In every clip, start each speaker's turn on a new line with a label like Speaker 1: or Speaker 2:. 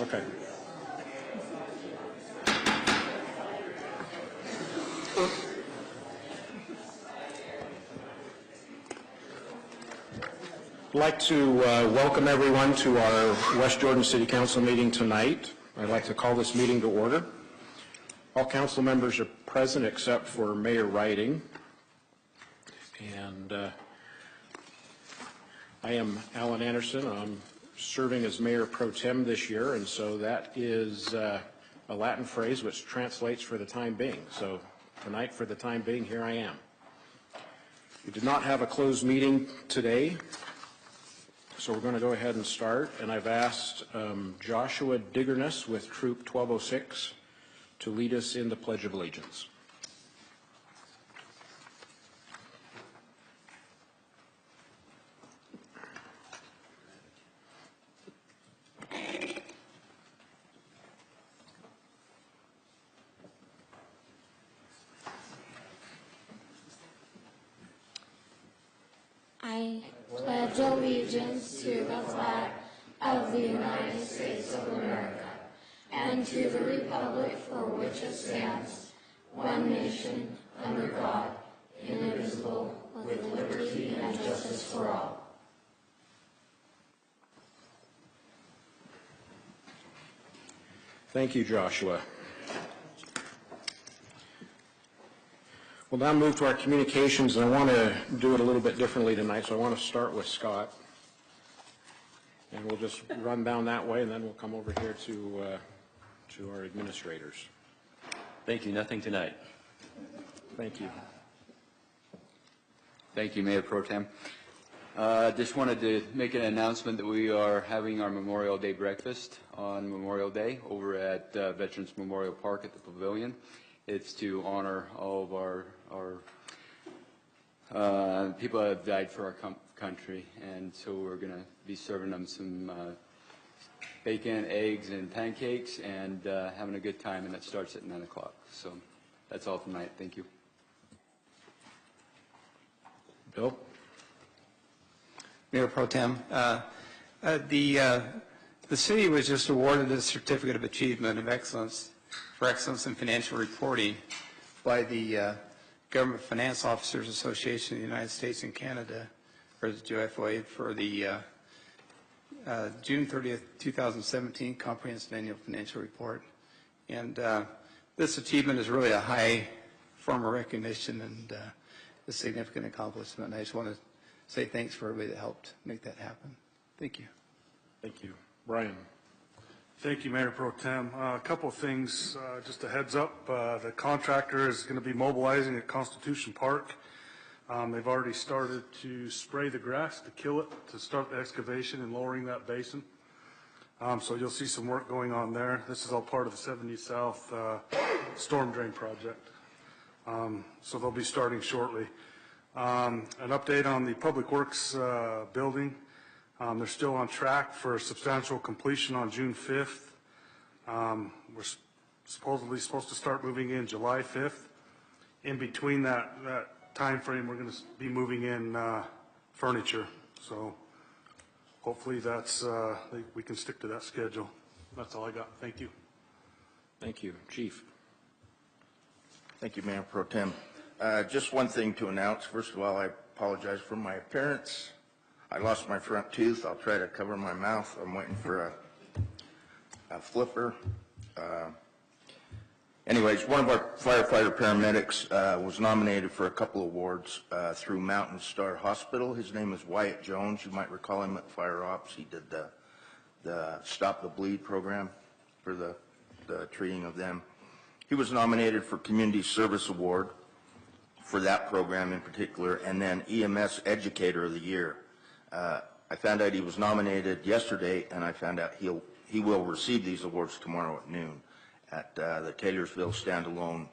Speaker 1: Okay. I'd like to welcome everyone to our West Jordan City Council meeting tonight. I'd like to call this meeting to order. All council members are present except for Mayor Riding. And I am Alan Anderson. I'm serving as Mayor Pro Tem this year, and so that is a Latin phrase which translates for the time being. So tonight, for the time being, here I am. We did not have a closed meeting today, so we're going to go ahead and start. And I've asked Joshua Diggerness with Troop 1206 to lead us in the Pledge of Allegiance.
Speaker 2: I pledge allegiance to the flag of the United States of America and to the republic for which it stands, one nation, under God, indivisible, with liberty and justice for all.
Speaker 1: Thank you, Joshua. We'll now move to our communications, and I want to do it a little bit differently tonight, so I want to start with Scott. And we'll just run down that way, and then we'll come over here to our administrators.
Speaker 3: Thank you. Nothing tonight.
Speaker 1: Thank you.
Speaker 3: Thank you, Mayor Pro Tem. Just wanted to make an announcement that we are having our Memorial Day breakfast on Memorial Day over at Veterans Memorial Park at the Pavilion. It's to honor all of our people that have died for our country, and so we're going to be serving them some bacon, eggs, and pancakes, and having a good time, and that starts at 9 o'clock. So that's all tonight. Thank you.
Speaker 1: Bill?
Speaker 4: Mayor Pro Tem, the city was just awarded a Certificate of Achievement of Excellence for Excellence in Financial Reporting by the Government Finance Officers Association of the United States and Canada, or the GFOA, for the June 30th, 2017 Comprehensive Annual Financial Report. And this achievement is really a high form of recognition and a significant accomplishment. And I just want to say thanks for everybody that helped make that happen. Thank you.
Speaker 1: Thank you. Brian?
Speaker 5: Thank you, Mayor Pro Tem. A couple of things, just a heads up. The contractor is going to be mobilizing at Constitution Park. They've already started to spray the grass to kill it, to start the excavation and lowering that basin. So you'll see some work going on there. This is all part of the 70 South storm drain project. So they'll be starting shortly. An update on the Public Works building. They're still on track for substantial completion on June 5th. We're supposedly supposed to start moving in July 5th. In between that time frame, we're going to be moving in furniture. So hopefully that's we can stick to that schedule. That's all I got. Thank you.
Speaker 1: Thank you. Chief?
Speaker 6: Thank you, Mayor Pro Tem. Just one thing to announce. First of all, I apologize for my appearance. I lost my front tooth. I'll try to cover my mouth. I'm waiting for a flipper. Anyways, one of our firefighter paramedics was nominated for a couple awards through Mountain Star Hospital. His name is Wyatt Jones. You might recall him at Fire Ops. He did the Stop the Bleed program for the treating of them. He was nominated for Community Service Award for that program in particular, and then EMS Educator of the Year. I found out he was nominated yesterday, and I found out he will receive these awards tomorrow at noon at the Taylorsville Standalone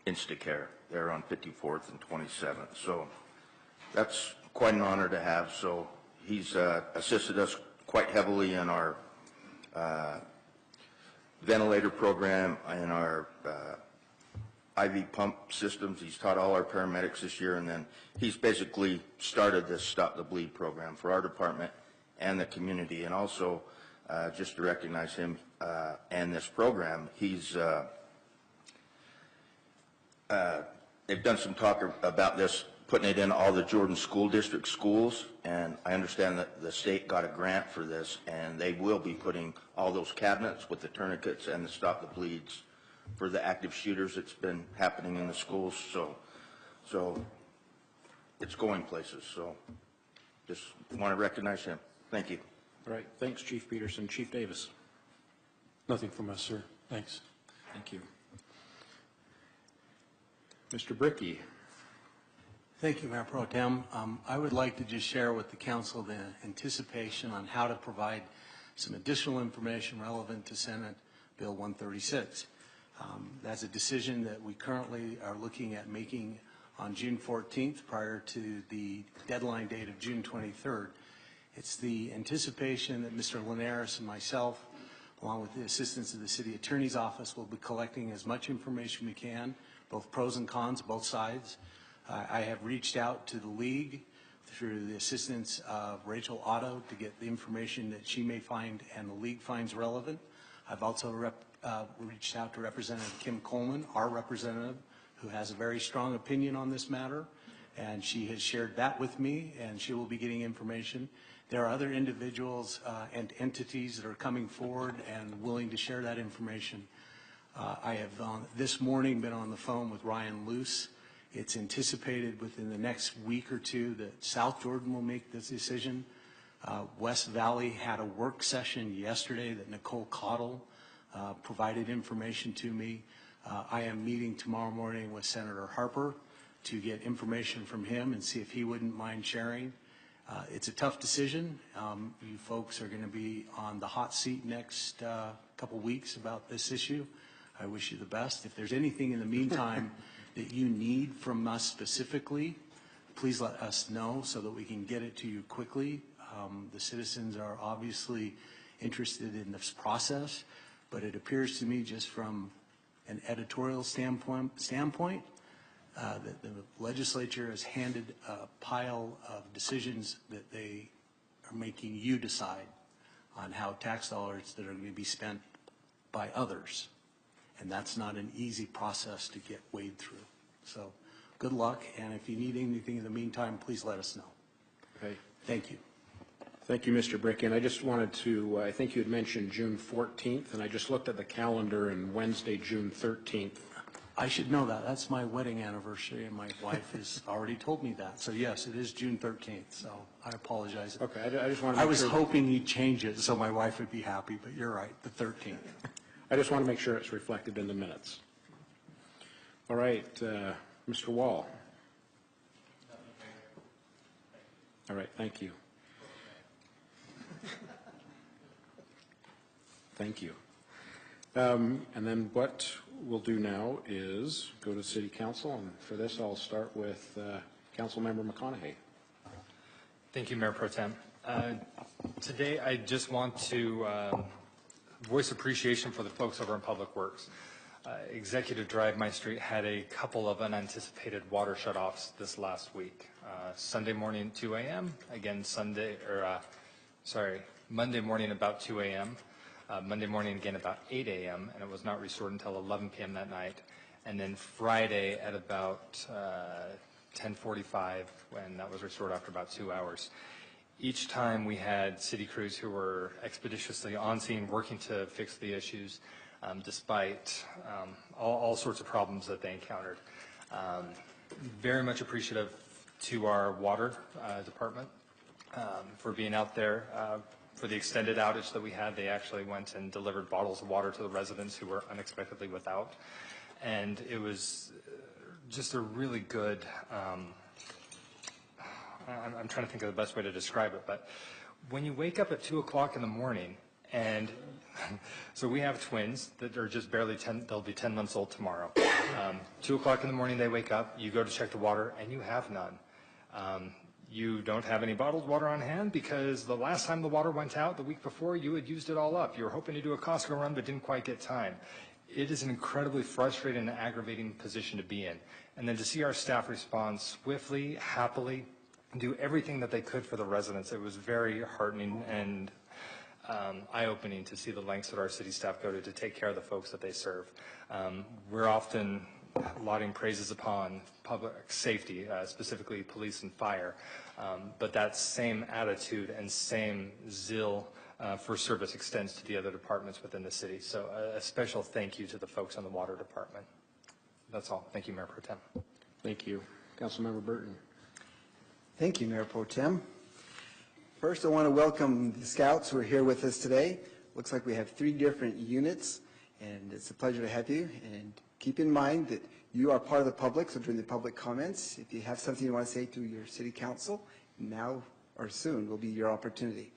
Speaker 6: Instacare there on 54th and 27th. So that's quite an honor to have. So he's assisted us quite heavily in our ventilator program and our IV pump systems. He's taught all our paramedics this year, and then he's basically started this Stop the Bleed program for our department and the community. And also just to recognize him and this program. They've done some talk about this, putting it in all the Jordan School District schools, and I understand that the state got a grant for this, and they will be putting all those cabinets with the tourniquets and the stop the bleeds for the active shooters that's been happening in the schools. So it's going places. So just want to recognize him. Thank you.
Speaker 1: All right, thanks, Chief Peterson. Chief Davis.
Speaker 7: Nothing from us, sir. Thanks.
Speaker 1: Thank you. Mr. Bricky.
Speaker 8: Thank you, Mayor Pro Tem. I would like to just share with the council the anticipation on how to provide some additional information relevant to Senate Bill 136. That's a decision that we currently are looking at making on June 14th prior to the deadline date of June 23rd. It's the anticipation that Mr. Linares and myself, along with the assistance of the City Attorney's Office, will be collecting as much information we can, both pros and cons, both sides. I have reached out to the League through the assistance of Rachel Otto to get the information that she may find and the League finds relevant. I've also reached out to Representative Kim Coleman, our representative, who has a very strong opinion on this matter, and she has shared that with me, and she will be getting information. There are other individuals and entities that are coming forward and willing to share that information. I have this morning been on the phone with Ryan Luce. It's anticipated within the next week or two that South Jordan will make this decision. West Valley had a work session yesterday that Nicole Cottle provided information to me. I am meeting tomorrow morning with Senator Harper to get information from him and see if he wouldn't mind sharing. It's a tough decision. You folks are going to be on the hot seat next couple weeks about this issue. I wish you the best. If there's anything in the meantime that you need from us specifically, please let us know so that we can get it to you quickly. The citizens are obviously interested in this process, but it appears to me just from an editorial standpoint that the legislature has handed a pile of decisions that they are making you decide on how tax dollars that are going to be spent by others. And that's not an easy process to get wade through. So good luck, and if you need anything in the meantime, please let us know.
Speaker 1: Okay.
Speaker 8: Thank you.
Speaker 1: Thank you, Mr. Bricky. And I just wanted to, I think you had mentioned June 14th, and I just looked at the calendar, and Wednesday, June 13th.
Speaker 8: I should know that. That's my wedding anniversary, and my wife has already told me that. So yes, it is June 13th, so I apologize.
Speaker 1: Okay, I just want to
Speaker 8: I
Speaker 1: make
Speaker 8: was
Speaker 1: sure.
Speaker 8: hoping you'd change it so my wife would be happy, but you're right, the 13th.
Speaker 1: I just want to make sure it's reflected in the minutes. All right, Mr. Wall. All right, thank you. Thank you. And then what we'll do now is go to City Council, and for this I'll start with Councilmember McConaughey.
Speaker 9: Thank you, Mayor Pro Tem. Today I just want to voice appreciation for the folks over in Public Works. Executive Drive, my street, had a couple of unanticipated water shutoffs this last week. Sunday morning at 2 a.m., again Monday morning about 2 a.m., Monday morning again about 8 a.m., and it was not restored until 11 p.m. that night. And then Friday at about 10:45, when that was restored after about 2 hours. Each time we had city crews who were expeditiously on scene working to fix the issues, despite all sorts of problems that they encountered. Very much appreciative to our water department for being out there. For the extended outage that we had, they actually went and delivered bottles of water to the residents who were unexpectedly without. And it was just a really good, I'm trying to think of the best way to describe it, but when you wake up at 2 o'clock in the morning, and so we have twins that are just barely 10, they'll be 10 months old tomorrow. 2 o'clock in the morning they wake up, you go to check the water, and you have none. You don't have any bottled water on hand because the last time the water went out, the week before, you had used it all up. You were hoping to do a Costco run but didn't quite get time. It is an incredibly frustrating and aggravating position to be in. And then to see our staff respond swiftly, happily, do everything that they could for the residents, it was very heartening and eye-opening to see the lengths that our city staff go to take care of the folks that they serve. We're often lauding praises upon public safety, specifically police and fire, but that same attitude and same zeal for service extends to the other departments within the city. So a special thank you to the folks on the water department. That's all. Thank you, Mayor Pro Tem.
Speaker 1: Thank you. Councilmember Burton.
Speaker 10: Thank you, Mayor Pro Tem. First, I want to welcome the scouts who are here with us today. Looks like we have 3 different units, and it's a pleasure to have you. And keep in mind that you are part of the public, so during the public comments, if you have something you want to say to your city council, now or soon will be your opportunity.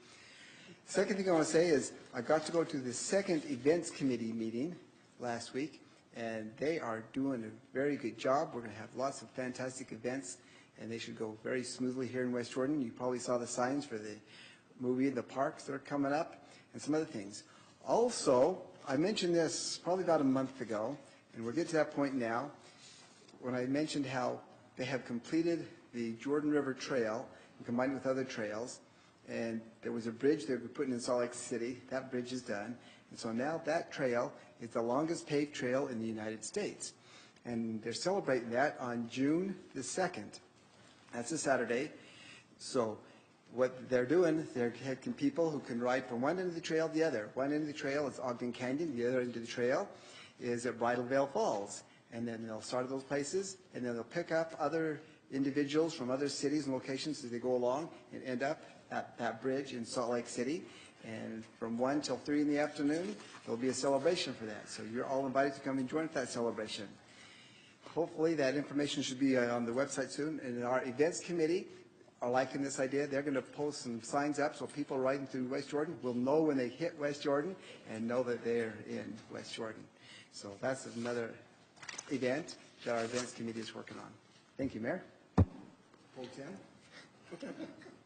Speaker 10: Second thing I want to say is I got to go to the second events committee meeting last week, and they are doing a very good job. We're going to have lots of fantastic events, and they should go very smoothly here in West Jordan. You probably saw the signs for the movie, the parks that are coming up, and some other things. Also, I mentioned this probably about a month ago, and we're getting to that point now, when I mentioned how they have completed the Jordan River Trail and combined it with other trails, and there was a bridge they were putting in Salt Lake City. That bridge is done, and so now that trail is the longest paved trail in the United States, and they're celebrating that on June the 2nd. That's a Saturday. So what they're doing, they're taking people who can ride from one end of the trail to the other. One end of the trail is Ogden Canyon. The other end of the trail is at Bridal Veil Falls. And then they'll start at those places, and then they'll pick up other individuals from other cities and locations as they go along and end up at that bridge in Salt Lake City. And from 1 till 3 in the afternoon, there'll be a celebration for that. So you're all invited to come and join that celebration. Hopefully that information should be on the website soon. And our events committee are liking this idea. They're going to post some signs up so people riding through West Jordan will know when they hit West Jordan and know that they're in West Jordan. So that's another event that our events committee is working on. Thank you, Mayor. Pro Tem.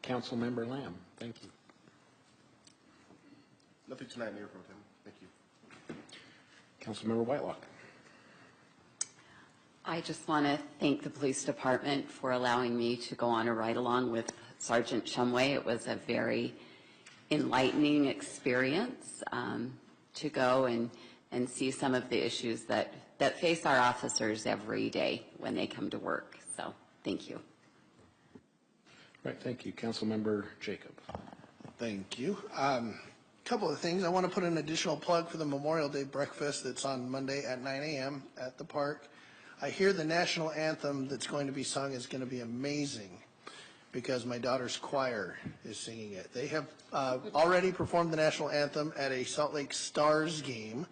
Speaker 1: Councilmember Lamb. Thank you.
Speaker 11: Nothing tonight, Mayor Pro Tem. Thank you.
Speaker 1: Councilmember Whitelock.
Speaker 12: I just want to thank the police department for allowing me to go on a ride-along with Sergeant Shumway. It was a very enlightening experience to go and see some of the issues that face our officers every day when they come to work. So, thank you.
Speaker 1: Right, thank you. Councilmember Jacob.
Speaker 11: Thank you. Couple of things. I want to put an additional plug for the Memorial Day breakfast that's on Monday at 9 a.m. at the park. I hear the national anthem that's going to be sung is going to be amazing because my daughter's choir is singing it. They have already performed the national anthem at a Salt Lake Stars game,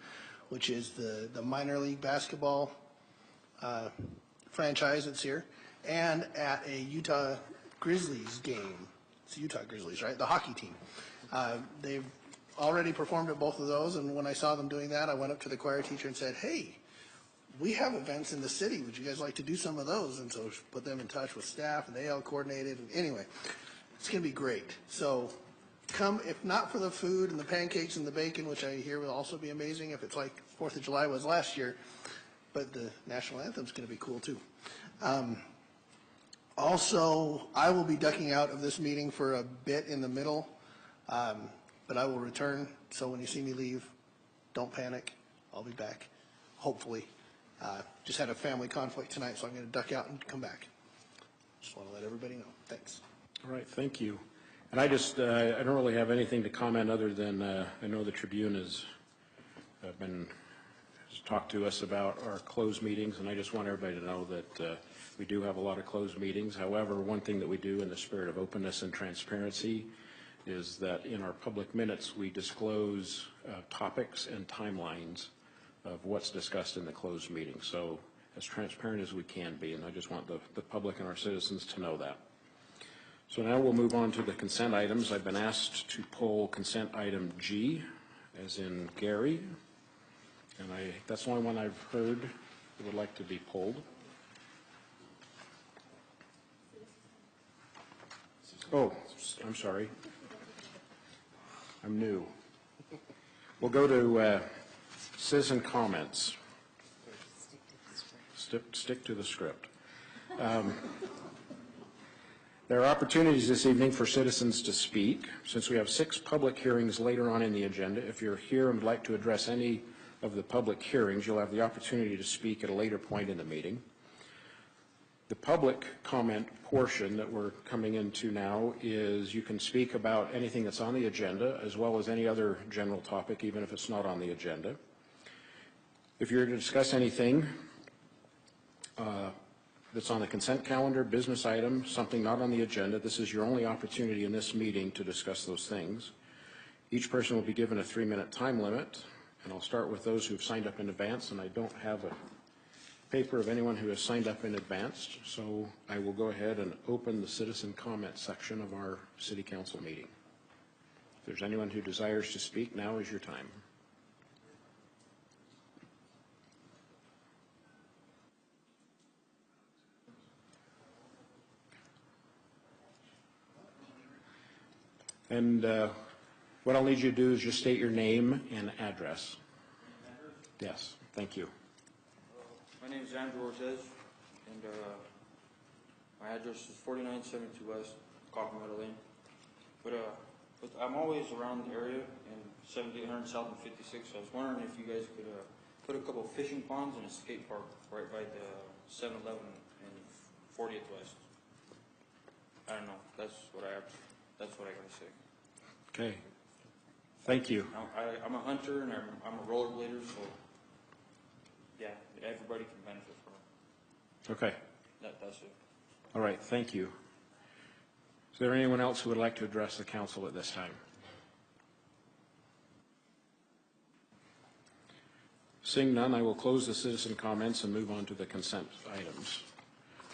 Speaker 11: which is the minor league basketball franchise that's here, and at a Utah Grizzlies game. It's the Utah Grizzlies, right? The hockey team. They've already performed at both of those, and when I saw them doing that, I went up to the choir teacher and said, hey, we have events in the city. Would you guys like to do some of those? And so put them in touch with staff, and they all coordinated. And anyway, it's going to be great. So come, if not for the food and the pancakes and the bacon, which I hear will also be amazing if it's like 4th of July was last year, but the national anthem's going to be cool too. Also, I will be ducking out of this meeting for a bit in the middle, but I will return. So when you see me leave, don't panic. I'll be back, hopefully. Just had a family conflict tonight, so I'm going to duck out and come back. Just want to let everybody know. Thanks.
Speaker 1: All right, thank you. And I just, I don't really have anything to comment other than I know the Tribune has talked to us about our closed meetings, and I just want everybody to know that we do have a lot of closed meetings. However, one thing that we do in the spirit of openness and transparency is that in our public minutes, we disclose topics and timelines of what's discussed in the closed meeting. So as transparent as we can be, and I just want the public and our citizens to know that. So now we'll move on to the consent items. I've been asked to pull consent item G, as in Gary, and that's the only one I've heard that would like to be pulled. Oh, I'm sorry. I'm new. We'll go to citizen comments. Stick to the script. There are opportunities this evening for citizens to speak. Since we have 6 public hearings later on in the agenda, if you're here and would like to address any of the public hearings, you'll have the opportunity to speak at a later point in the meeting. The public comment portion that we're coming into now is you can speak about anything that's on the agenda as well as any other general topic, even if it's not on the agenda. If you're to discuss anything that's on the consent calendar, business item, something not on the agenda, this is your only opportunity in this meeting to discuss those things. Each person will be given a 3-minute time limit, and I'll start with those who've signed up in advance, and I don't have a paper of anyone who has signed up in advance, so I will go ahead and open the citizen comment section of our City Council meeting. If there's anyone who desires to speak, now is your time. And what I'll need you to do is just state your name and address. Yes, thank you.
Speaker 13: My name is Andrew Ortez, and my address is 4972 West, Coffee Meadow Lane. But I'm always around the area in 7800 South and 56, so I was wondering if you guys could put a couple of fishing ponds and a skate park right by the 7-Eleven and 40th West. I don't know. That's what I gotta say.
Speaker 1: Okay. Thank you.
Speaker 13: I'm a hunter and I'm a rollerblader, so yeah, everybody can benefit from it.
Speaker 1: Okay.
Speaker 13: That's it.
Speaker 1: All right. Thank you. Is there anyone else who would like to address the council at this time? Seeing none, I will close the citizen comments and move on to the consent items.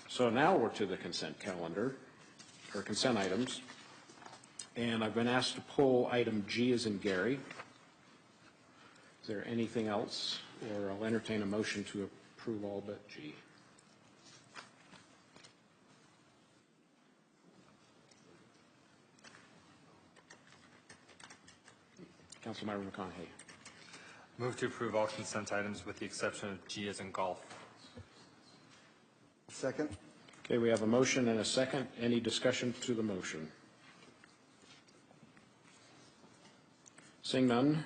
Speaker 1: So now we're to the consent calendar, or consent items. And I've been asked to pull item G as in Gary. Is there anything else? Or I'll entertain a motion to approve all but G. Councilmember McConaughey.
Speaker 9: Move to approve all consent items with the exception of G as in golf.
Speaker 10: Second?
Speaker 1: Okay, we have a motion and a second. Any discussion to the motion? Seeing none,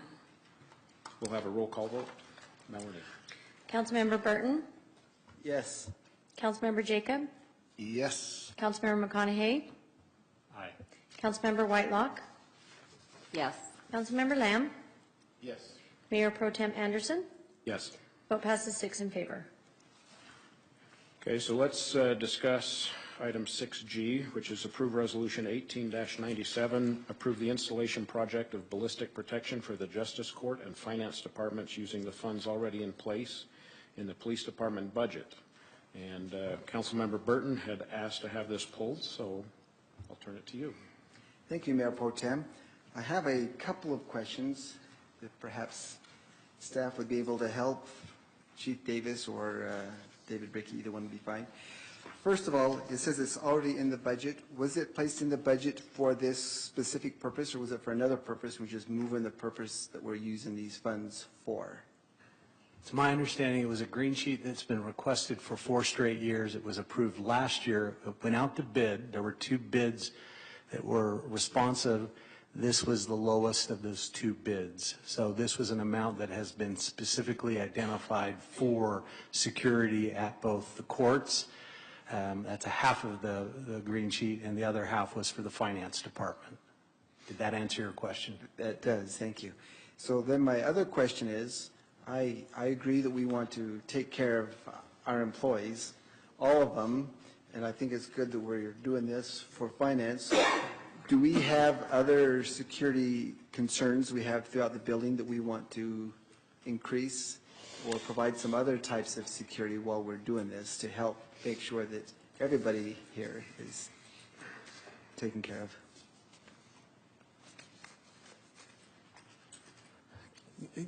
Speaker 1: we'll have a roll call vote. Melanie.
Speaker 2: Councilmember Burton?
Speaker 10: Yes.
Speaker 2: Councilmember Jacob?
Speaker 11: Yes.
Speaker 2: Councilmember McConaughey?
Speaker 9: Aye.
Speaker 2: Councilmember Whitelock?
Speaker 12: Yes.
Speaker 2: Councilmember Lamb?
Speaker 1: Yes.
Speaker 2: Mayor Pro Tem Anderson?
Speaker 1: Yes.
Speaker 2: Vote passes 6 in favor.
Speaker 1: Okay, so let's discuss item 6G, which is approve resolution 18-97, approve the installation project of ballistic protection for the Justice Court and Finance Departments using the funds already in place in the Police Department budget. And Councilmember Burton had asked to have this pulled, so I'll turn it to you.
Speaker 10: Thank you, Mayor Pro Tem. I have a couple of questions that perhaps staff would be able to help. Chief Davis or David Bricky, either one would be fine. First of all, it says it's already in the budget. Was it placed in the budget for this specific purpose, or was it for another purpose? We're just moving the purpose that we're using these funds for.
Speaker 8: It's my understanding it was a green sheet that's been requested for 4 straight years. It was approved last year. It went out to bid. There were 2 bids that were responsive. This was the lowest of those 2 bids. So this was an amount that has been specifically identified for security at both the courts. That's a half of the green sheet, and the other half was for the Finance Department. Did that answer your question?
Speaker 10: That does, thank you. So then my other question is, I agree that we want to take care of our employees, all of them, and I think it's good that we're doing this for finance. Do we have other security concerns we have throughout the building that we want to increase or provide some other types of security while we're doing this to help make sure that everybody here is taken care of?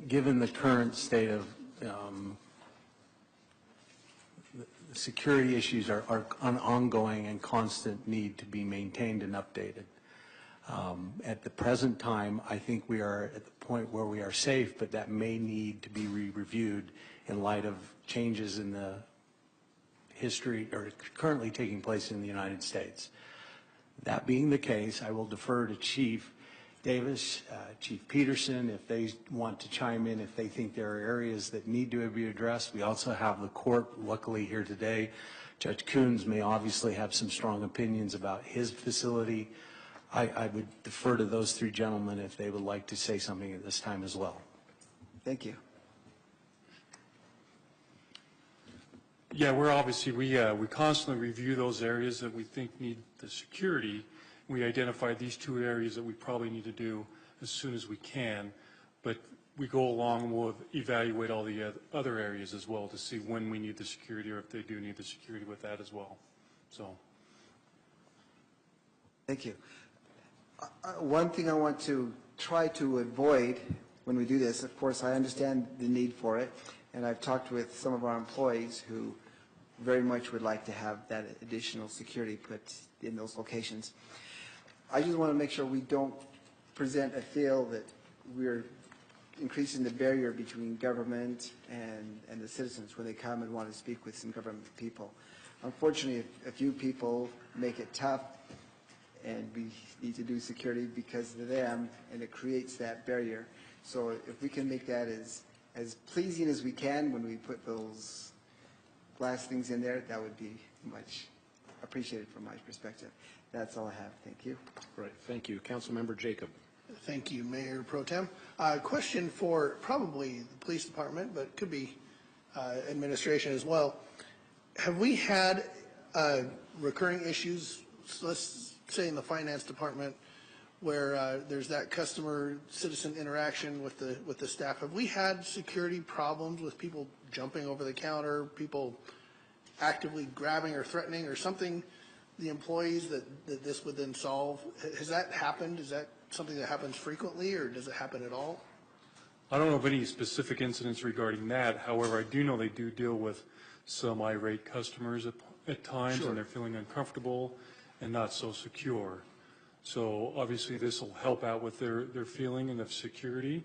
Speaker 8: Given the current state of the security issues are an ongoing and constant need to be maintained and updated. At the present time, I think we are at the point where we are safe, but that may need to be reviewed in light of changes in the history or currently taking place in the United States. That being the case, I will defer to Chief Davis, Chief Peterson, if they want to chime in, if they think there are areas that need to be addressed. We also have the court, luckily, here today. Judge Coons may obviously have some strong opinions about his facility. I would defer to those three gentlemen if they would like to say something at this time as well.
Speaker 10: Thank you.
Speaker 7: Yeah, we're obviously, we constantly review those areas that we think need the security. We identified these two areas that we probably need to do as soon as we can, but we go along and we'll evaluate all the other areas as well to see when we need the security or if they do need the security with that as well. So.
Speaker 10: Thank you. One thing I want to try to avoid when we do this, of course, I understand the need for it, and I've talked with some of our employees who very much would like to have that additional security put in those locations. I just want to make sure we don't present a feel that we're increasing the barrier between government and the citizens when they come and want to speak with some government people. Unfortunately, a few people make it tough, and we need to do security because of them, and it creates that barrier. So if we can make that as pleasing as we can when we put those glass things in there, that would be much appreciated from my perspective. That's all I have. Thank you.
Speaker 1: Right. Thank you. Councilmember Jacob.
Speaker 11: Thank you, Mayor Pro Tem. Question for probably the police department, but could be administration as well. Have we had recurring issues, let's say in the finance department, where there's that customer-citizen interaction with the staff? Have we had security problems with people jumping over the counter, people actively grabbing or threatening or something, the employees that this would then solve? Has that happened? Is that something that happens frequently, or does it happen at all?
Speaker 7: I don't know of any specific incidents regarding that. However, I do know they do deal with some irate customers at times,
Speaker 11: Sure.
Speaker 7: and they're feeling uncomfortable and not so secure. So obviously this will help out with their feeling and of security.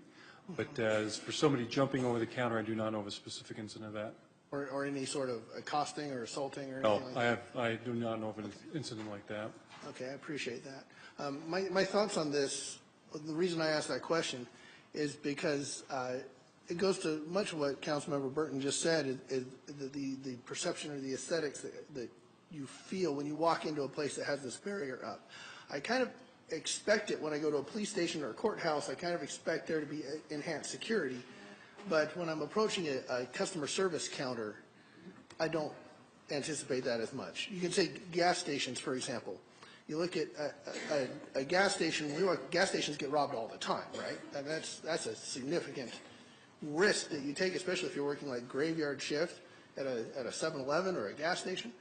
Speaker 7: But as for somebody jumping over the counter, I do not know of a specific incident of that.
Speaker 11: Or any sort of accosting or assaulting or anything like that?
Speaker 7: I do not know of an incident like that.
Speaker 11: Okay, I appreciate that. My thoughts on this, the reason I asked that question is because it goes to much of what Councilmember Burton just said, is the perception or the aesthetics that you feel when you walk into a place that has this barrier up. I kind of expect it when I go to a police station or a courthouse. I kind of expect there to be enhanced security. But when I'm approaching a customer service counter, I don't anticipate that as much. You can say gas stations, for example. You look at a gas station, gas stations get robbed all the time, right? And that's a significant risk that you take, especially if you're working like graveyard shift at a 7-Eleven or a gas station.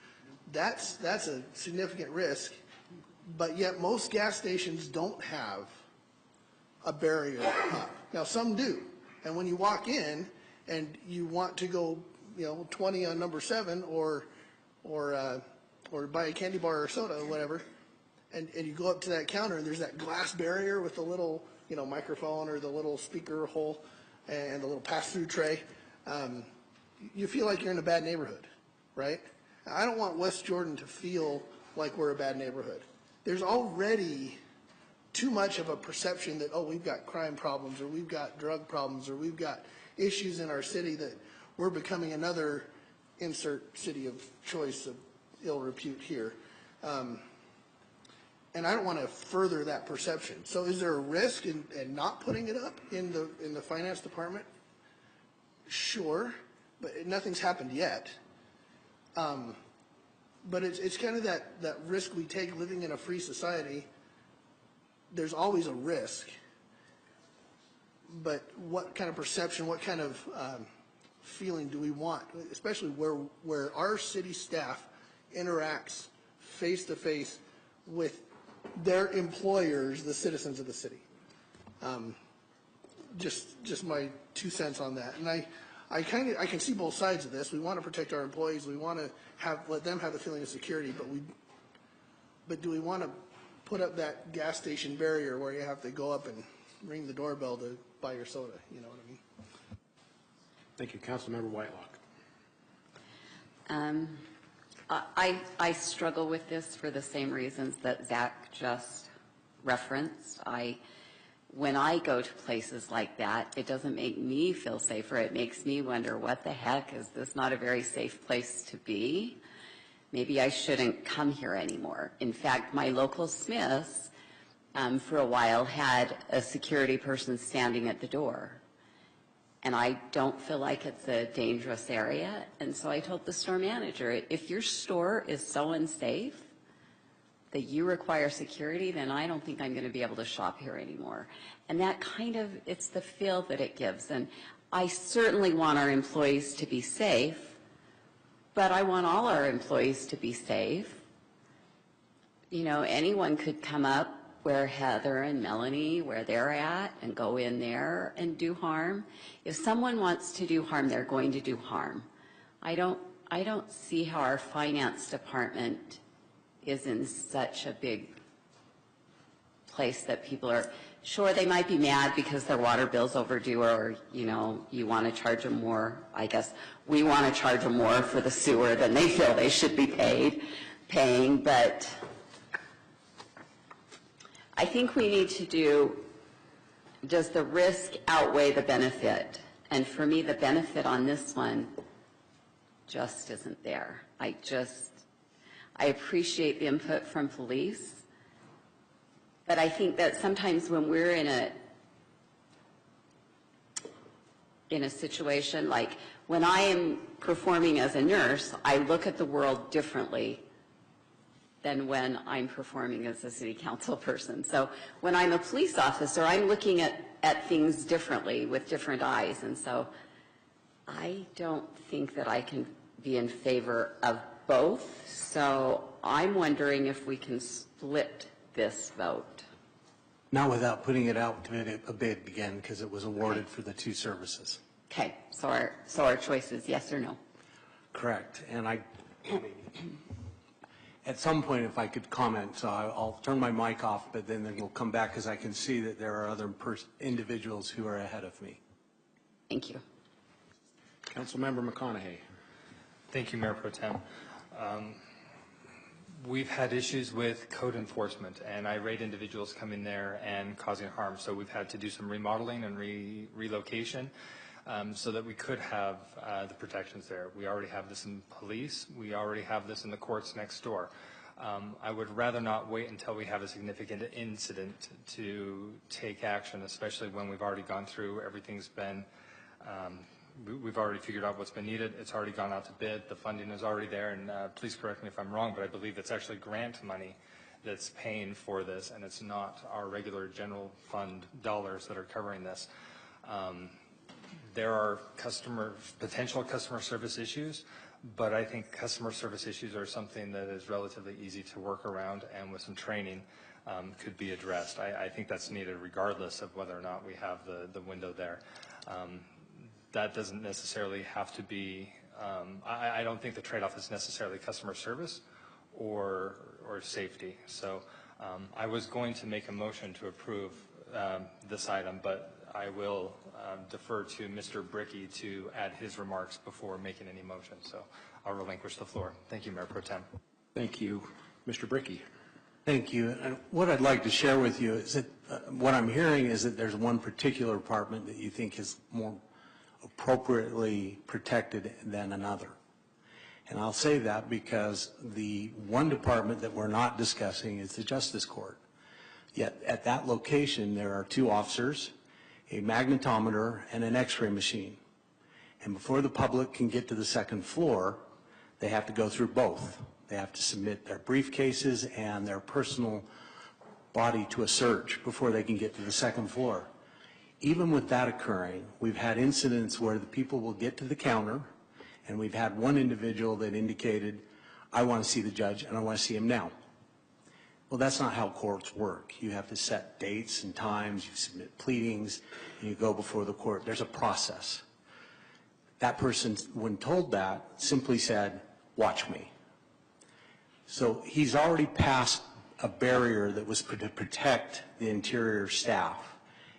Speaker 11: That's a significant risk, but yet most gas stations don't have a barrier up. Now some do, and when you walk in and you want to go, 20 on number 7 or buy a candy bar or soda or whatever, and you go up to that counter and there's that glass barrier with the little microphone or the little speaker hole and the little pass-through tray, you feel like you're in a bad neighborhood, right? I don't want West Jordan to feel like we're a bad neighborhood. There's already too much of a perception that, we've got crime problems or we've got drug problems or we've got issues in our city that we're becoming another insert city of choice of ill repute here. And I don't want to further that perception. So is there a risk in not putting it up in the finance department? Sure, but nothing's happened yet. But it's kind of that risk we take living in a free society. There's always a risk. But what kind of perception, what kind of feeling do we want, especially where our city staff interacts face-to-face with their employers, the citizens of the city? Just my 2 cents on that. And I can see both sides of this. We want to protect our employees. We want to let them have the feeling of security, but do we want to put up that gas station barrier where you have to go up and ring the doorbell to buy your soda? You know what I mean?
Speaker 1: Thank you. Councilmember Whitelock.
Speaker 12: I struggle with this for the same reasons that Zach just referenced. When I go to places like that, it doesn't make me feel safer. It makes me wonder, what the heck, is this not a very safe place to be? Maybe I shouldn't come here anymore. In fact, my local Smiths, for a while, had a security person standing at the door. And I don't feel like it's a dangerous area. And so I told the store manager, if your store is so unsafe that you require security, then I don't think I'm going to be able to shop here anymore. And that kind of, it's the feel that it gives. And I certainly want our employees to be safe, but I want all our employees to be safe. You know, anyone could come up where Heather and Melanie, where they're at, and go in there and do harm. If someone wants to do harm, they're going to do harm. I don't see how our finance department is in such a big place that people are, sure, they might be mad because their water bill's overdue, or, you know, you want to charge them more. I guess we want to charge them more for the sewer than they feel they should be paying, but I think we need to do, does the risk outweigh the benefit? And for me, the benefit on this one just isn't there. I appreciate the input from police, but I think that sometimes when we're in a situation, like when I am performing as a nurse, I look at the world differently than when I'm performing as a city council person. So when I'm a police officer, I'm looking at things differently with different eyes. And so I don't think that I can be in favor of both. So I'm wondering if we can split this vote.
Speaker 8: Not without putting it out to a bid again, because it was awarded for the two services.
Speaker 12: Okay, so our choice is yes or no.
Speaker 8: Correct. And at some point, if I could comment, so I'll turn my mic off, but then we'll come back because I can see that there are other individuals who are ahead of me.
Speaker 12: Thank you.
Speaker 1: Councilmember McConaughey.
Speaker 9: Thank you, Mayor Pro Tem. We've had issues with code enforcement and irate individuals coming there and causing harm. So we've had to do some remodeling and relocation so that we could have the protections there. We already have this in police. We already have this in the courts next door. I would rather not wait until we have a significant incident to take action, especially when we've already gone through, everything's been we've already figured out what's been needed. It's already gone out to bid. The funding is already there. And please correct me if I'm wrong, but I believe it's actually grant money that's paying for this, and it's not our regular general fund dollars that are covering this. There are potential customer service issues, but I think customer service issues are something that is relatively easy to work around, and with some training could be addressed. I think that's needed regardless of whether or not we have the window there. That doesn't necessarily have to be, I don't think the trade-off is necessarily customer service or safety. So I was going to make a motion to approve this item, but I will defer to Mr. Bricky to add his remarks before making any motion. So I'll relinquish the floor. Thank you, Mayor Pro Tem.
Speaker 1: Thank you. Mr. Bricky.
Speaker 8: Thank you. And what I'd like to share with you is that what I'm hearing is that there's one particular department that you think is more appropriately protected than another. And I'll say that because the one department that we're not discussing is the Justice Court. Yet at that location, there are 2 officers, a magnetometer, and an x-ray machine. And before the public can get to the 2nd floor, they have to go through both. They have to submit their briefcases and their personal body to a search before they can get to the 2nd floor. Even with that occurring, we've had incidents where the people will get to the counter, and we've had one individual that indicated, I want to see the judge and I want to see him now. Well, that's not how courts work. You have to set dates and times, you submit pleadings, and you go before the court. There's a process. That person, when told that, simply said, watch me. So he's already passed a barrier that was to protect the interior staff.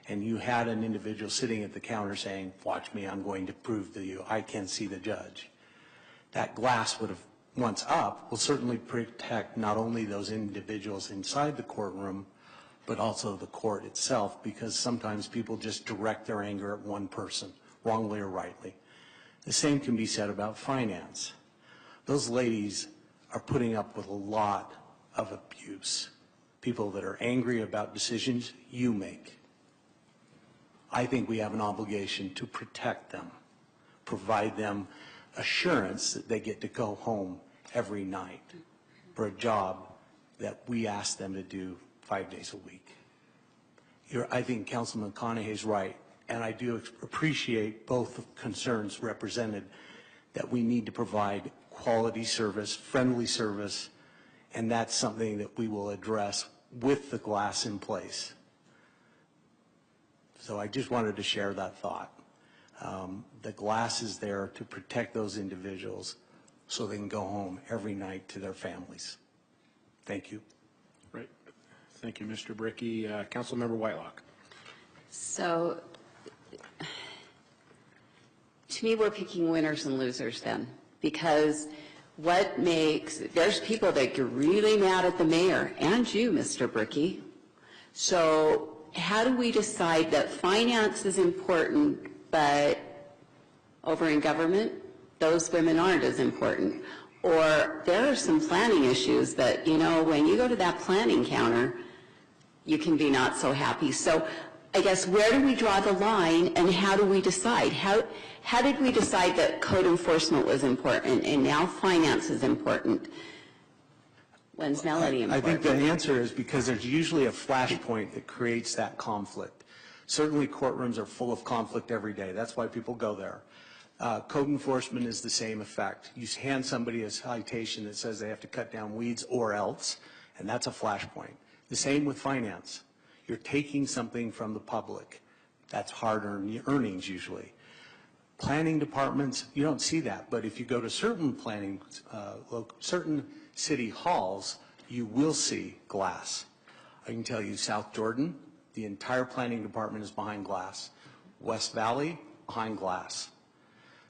Speaker 8: And you had an individual sitting at the counter saying, watch me, I'm going to prove to you I can see the judge. That glass would have once up, will certainly protect not only those individuals inside the courtroom, but also the court itself, because sometimes people just direct their anger at one person, wrongly or rightly. The same can be said about finance. Those ladies are putting up with a lot of abuse. People that are angry about decisions you make. I think we have an obligation to protect them, provide them assurance that they get to go home every night for a job that we ask them to do 5 days a week. I think Councilman McConaughey is right, and I do appreciate both concerns represented, that we need to provide quality service, friendly service, and that's something that we will address with the glass in place. So I just wanted to share that thought. The glass is there to protect those individuals so they can go home every night to their families. Thank you.
Speaker 1: Right. Thank you, Mr. Bricky. Councilmember Whitelock.
Speaker 12: So, to me, we're picking winners and losers then, because there's people that get really mad at the mayor, and you, Mr. Bricky. So, how do we decide that finance is important, but over in government, those women aren't as important? Or there are some planning issues that, when you go to that planning counter, you can be not so happy. So I guess, where do we draw the line, and how do we decide? How did we decide that code enforcement was important and now finance is important? When's Melanie important?
Speaker 8: I think the answer is because there's usually a flashpoint that creates that conflict. Certainly courtrooms are full of conflict every day. That's why people go there. Code enforcement is the same effect. You hand somebody a citation that says they have to cut down weeds or else, and that's a flashpoint. The same with finance. You're taking something from the public. That's hard-earned earnings usually. Planning departments, you don't see that, but if you go to certain certain city halls, you will see glass. I can tell you South Jordan, the entire planning department is behind glass. West Valley, behind glass.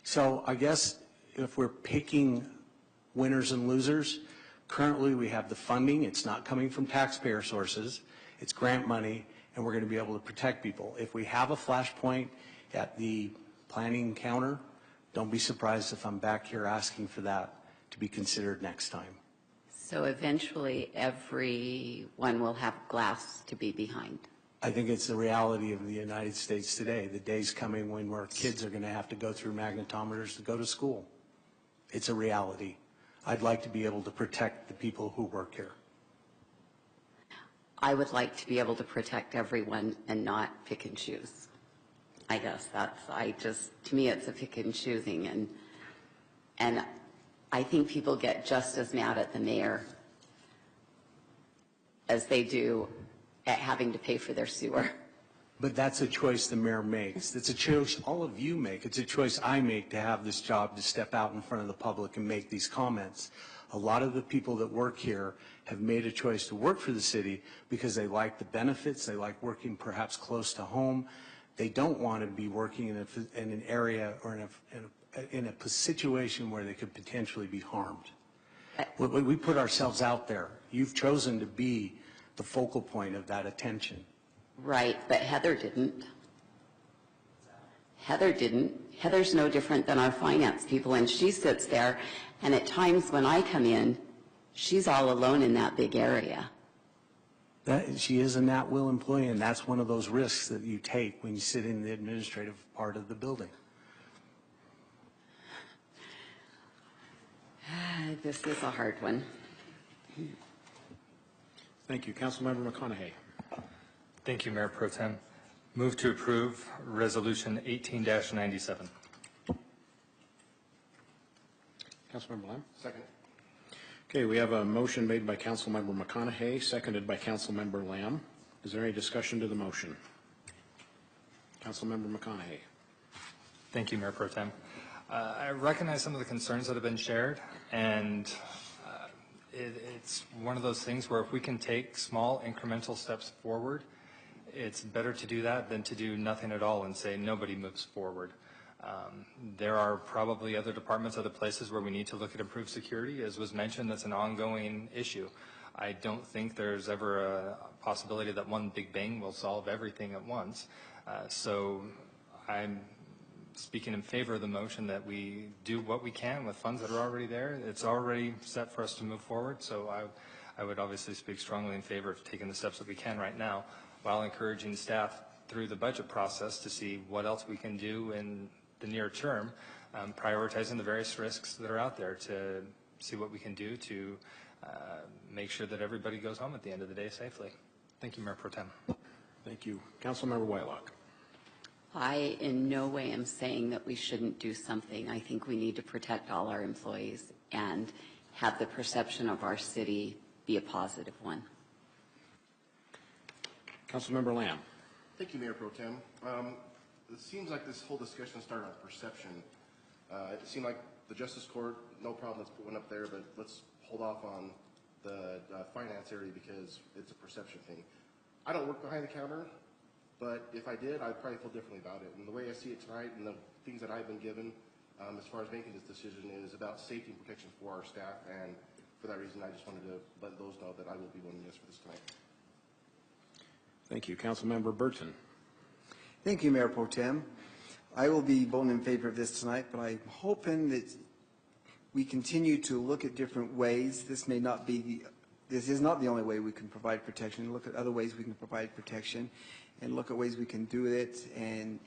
Speaker 8: So I guess if we're picking winners and losers, currently we have the funding. It's not coming from taxpayer sources. It's grant money, and we're going to be able to protect people. If we have a flashpoint at the planning counter, don't be surprised if I'm back here asking for that to be considered next time.
Speaker 12: So eventually everyone will have glass to be behind.
Speaker 8: I think it's the reality of the United States today. The day's coming when our kids are going to have to go through magnetometers to go to school. It's a reality. I'd like to be able to protect the people who work here.
Speaker 12: I would like to be able to protect everyone and not pick and choose. I guess to me it's a pick and choosing, and I think people get just as mad at the mayor as they do at having to pay for their sewer.
Speaker 8: But that's a choice the mayor makes. It's a choice all of you make. It's a choice I make to have this job, to step out in front of the public and make these comments. A lot of the people that work here have made a choice to work for the city because they like the benefits, they like working perhaps close to home. They don't want to be working in an area or in a situation where they could potentially be harmed. We put ourselves out there. You've chosen to be the focal point of that attention.
Speaker 12: Right, but Heather didn't. Heather didn't. Heather's no different than our finance people, and she sits there, and at times when I come in, she's all alone in that big area.
Speaker 8: She is an at-will employee, and that's one of those risks that you take when you sit in the administrative part of the building.
Speaker 12: This is a hard one.
Speaker 1: Thank you. Councilmember McConaughey.
Speaker 9: Thank you, Mayor Pro Tem. Move to approve Resolution 18-97.
Speaker 1: Councilmember Lamb. Second. Okay, we have a motion made by Councilmember McConaughey, seconded by Councilmember Lamb. Is there any discussion to the motion? Councilmember McConaughey.
Speaker 9: Thank you, Mayor Pro Tem. I recognize some of the concerns that have been shared, and it's one of those things where if we can take small incremental steps forward, it's better to do that than to do nothing at all and say nobody moves forward. There are probably other departments, other places where we need to look at improved security. As was mentioned, that's an ongoing issue. I don't think there's ever a possibility that one big bang will solve everything at once. So I'm speaking in favor of the motion that we do what we can with funds that are already there. It's already set for us to move forward, so I would obviously speak strongly in favor of taking the steps that we can right now, while encouraging staff through the budget process to see what else we can do in the near term, prioritizing the various risks that are out there to see what we can do to make sure that everybody goes home at the end of the day safely. Thank you, Mayor Pro Tem.
Speaker 1: Thank you. Councilmember Whitelock.
Speaker 12: I in no way am saying that we shouldn't do something. I think we need to protect all our employees and have the perception of our city be a positive one.
Speaker 1: Councilmember Lamb.
Speaker 14: Thank you, Mayor Pro Tem. It seems like this whole discussion started on perception. It seemed like the Justice Court, no problem, let's put one up there, but let's hold off on the finance area because it's a perception thing. I don't work behind the counter, but if I did, I'd probably feel differently about it. And the way I see it tonight and the things that I've been given as far as making this decision is about safety and protection for our staff. And for that reason, I just wanted to let those know that I will be voting yes for this tonight.
Speaker 1: Thank you. Councilmember Burton.
Speaker 10: Thank you, Mayor Pro Tem. I will be voting in favor of this tonight, but I'm hoping that we continue to look at different ways. This is not the only way we can provide protection. Look at other ways we can provide protection and look at ways we can do it and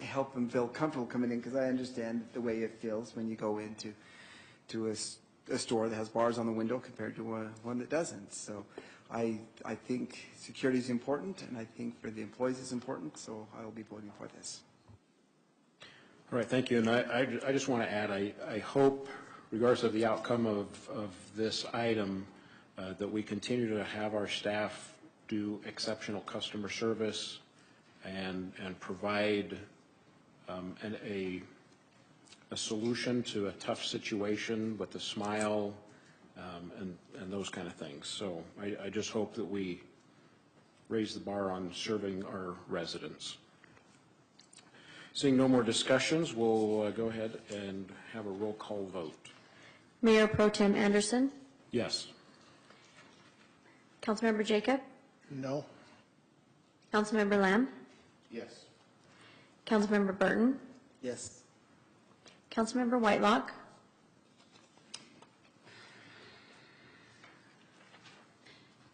Speaker 10: help them feel comfortable coming in, because I understand the way it feels when you go into a store that has bars on the window compared to one that doesn't. So I think security is important, and I think for the employees it's important, so I will be voting for this.
Speaker 1: All right, thank you. And I just want to add, I hope, regardless of the outcome of this item, that we continue to have our staff do exceptional customer service and provide a solution to a tough situation with a smile and those kind of things. So I just hope that we raise the bar on serving our residents. Seeing no more discussions, we'll go ahead and have a roll call vote.
Speaker 2: Mayor Pro Tem Anderson,
Speaker 1: Yes.
Speaker 2: Councilmember Jacob,
Speaker 11: No.
Speaker 2: Councilmember Lamb,
Speaker 14: Yes.
Speaker 2: Councilmember Burton,
Speaker 10: Yes.
Speaker 2: Councilmember Whitelock,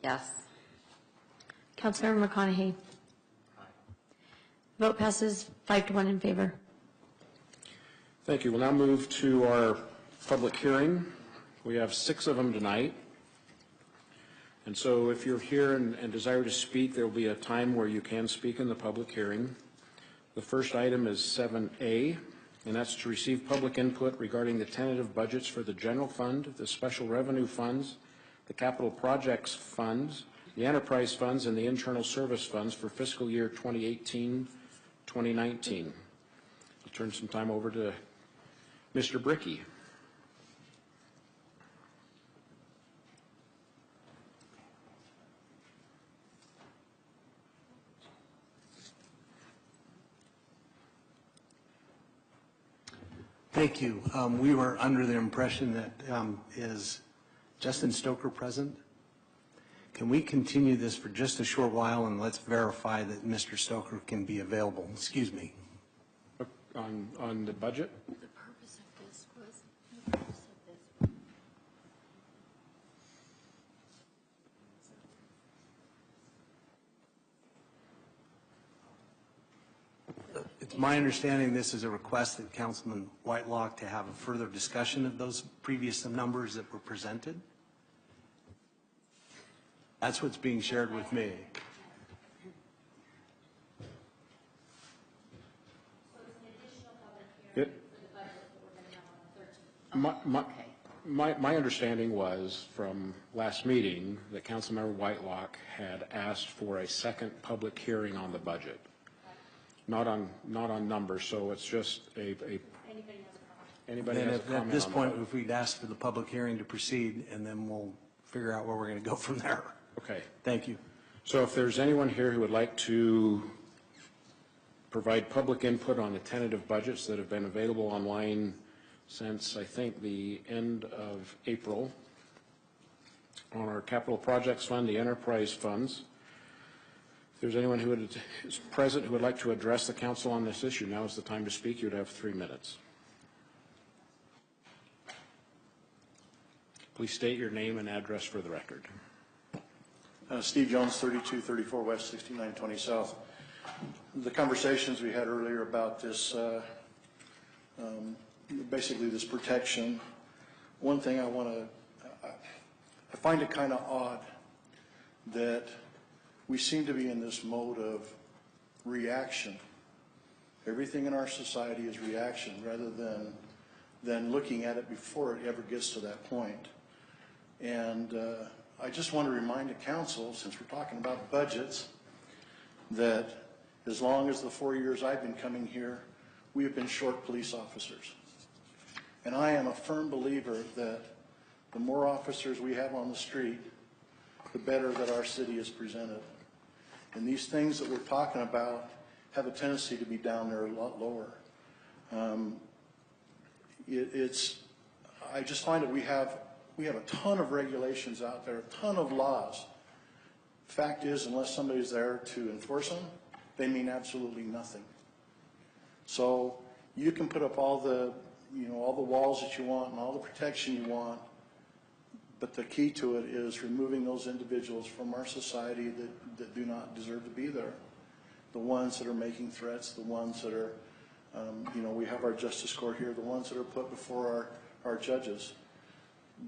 Speaker 12: Yes.
Speaker 2: Councilmember McConaughey. Vote passes 5-1 in favor.
Speaker 1: Thank you. We'll now move to our public hearing. We have 6 of them tonight. And so if you're here and desire to speak, there will be a time where you can speak in the public hearing. The first item is 7A, and that's to receive public input regarding the tentative budgets for the general fund, the special revenue funds, the capital projects funds, the enterprise funds, and the internal service funds for fiscal year 2018-2019. I'll turn some time over to Mr. Bricky.
Speaker 8: Thank you. We were under the impression that is Justin Stoker present? Can we continue this for just a short while and let's verify that Mr. Stoker can be available? Excuse me.
Speaker 1: On the budget?
Speaker 2: The purpose of this was, the purpose of this.
Speaker 8: It's my understanding this is a request that Councilman Whitelock to have a further discussion of those previous numbers that were presented. That's what's being shared with me.
Speaker 1: My understanding was from last meeting that Councilmember Whitelock had asked for a second public hearing on the budget. Not on numbers, so it's just anybody has a comment
Speaker 8: At this
Speaker 1: on
Speaker 8: point,
Speaker 1: that?
Speaker 8: if we'd ask for the public hearing to proceed, and then we'll figure out where we're going to go from there.
Speaker 1: Okay.
Speaker 8: Thank you.
Speaker 1: So if there's anyone here who would like to provide public input on the tentative budgets that have been available online since, I think, the end of April on our capital projects fund, the enterprise funds. If there's anyone who is present who would like to address the council on this issue, now is the time to speak. You would have 3 minutes. Please state your name and address for the record.
Speaker 15: Steve Jones, 3234 West, 6920 South. The conversations we had earlier about this, basically this protection, one thing I find it kind of odd that we seem to be in this mode of reaction. Everything in our society is reaction rather than looking at it before it ever gets to that point. And I just want to remind the council, since we're talking about budgets, that as long as the 4 years I've been coming here, we have been short police officers. And I am a firm believer that the more officers we have on the street, the better that our city is presented. And these things that we're talking about have a tendency to be down there a lot lower. I just find that we have a ton of regulations out there, a ton of laws. Fact is, unless somebody's there to enforce them, they mean absolutely nothing. So you can put up all the walls that you want and all the protection you want, but the key to it is removing those individuals from our society that do not deserve to be there. The ones that are making threats, the ones that are, we have our justice court here, the ones that are put before our judges.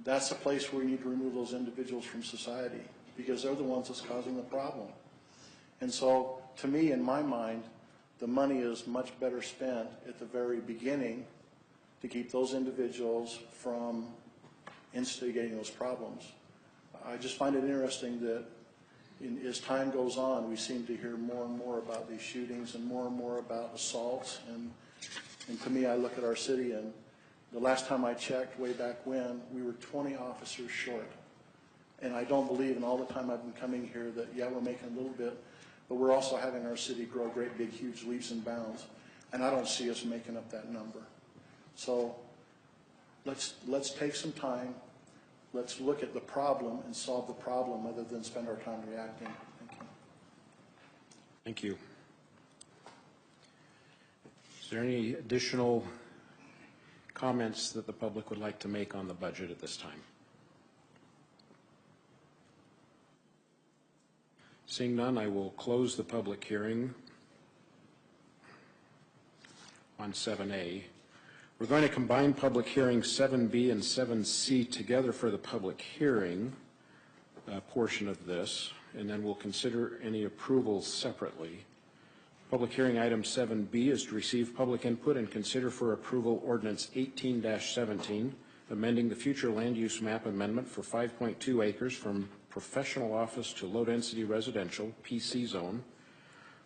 Speaker 15: That's a place where we need to remove those individuals from society because they're the ones that's causing the problem. And so, to me, in my mind, the money is much better spent at the very beginning to keep those individuals from instigating those problems. I just find it interesting that as time goes on, we seem to hear more and more about these shootings and more about assaults. And to me, I look at our city, and the last time I checked, way back when, we were 20 officers short. And I don't believe in all the time I've been coming here that, yeah, we're making a little bit, but we're also having our city grow great, big, huge leaps and bounds. And I don't see us making up that number. So let's take some time. Let's look at the problem and solve the problem rather than spend our time reacting. Thank you.
Speaker 1: Thank you. Is there any additional comments that the public would like to make on the budget at this time? Seeing none, I will close the public hearing on 7A. We're going to combine public hearings 7B and 7C together for the public hearing portion of this, and then we'll consider any approvals separately. Public hearing item 7B is to receive public input and consider for approval ordinance 18-17, amending the future land use map amendment for 5.2 acres from professional office to low-density residential, PC zone,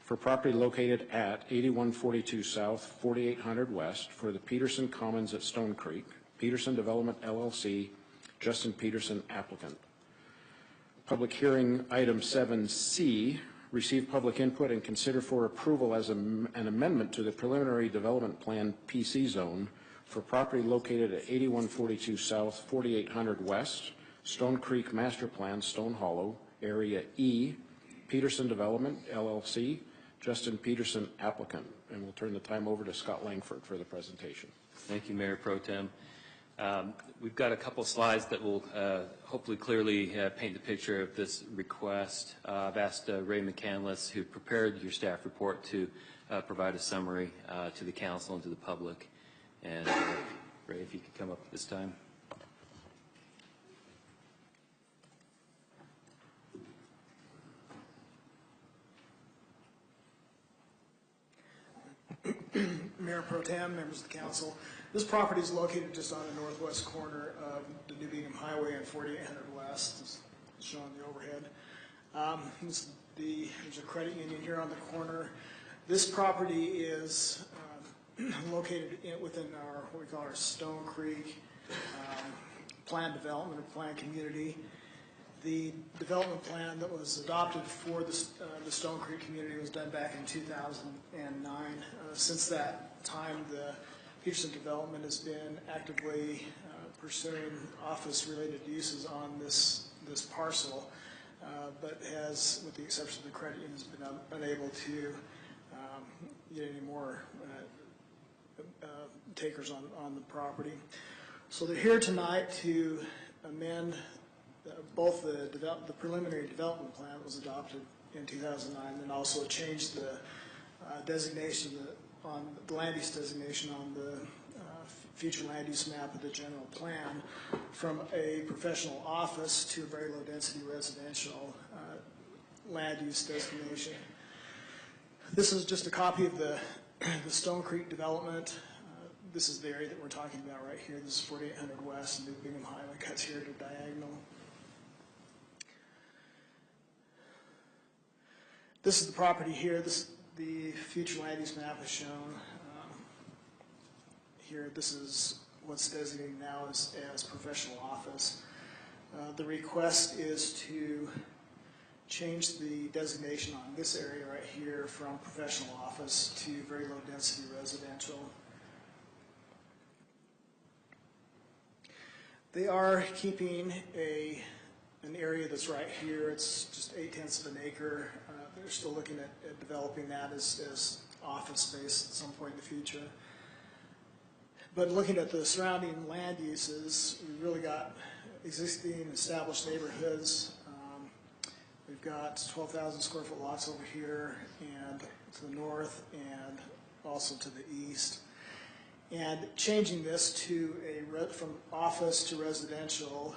Speaker 1: for property located at 8142 South, 4800 West, for the Peterson Commons at Stone Creek, Peterson Development LLC, Justin Peterson applicant. Public hearing item 7C, receive public input and consider for approval as an amendment to the preliminary development plan PC zone for property located at 8142 South, 4800 West, Stone Creek Master Plan, Stone Hollow, Area E, Peterson Development LLC, Justin Peterson applicant. And we'll turn the time over to Scott Langford for the presentation.
Speaker 16: Thank you, Mayor Pro Tem. We've got a couple slides that will hopefully clearly paint the picture of this request. I've asked Ray McCandless, who prepared your staff report, to provide a summary to the council and to the public. And Ray, if you could come up at this time.
Speaker 17: Mayor Pro Tem, members of the council, this property is located just on the northwest corner of the New Bingham Highway and 4800 West, as shown on the overhead. There's a credit union here on the corner. This property is located within what we call our Stone Creek planned development or planned community. The development plan that was adopted for the Stone Creek community was done back in 2009. Since that time, the Peterson development has been actively pursuing office-related uses on this parcel, but has, with the exception of the credit union, has been unable to get any more takers on the property. So they're here tonight to amend both the preliminary development plan that was adopted in 2009, and also change the designation on the land use designation on the future land use map of the general plan from a professional office to a very low density residential land use designation. This is just a copy of the Stone Creek development. This is the area that we're talking about right here. This is 4800 West, and New Bingham Highway cuts here at a diagonal. This is the property here. The future land use map is shown here. This is what's designated now as professional office. The request is to change the designation on this area right here from professional office to very low density residential. They are keeping an area that's right here. It's just 0.8 of an acre. They're still looking at developing that as office space at some point in the future. But looking at the surrounding land uses, we've really got existing established neighborhoods. We've got 12,000 square foot lots over here and to the north and also to the east. And changing this to from office to residential,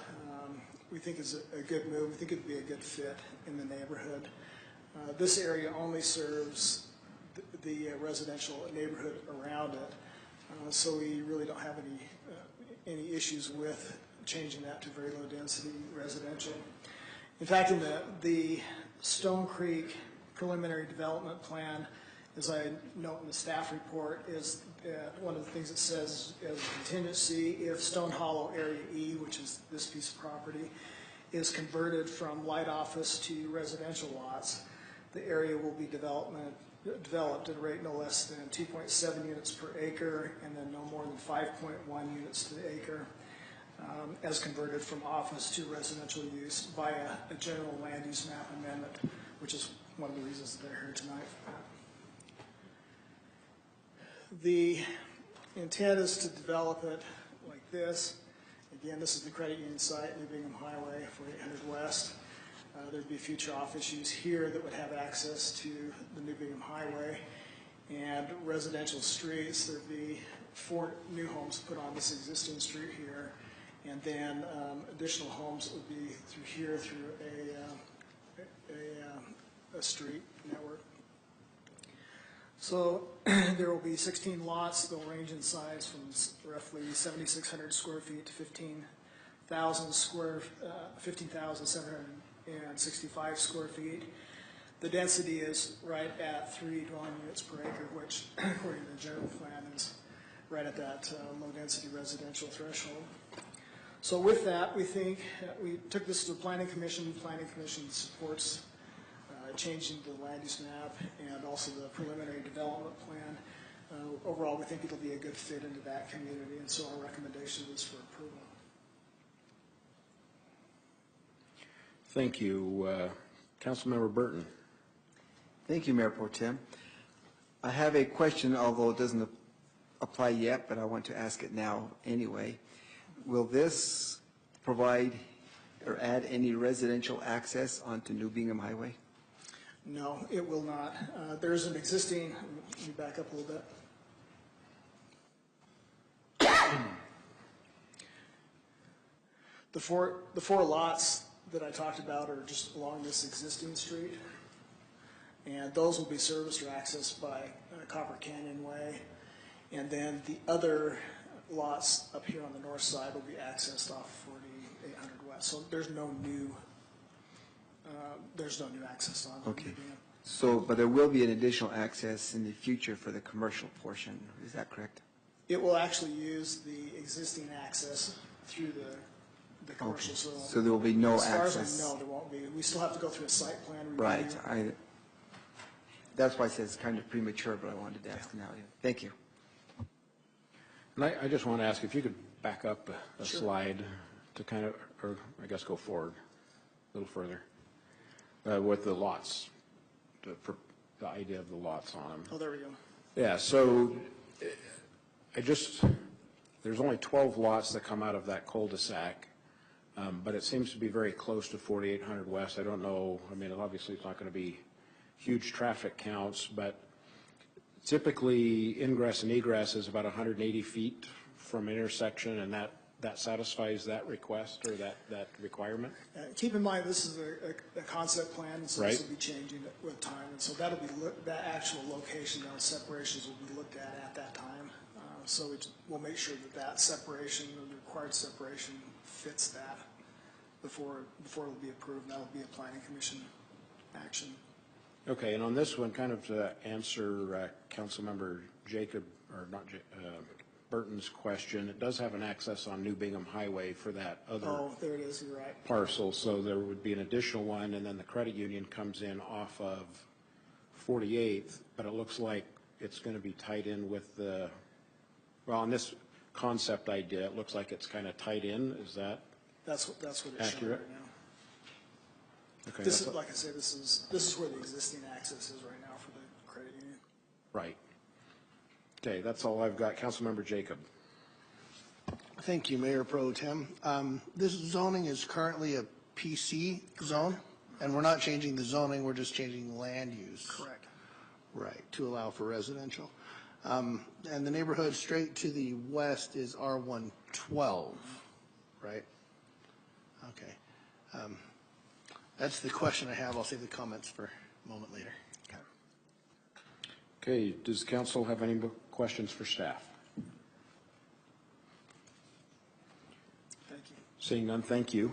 Speaker 17: we think is a good move. We think it would be a good fit in the neighborhood. This area only serves the residential neighborhood around it, so we really don't have any issues with changing that to very low density residential. In fact, in the Stone Creek preliminary development plan, as I note in the staff report, is one of the things it says as a contingency, if Stone Hollow Area E, which is this piece of property, is converted from light office to residential lots, the area will be developed at a rate no less than 2.7 units per acre and then no more than 5.1 units to the acre, as converted from office to residential use via a general land use map amendment, which is one of the reasons that they're here tonight. The intent is to develop it like this. Again, this is the credit union site, New Bingham Highway, 4800 West. There'd be future office use here that would have access to the New Bingham Highway and residential streets. There'd be 4 new homes put on this existing street here, and then additional homes would be through here through a street network. So there will be 16 lots. They'll range in size from roughly 7,600 square feet to 15,765 square feet. The density is right at 3 dwelling units per acre, which, according to the general plan, is right at that low density residential threshold. So with that, we think we took this to the Planning Commission. The Planning Commission supports changing the land use map and also the preliminary development plan. Overall, we think it'll be a good fit into that community, and so our recommendation is for approval.
Speaker 1: Thank you. Councilmember Burton.
Speaker 10: Thank you, Mayor Pro Tem. I have a question, although it doesn't apply yet, but I want to ask it now anyway. Will this provide or add any residential access onto New Bingham Highway?
Speaker 17: No, it will not. There's an existing, let me back up a little bit. The four lots that I talked about are just along this existing street, and those will be serviced or accessed by Copper Canyon Way, and then the other lots up here on the north side will be accessed off 4800 West. So there's no new access on.
Speaker 10: Okay. So, but there will be an additional access in the future for the commercial portion. Is that correct?
Speaker 17: It will actually use the existing access through the commercial,
Speaker 10: So there will be no
Speaker 17: as far
Speaker 10: access?
Speaker 17: as I know, there won't be. We still have to go through a site plan review.
Speaker 10: Right. That's why I said it's kind of premature, but I wanted to ask now. Thank you.
Speaker 1: And I just want to ask if you could back up a slide to kind of, or I guess go forward a little further with the lots, the idea of the lots on them.
Speaker 17: Oh, there we go.
Speaker 1: Yeah, so there's only 12 lots that come out of that cul-de-sac, but it seems to be very close to 4800 West. I don't know, I mean, obviously it's not going to be huge traffic counts, but typically ingress and egress is about 180 feet from an intersection, and that satisfies that request or that requirement?
Speaker 17: Keep in mind, this is a concept plan, and so
Speaker 1: Right.
Speaker 17: this will be changing with time. And so that'll be, that actual location, those separations will be looked at that time. So we'll make sure that separation, the required separation fits that before it'll be approved. That'll be a planning commission action.
Speaker 1: Okay, and on this one, kind of to answer Councilmember Jacob, or not Burton's question, it does have an access on New Bingham Highway for that other
Speaker 17: Oh, there it is, you're right.
Speaker 1: parcel, so there would be an additional one, and then the credit union comes in off of 48th, but it looks like it's going to be tied in with the, well, on this concept idea, it looks like it's kind of tied in. Is that
Speaker 17: That's what it's showing
Speaker 1: accurate?
Speaker 17: right now.
Speaker 1: Okay,
Speaker 17: This
Speaker 1: that's
Speaker 17: is, like I say, this is where the existing access is right now for the credit union.
Speaker 1: right. Okay, that's all I've got. Councilmember Jacob.
Speaker 11: Thank you, Mayor Pro Tem. This zoning is currently a PC zone, and we're not changing the zoning, we're just changing the land use.
Speaker 17: Correct.
Speaker 11: Right, to allow for residential. And the neighborhood straight to the west is R112, right? Okay. That's the question I have. I'll save the comments for a moment later.
Speaker 1: Okay, does council have any questions for staff?
Speaker 17: Thank you.
Speaker 1: Seeing none, thank you.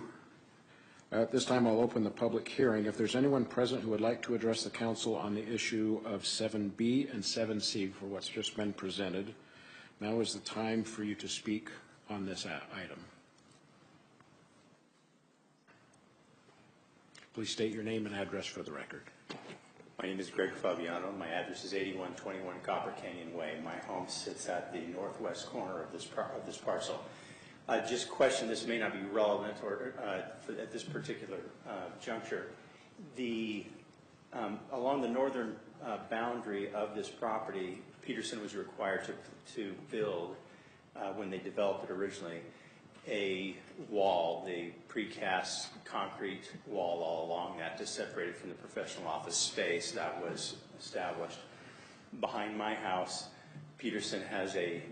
Speaker 1: At this time, I'll open the public hearing. If there's anyone present who would like to address the council on the issue of 7B and 7C for what's just been presented, now is the time for you to speak on this item. Please state your name and address for the record.
Speaker 18: My name is Greg Fabiano. My address is 8121 Copper Canyon Way. My home sits at the northwest corner of this parcel. Just question, this may not be relevant or at this particular juncture. Along the northern boundary of this property, Peterson was required to build, when they developed it originally, a wall, the precast concrete wall all along that to separate it from the professional office space that was established. Behind my house, Peterson has a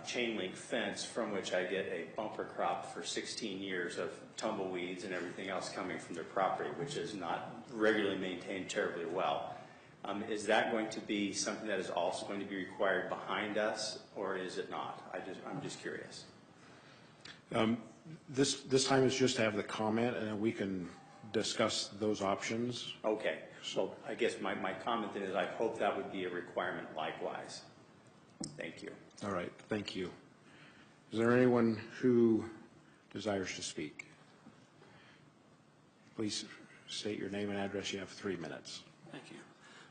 Speaker 18: chain link fence from which I get a bumper crop for 16 years of tumbleweeds and everything else coming from their property, which is not regularly maintained terribly well. Is that going to be something that is also going to be required behind us, or is it not? I'm just curious.
Speaker 1: This time is just to have the comment, and then we can discuss those options.
Speaker 18: Okay. So I guess my comment then is I hope that would be a requirement likewise. Thank you.
Speaker 1: All right, thank you. Is there anyone who desires to speak? Please state your name and address. You have 3 minutes.
Speaker 19: Thank you.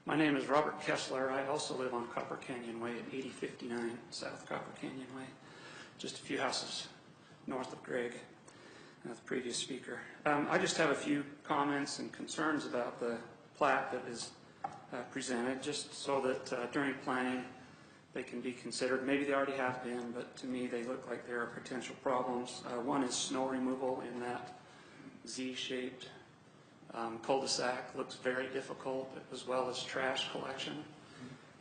Speaker 19: My name is Robert Kessler. I also live on Copper Canyon Way at 8059 South Copper Canyon Way, just a few houses north of Greg, the previous speaker. I just have a few comments and concerns about the plat that is presented, just so that during planning they can be considered. Maybe they already have been, but to me they look like there are potential problems. One is snow removal in that Z-shaped cul-de-sac. Looks very difficult, as well as trash collection.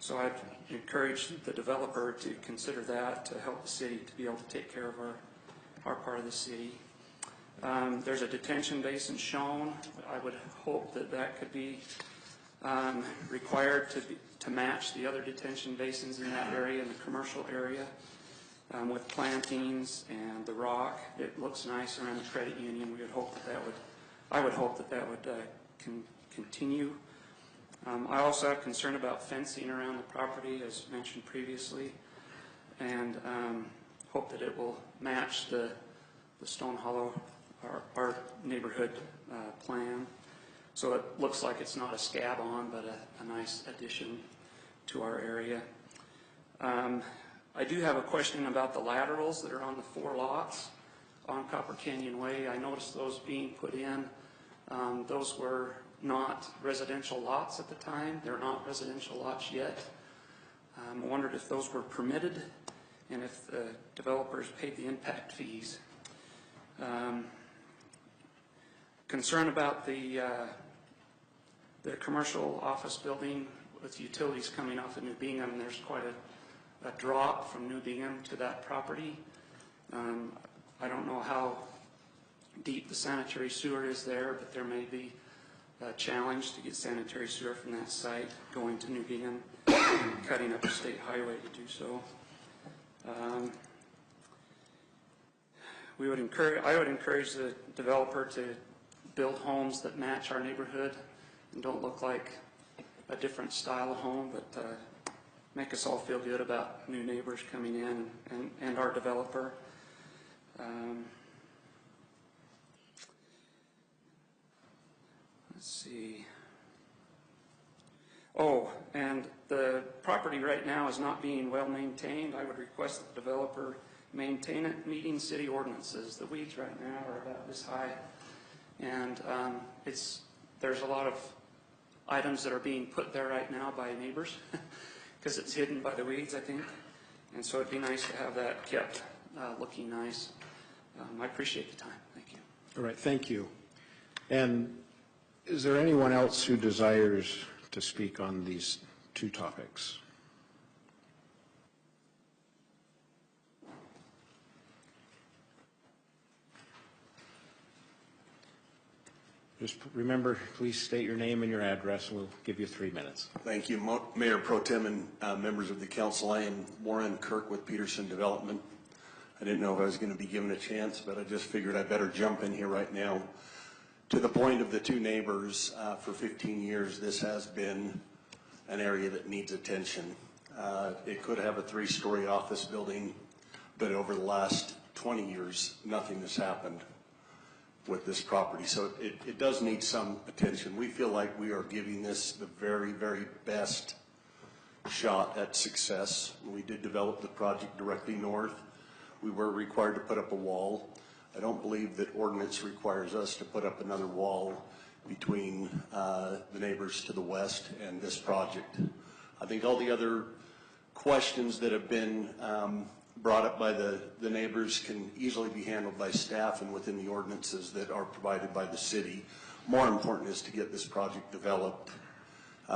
Speaker 19: So I'd encourage the developer to consider that to help the city to be able to take care of our part of the city. There's a detention basin shown. I would hope that could be required to match the other detention basins in that area, in the commercial area, with plantings and the rock. It looks nice around the credit union. We would hope I would hope that would continue. I also have concern about fencing around the property, as mentioned previously, and hope that it will match the Stone Hollow, our neighborhood plan. So it looks like it's not a scab-on, but a nice addition to our area. I do have a question about the laterals that are on the 4 lots on Copper Canyon Way. I noticed those being put in. Those were not residential lots at the time. They're not residential lots yet. I wondered if those were permitted and if the developers paid the impact fees. Concern about the commercial office building with utilities coming off of New Bingham. There's quite a drop from New Bingham to that property. I don't know how deep the sanitary sewer is there, but there may be a challenge to get sanitary sewer from that site going to New Bingham, cutting up a state highway to do so. I would encourage the developer to build homes that match our neighborhood and don't look like a different style of home, but make us all feel good about new neighbors coming in and our developer. Let's see. Oh, and the property right now is not being well maintained. I would request that the developer maintain it, meeting city ordinances. The weeds right now are about this high, and there's a lot of items that are being put there right now by neighbors because it's hidden by the weeds, I think. And so it'd be nice to have that kept looking nice. I appreciate the time. Thank you.
Speaker 1: All right, thank you. And is there anyone else who desires to speak on these 2 topics? Just remember, please state your name and your address, and we'll give you 3 minutes.
Speaker 20: Thank you, Mayor Pro Tem and members of the council. I am Warren Kirk with Peterson Development. I didn't know if I was going to be given a chance, but I just figured I better jump in here right now. To the point of the 2 neighbors, for 15 years, this has been an area that needs attention. It could have a 3-story office building, but over the last 20 years, nothing has happened with this property. So it does need some attention. We feel like we are giving this the very, very best shot at success. We did develop the project directly north. We were required to put up a wall. I don't believe that ordinance requires us to put up another wall between the neighbors to the west and this project. I think all the other questions that have been brought up by the neighbors can easily be handled by staff and within the ordinances that are provided by the city. More important is to get this project developed.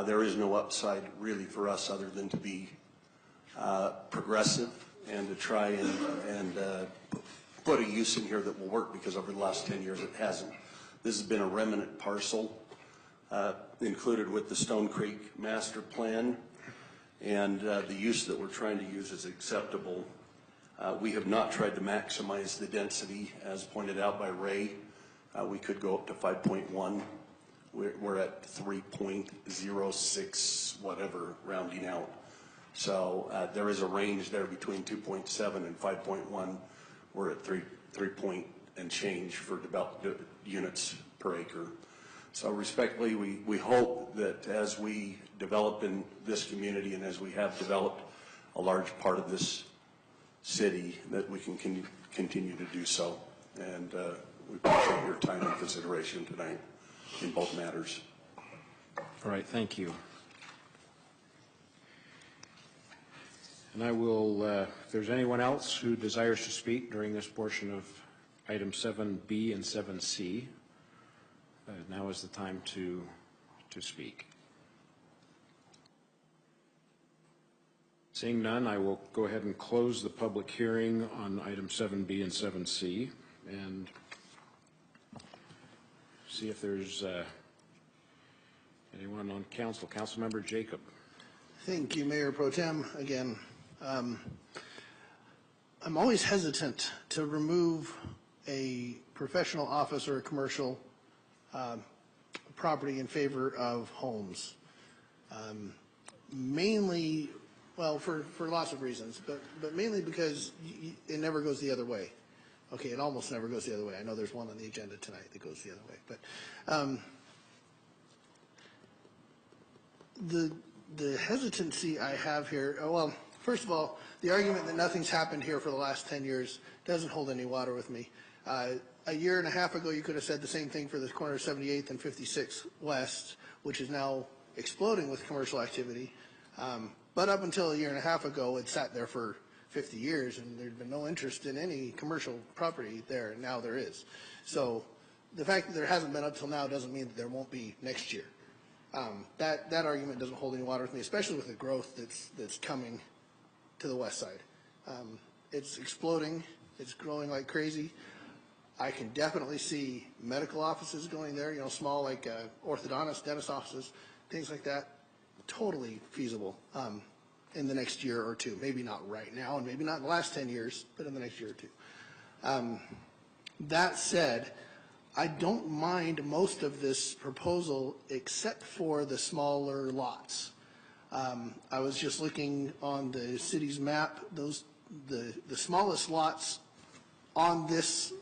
Speaker 20: There is no upside really for us other than to be progressive and to try and put a use in here that will work, because over the last 10 years it hasn't. This has been a remnant parcel included with the Stone Creek master plan, and the use that we're trying to use is acceptable. We have not tried to maximize the density as pointed out by Ray. We could go up to 5.1. We're at 3.06 whatever, rounding out. So there is a range there between 2.7 and 5.1. We're at 3 point and change for developed units per acre. So respectfully, we hope that as we develop in this community and as we have developed a large part of this city, that we can continue to do so. And we appreciate your time and consideration tonight in both matters.
Speaker 1: All right, thank you. And I will, if there's anyone else who desires to speak during this portion of item 7B and 7C, now is the time to speak. Seeing none, I will go ahead and close the public hearing on item 7B and 7C and see if there's anyone on council. Councilmember Jacob.
Speaker 11: Thank you, Mayor Pro Tem. Again, I'm always hesitant to remove a professional office or a commercial property in favor of homes. Mainly, well, for lots of reasons, but mainly because it never goes the other way. Okay, it almost never goes the other way. I know there's one on the agenda tonight that goes the other way. But the hesitancy I have here, well, first of all, the argument that nothing's happened here for the last 10 years doesn't hold any water with me. A year and a half ago, you could have said the same thing for the corner of 78th and 56 West, which is now exploding with commercial activity. But up until a year and a half ago, it sat there for 50 years, and there'd been no interest in any commercial property there, and now there is. So the fact that there hasn't been up till now doesn't mean that there won't be next year. That argument doesn't hold any water with me, especially with the growth that's coming to the west side. It's exploding. It's growing like crazy. I can definitely see medical offices going there, small like orthodontist, dentist offices, things like that. Totally feasible in the next year or two. Maybe not right now, and maybe not in the last 10 years, but in the next year or two. That said, I don't mind most of this proposal except for the smaller lots. I was just looking on the city's map. The smallest lots on this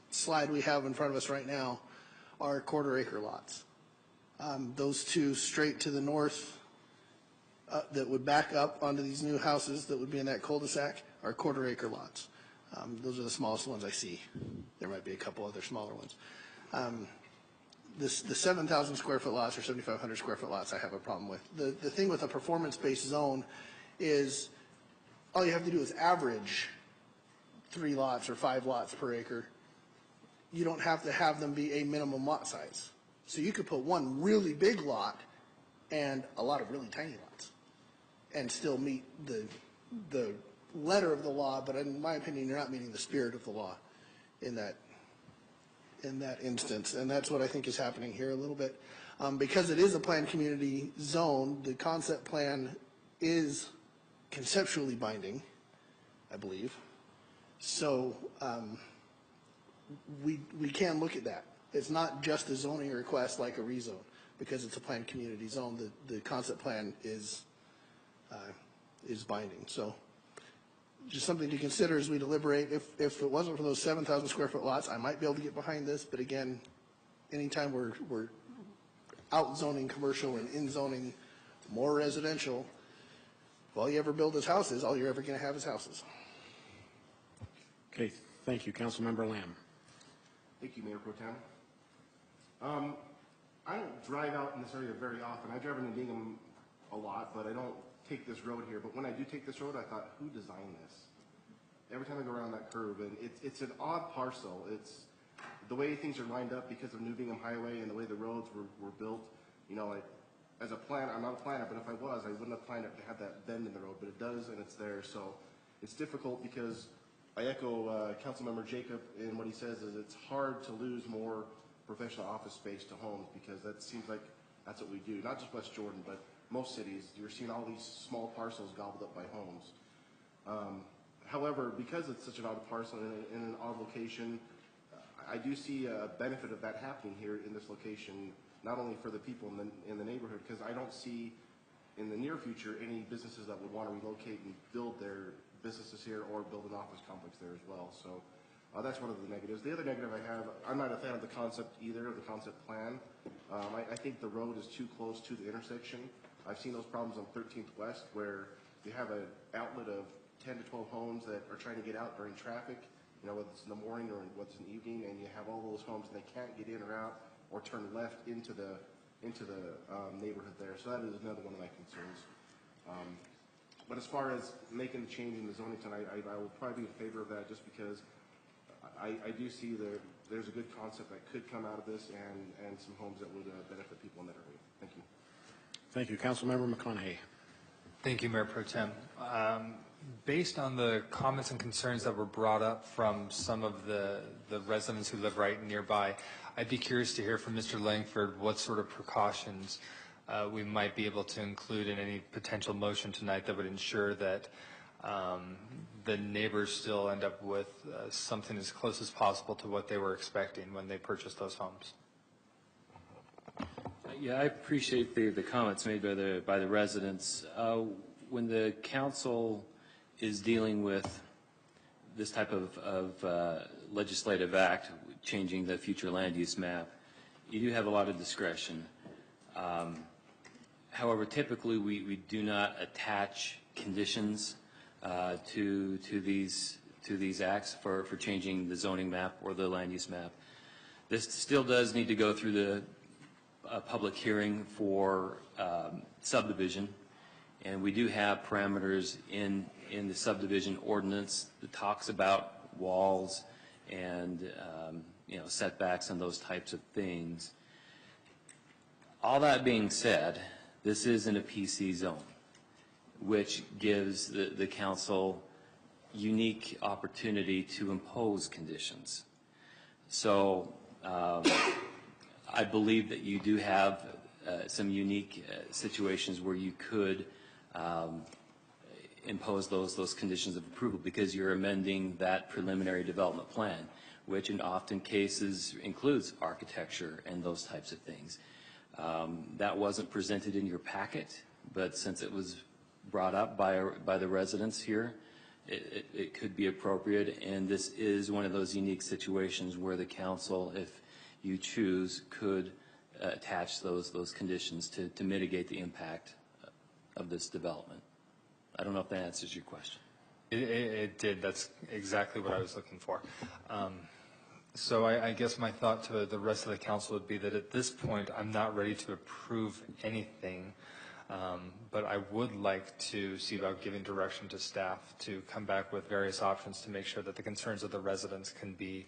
Speaker 11: slide we have in front of us right now are quarter-acre lots. Those two straight to the north that would back up onto these new houses that would be in that cul-de-sac are quarter-acre lots. Those are the smallest ones I see. There might be a couple other smaller ones. The 7,000 square foot lots or 7,500 square foot lots I have a problem with. The thing with a performance-based zone is all you have to do is average 3 lots or 5 lots per acre. You don't have to have them be a minimum lot size. So you could put one really big lot and a lot of really tiny lots and still meet the letter of the law, but in my opinion, you're not meeting the spirit of the law in that instance. And that's what I think is happening here a little bit. Because it is a planned community zone, the concept plan is conceptually binding, I believe. So we can look at that. It's not just a zoning request like a rezone. Because it's a planned community zone, the concept plan is binding. So just something to consider as we deliberate. If it wasn't for those 7,000 square foot lots, I might be able to get behind this. But again, anytime we're out zoning commercial and in zoning more residential, if all you ever build is houses, all you're ever going to have is houses.
Speaker 1: Okay, thank you. Councilmember Lamb.
Speaker 14: Thank you, Mayor Pro Tem. I don't drive out in this area very often. I drive into Bingham a lot, but I don't take this road here. But when I do take this road, I thought, who designed this? Every time I go around that curve, and it's an odd parcel. It's the way things are lined up because of New Bingham Highway and the way the roads were built. As a planner, I'm not a planner, but if I was, I wouldn't have planned it to have that bend in the road, but it does, and it's there. So it's difficult because I echo Councilmember Jacob in what he says is it's hard to lose more professional office space to homes because that seems like that's what we do. Not just West Jordan, but most cities. You're seeing all these small parcels gobbled up by homes. However, because it's such an odd parcel in an odd location, I do see a benefit of that happening here in this location, not only for the people in the neighborhood, because I don't see in the near future any businesses that would want to relocate and build their businesses here or build an office complex there as well. So that's one of the negatives. The other negative I have, I'm not a fan of the concept either, of the concept plan. I think the road is too close to the intersection. I've seen those problems on 13th West where you have an outlet of 10 to 12 homes that are trying to get out during traffic, whether it's in the morning or whether it's in the evening, and you have all those homes and they can't get in or out or turn left into the neighborhood there. So that is another one of my concerns. But as far as making the change in the zoning tonight, I will probably be in favor of that just because I do see there's a good concept that could come out of this and some homes that would benefit people in that area. Thank you.
Speaker 1: Thank you. Councilmember McConaughey.
Speaker 9: Thank you, Mayor Pro Tem. Based on the comments and concerns that were brought up from some of the residents who live right nearby, I'd be curious to hear from Mr. Langford what sort of precautions we might be able to include in any potential motion tonight that would ensure that the neighbors still end up with something as close as possible to what they were expecting when they purchased those homes.
Speaker 16: Yeah, I appreciate the comments made by the residents. When the council is dealing with this type of legislative act, changing the future land use map, you do have a lot of discretion. However, typically we do not attach conditions to these acts for changing the zoning map or the land use map. This still does need to go through the public hearing for subdivision, and we do have parameters in the subdivision ordinance that talks about walls and setbacks and those types of things. All that being said, this is in a PC zone, which gives the council unique opportunity to impose conditions. So I believe that you do have some unique situations where you could impose those conditions of approval because you're amending that preliminary development plan, which in often cases includes architecture and those types of things. That wasn't presented in your packet, but since it was brought up by the residents here, it could be appropriate, and this is one of those unique situations where the council, if you choose, could attach those conditions to mitigate the impact of this development. I don't know if that answers your question.
Speaker 9: It did. That's exactly what I was looking for. So I guess my thought to the rest of the council would be that at this point, I'm not ready to approve anything, but I would like to see about giving direction to staff to come back with various options to make sure that the concerns of the residents can be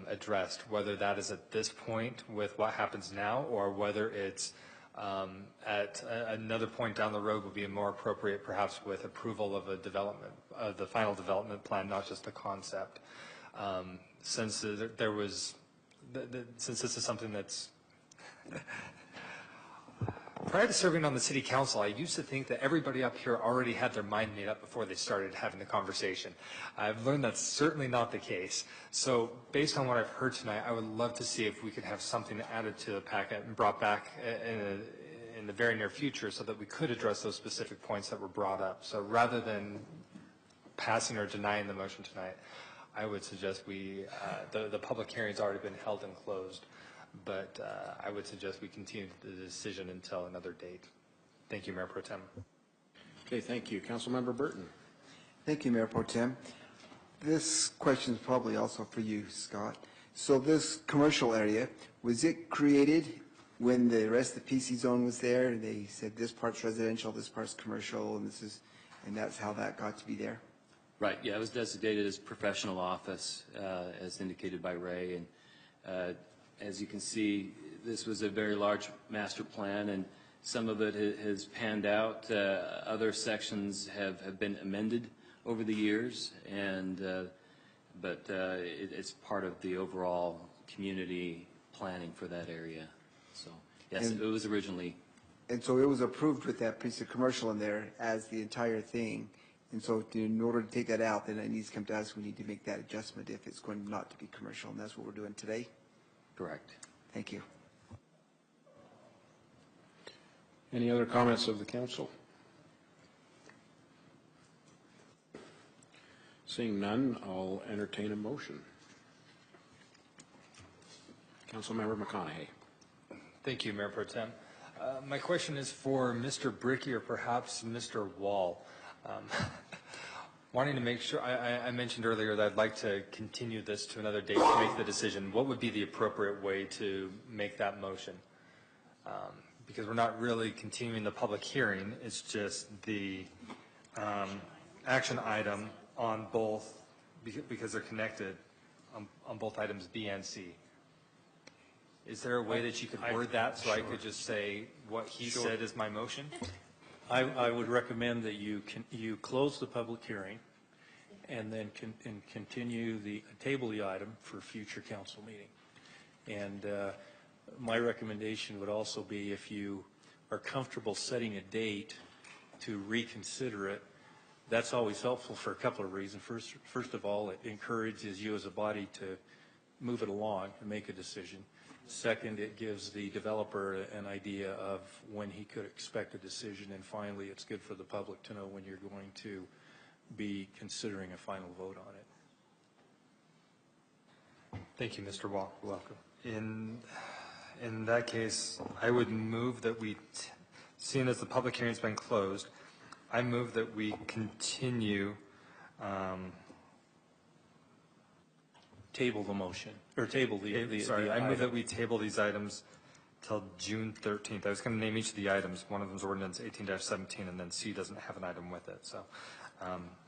Speaker 9: addressed, whether that is at this point with what happens now or whether it's at another point down the road would be more appropriate, perhaps with approval of a development, the final development plan, not just the concept. Since since this is something that's prior to serving on the city council, I used to think that everybody up here already had their mind made up before they started having the conversation. I've learned that's certainly not the case. So based on what I've heard tonight, I would love to see if we could have something added to the packet and brought back in the very near future so that we could address those specific points that were brought up. So rather than passing or denying the motion tonight, I would suggest the public hearing's already been held and closed, but I would suggest we continue the decision until another date. Thank you, Mayor Pro Tem.
Speaker 1: Okay, thank you. Councilmember Burton.
Speaker 10: Thank you, Mayor Pro Tem. This question is probably also for you, Scott. So this commercial area, was it created when the rest of the PC zone was there and they said this part's residential, this part's commercial, and that's how that got to be there?
Speaker 16: Right, yeah, it was designated as professional office, as indicated by Ray, and as you can see, this was a very large master plan, and some of it has panned out. Other sections have been amended over the years, but it's part of the overall community planning for that area. So, yes, it was originally.
Speaker 10: And so it was approved with that piece of commercial in there as the entire thing. And so in order to take that out, then it needs to come to us. We need to make that adjustment if it's going not to be commercial, and that's what we're doing today.
Speaker 16: Correct.
Speaker 10: Thank you.
Speaker 1: Any other comments of the council? Seeing none, I'll entertain a motion. Councilmember McConaughey.
Speaker 9: Thank you, Mayor Pro Tem. My question is for Mr. Bricky or perhaps Mr. Wall. Wanting to make sure, I mentioned earlier that I'd like to continue this to another date to make the decision. What would be the appropriate way to make that motion? Because we're not really continuing the public hearing, it's just the action item on both, because they're connected, on both items B and C. Is there a way that you could word that so I could just say what he said is my motion?
Speaker 21: I would recommend that you close the public hearing and then continue table the item for future council meeting. And my recommendation would also be, if you are comfortable setting a date to reconsider it, that's always helpful for a couple of reasons. First of all, it encourages you as a body to move it along and make a decision. Second, it gives the developer an idea of when he could expect a decision. And finally, it's good for the public to know when you're going to be considering a final vote on it.
Speaker 9: Thank you, Mr. Walker. Welcome. In that case, I would move that we, seeing as the public hearing's been closed, I move that we continue.
Speaker 21: Table the motion, or table the
Speaker 9: Sorry, I move
Speaker 21: item.
Speaker 9: that we table these items till June 13th. I was going to name each of the items. One of them is ordinance 18-17, and then C doesn't have an item with it. So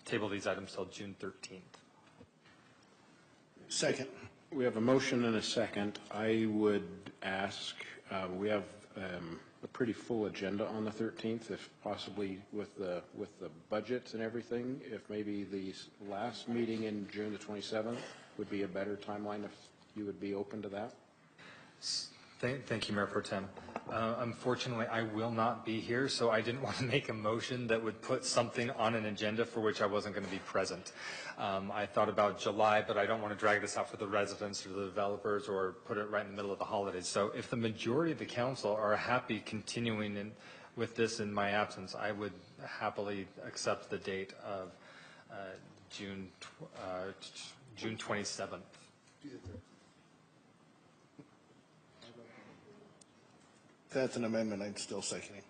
Speaker 9: table these items till June 13th.
Speaker 11: Second.
Speaker 1: We have a motion and a second. I would ask, we have a pretty full agenda on the 13th, if possibly with the budgets and everything, if maybe the last meeting in June the 27th would be a better timeline, if you would be open to that.
Speaker 9: Thank you, Mayor Pro Tem. Unfortunately, I will not be here, so I didn't want to make a motion that would put something on an agenda for which I wasn't going to be present. I thought about July, but I don't want to drag this out for the residents or the developers or put it right in the middle of the holidays. So if the majority of the council are happy continuing with this in my absence, I would happily accept the date of June 27th.
Speaker 11: That's an amendment I'm still seconding.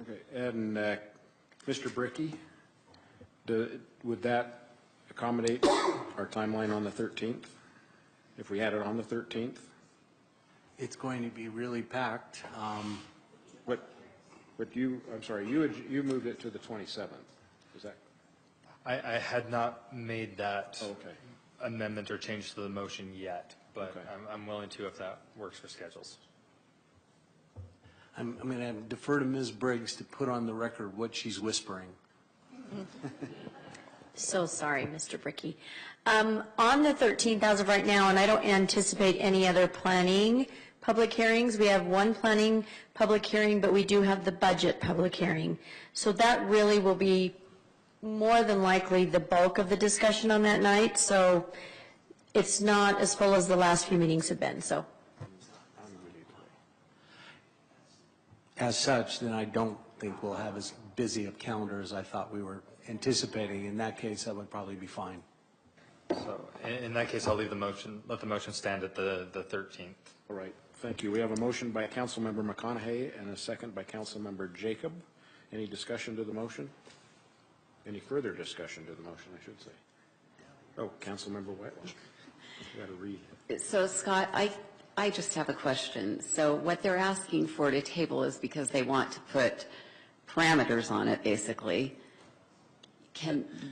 Speaker 1: Okay, and Mr. Bricky, would that accommodate our timeline on the 13th, if we had it on the 13th?
Speaker 8: It's going to be really packed.
Speaker 1: I'm sorry, you moved it to the 27th, is that?
Speaker 9: I had not made that
Speaker 1: okay.
Speaker 9: amendment or change to the motion yet, but
Speaker 1: Okay.
Speaker 9: I'm willing to if that works for schedules.
Speaker 8: I'm going to defer to Ms. Briggs to put on the record what she's whispering.
Speaker 2: So sorry, Mr. Bricky. On the 13th, as of right now, and I don't anticipate any other planning public hearings. We have one planning public hearing, but we do have the budget public hearing. So that really will be more than likely the bulk of the discussion on that night. So it's not as full as the last few meetings have been, so.
Speaker 8: As such, then I don't think we'll have as busy a calendar as I thought we were anticipating. In that case, that would probably be fine.
Speaker 9: So in that case, I'll leave the motion, let the motion stand at the 13th.
Speaker 1: All right, thank you. We have a motion by Councilmember McConaughey and a second by Councilmember Jacob. Any discussion to the motion? Any further discussion to the motion, I should say? Oh, Councilmember Whitelock. You got to read.
Speaker 12: So, Scott, I just have a question. So what they're asking for to table is because they want to put parameters on it, basically.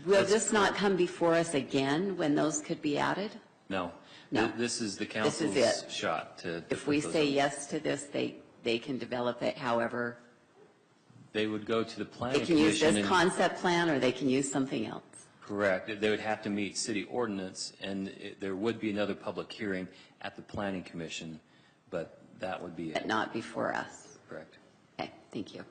Speaker 12: Will this not come before us again when those could be added?
Speaker 16: No.
Speaker 12: No.
Speaker 16: This is the
Speaker 12: This is
Speaker 16: council's
Speaker 12: it.
Speaker 16: shot to.
Speaker 12: If we say yes to this, they can develop it however.
Speaker 16: They would go to the planning
Speaker 12: They
Speaker 16: commission.
Speaker 12: can use this
Speaker 16: and-
Speaker 12: concept plan or they can use something else.
Speaker 16: Correct. They would have to meet city ordinance, and there would be another public hearing at the planning commission, but that would be it.
Speaker 12: But not before us.
Speaker 16: Correct.
Speaker 12: Okay, thank you.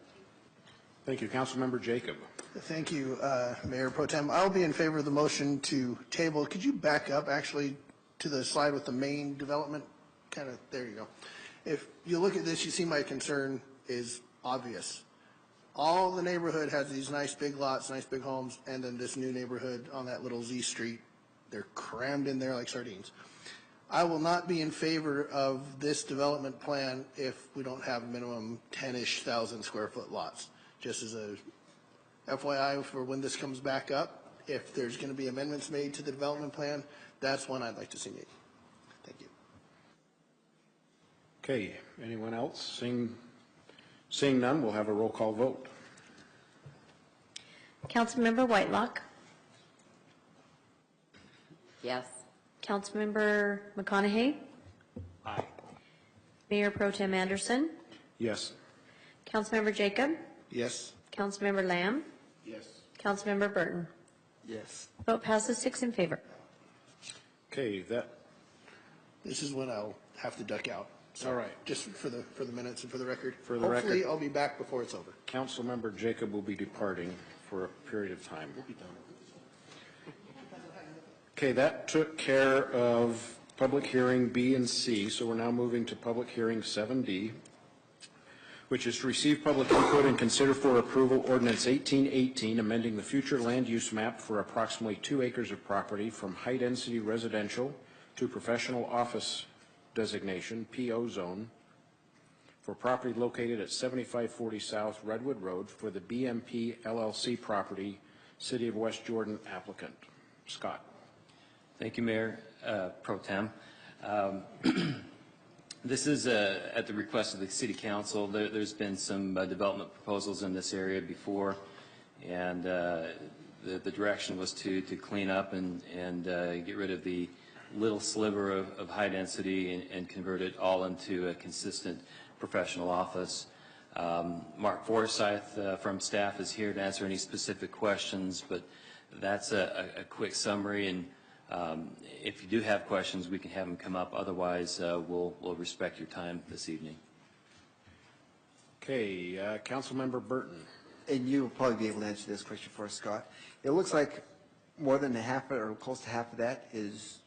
Speaker 1: Thank you. Councilmember Jacob.
Speaker 11: Thank you, Mayor Pro Tem. I'll be in favor of the motion to table. Could you back up actually to the slide with the main development? Kind of, there you go. If you look at this, you see my concern is obvious. All the neighborhood has these nice big lots, nice big homes, and then this new neighborhood on that little Z Street, they're crammed in there like sardines. I will not be in favor of this development plan if we don't have minimum 10-ish thousand square foot lots. Just as a FYI for when this comes back up, if there's going to be amendments made to the development plan, that's one I'd like to see made. Thank you.
Speaker 1: Okay, anyone else? Seeing none, we'll have a roll call vote.
Speaker 2: Councilmember Whitelock.
Speaker 12: Yes.
Speaker 2: Councilmember McConaughey.
Speaker 1: Aye.
Speaker 2: Mayor Pro Tem Anderson.
Speaker 1: Yes.
Speaker 2: Councilmember Jacob.
Speaker 11: Yes.
Speaker 2: Councilmember Lamb.
Speaker 14: Yes.
Speaker 2: Councilmember Burton.
Speaker 10: Yes.
Speaker 2: Vote passes 6 in favor.
Speaker 1: Okay,
Speaker 11: This is when I'll have to duck out. So
Speaker 1: all right.
Speaker 11: Just for the minutes and for the record.
Speaker 1: For the
Speaker 11: Hopefully
Speaker 1: record.
Speaker 11: I'll be back before it's over.
Speaker 1: Councilmember Jacob will be departing for a period of time.
Speaker 11: We'll be done.
Speaker 1: Okay, that took care of public hearing B and C, so we're now moving to public hearing 7D, which is to receive public input and consider for approval ordinance 1818, amending the future land use map for approximately 2 acres of property from high-density residential to professional office designation, PO zone, for property located at 7540 South Redwood Road for the BMP LLC property, City of West Jordan applicant. Scott.
Speaker 16: Thank you, Mayor Pro Tem. This is at the request of the City Council. There's been some development proposals in this area before, and the direction was to clean up and get rid of the little sliver of high density and convert it all into a consistent professional office. Mark Forsyth from staff is here to answer any specific questions, but that's a quick summary, and if you do have questions, we can have them come up. Otherwise, we'll respect your time this evening.
Speaker 1: Okay, Councilmember Burton.
Speaker 10: And you will probably be able to answer this question for us, Scott. It looks like more than half or close to half of that is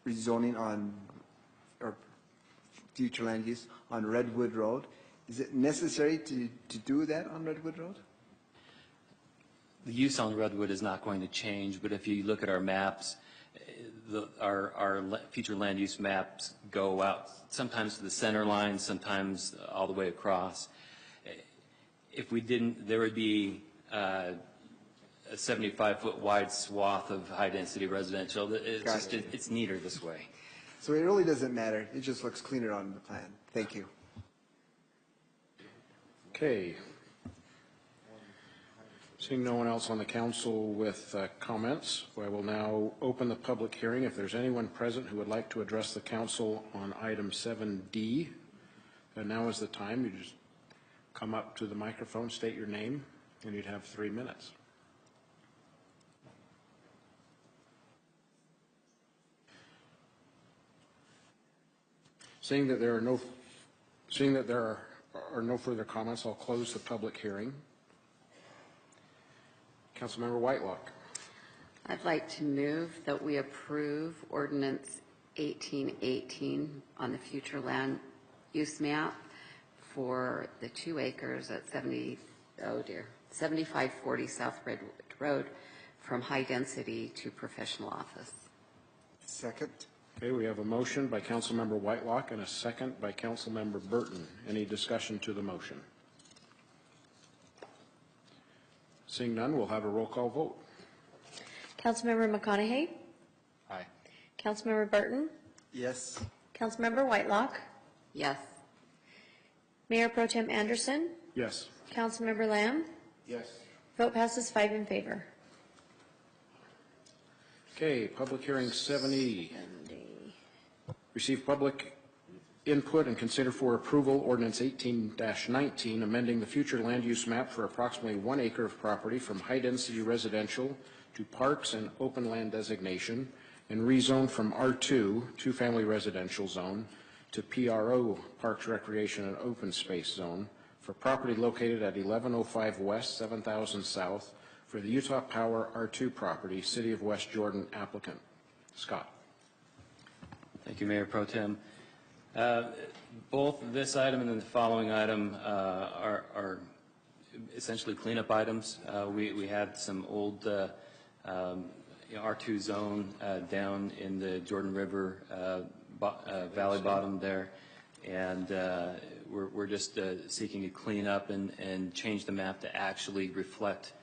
Speaker 10: rezoning on, or future land use on Redwood Road. Is it necessary to do that on Redwood Road?
Speaker 16: The use on Redwood is not going to change, but if you look at our maps, our future land use maps go out sometimes to the center line, sometimes all the way across. If we didn't, there would be a 75-foot wide swath of high-density residential. It's neater this way.
Speaker 10: So it really doesn't matter. It just looks cleaner on the plan. Thank you.
Speaker 1: Okay. Seeing no one else on the council with comments, I will now open the public hearing. If there's anyone present who would like to address the council on item 7D, now is the time. You just come up to the microphone, state your name, and you'd have 3 minutes. Seeing that there are no further comments, I'll close the public hearing. Councilmember Whitelock.
Speaker 12: I'd like to move that we approve ordinance 1818 on the future land use map for the 2 acres at 7540 South Redwood Road from high density to professional office.
Speaker 10: Second.
Speaker 1: Okay, we have a motion by Councilmember Whitelock and a second by Councilmember Burton. Any discussion to the motion? Seeing none, we'll have a roll call vote.
Speaker 2: Councilmember McConaughey?
Speaker 9: Aye.
Speaker 2: Councilmember Burton?
Speaker 10: Yes.
Speaker 2: Councilmember Whitelock?
Speaker 12: Yes.
Speaker 2: Mayor Pro Tem Anderson?
Speaker 1: Yes.
Speaker 2: Councilmember Lamb?
Speaker 14: Yes.
Speaker 2: Vote passes 5 in favor.
Speaker 1: Okay, public hearing 7E. Receive public input and consider for approval ordinance 18-19, amending the future land use map for approximately 1 acre of property from high density residential to parks and open land designation, and rezone from R2, 2-family residential zone, to PRO, Parks, Recreation, and Open Space Zone, for property located at 1105 West, 7000 South, for the Utah Power R2 property, City of West Jordan applicant. Scott.
Speaker 16: Thank you, Mayor Pro Tem. Both this item and then the following item are essentially cleanup items. We had some old R2 zone down in the Jordan River valley bottom there, and we're just seeking to clean up and change the map to actually reflect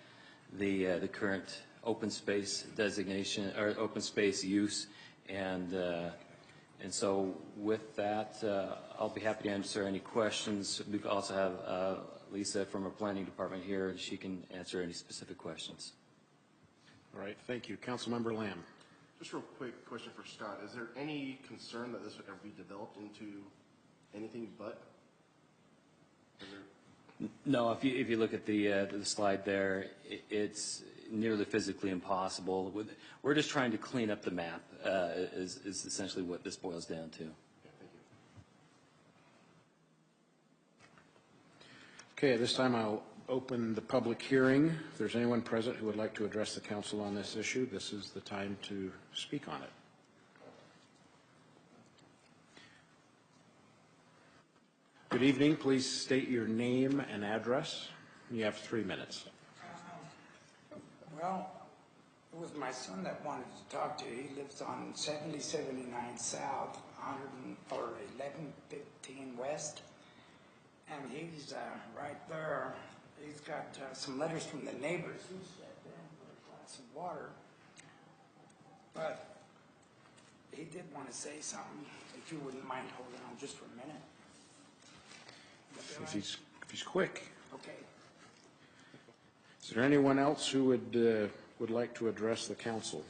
Speaker 16: the current open space designation or open space use, and so with that, I'll be happy to answer any questions. We also have Lisa from our planning department here, and she can answer any specific questions.
Speaker 1: All right, thank you. Councilmember Lamb.
Speaker 14: Just real quick question for Scott. Is there any concern that this would ever be developed into anything but?
Speaker 16: No, if you look at the slide there, it's nearly physically impossible. We're just trying to clean up the map, is essentially what this boils down to.
Speaker 1: Okay, at this time I'll open the public hearing. If there's anyone present who would like to address the council on this issue, this is the time to speak on it. Good evening. Please state your name and address. You have 3 minutes.
Speaker 3: Well, It was my son that wanted to talk to you. He lives on 7079 South, 1115 West. And he's right there. He's got some letters from the neighbors. He sat down for a glass of water. But he did want to say something, if you wouldn't mind holding on just for a minute.
Speaker 1: If he's quick.
Speaker 3: Okay.
Speaker 1: Is there anyone else who would like to address the council?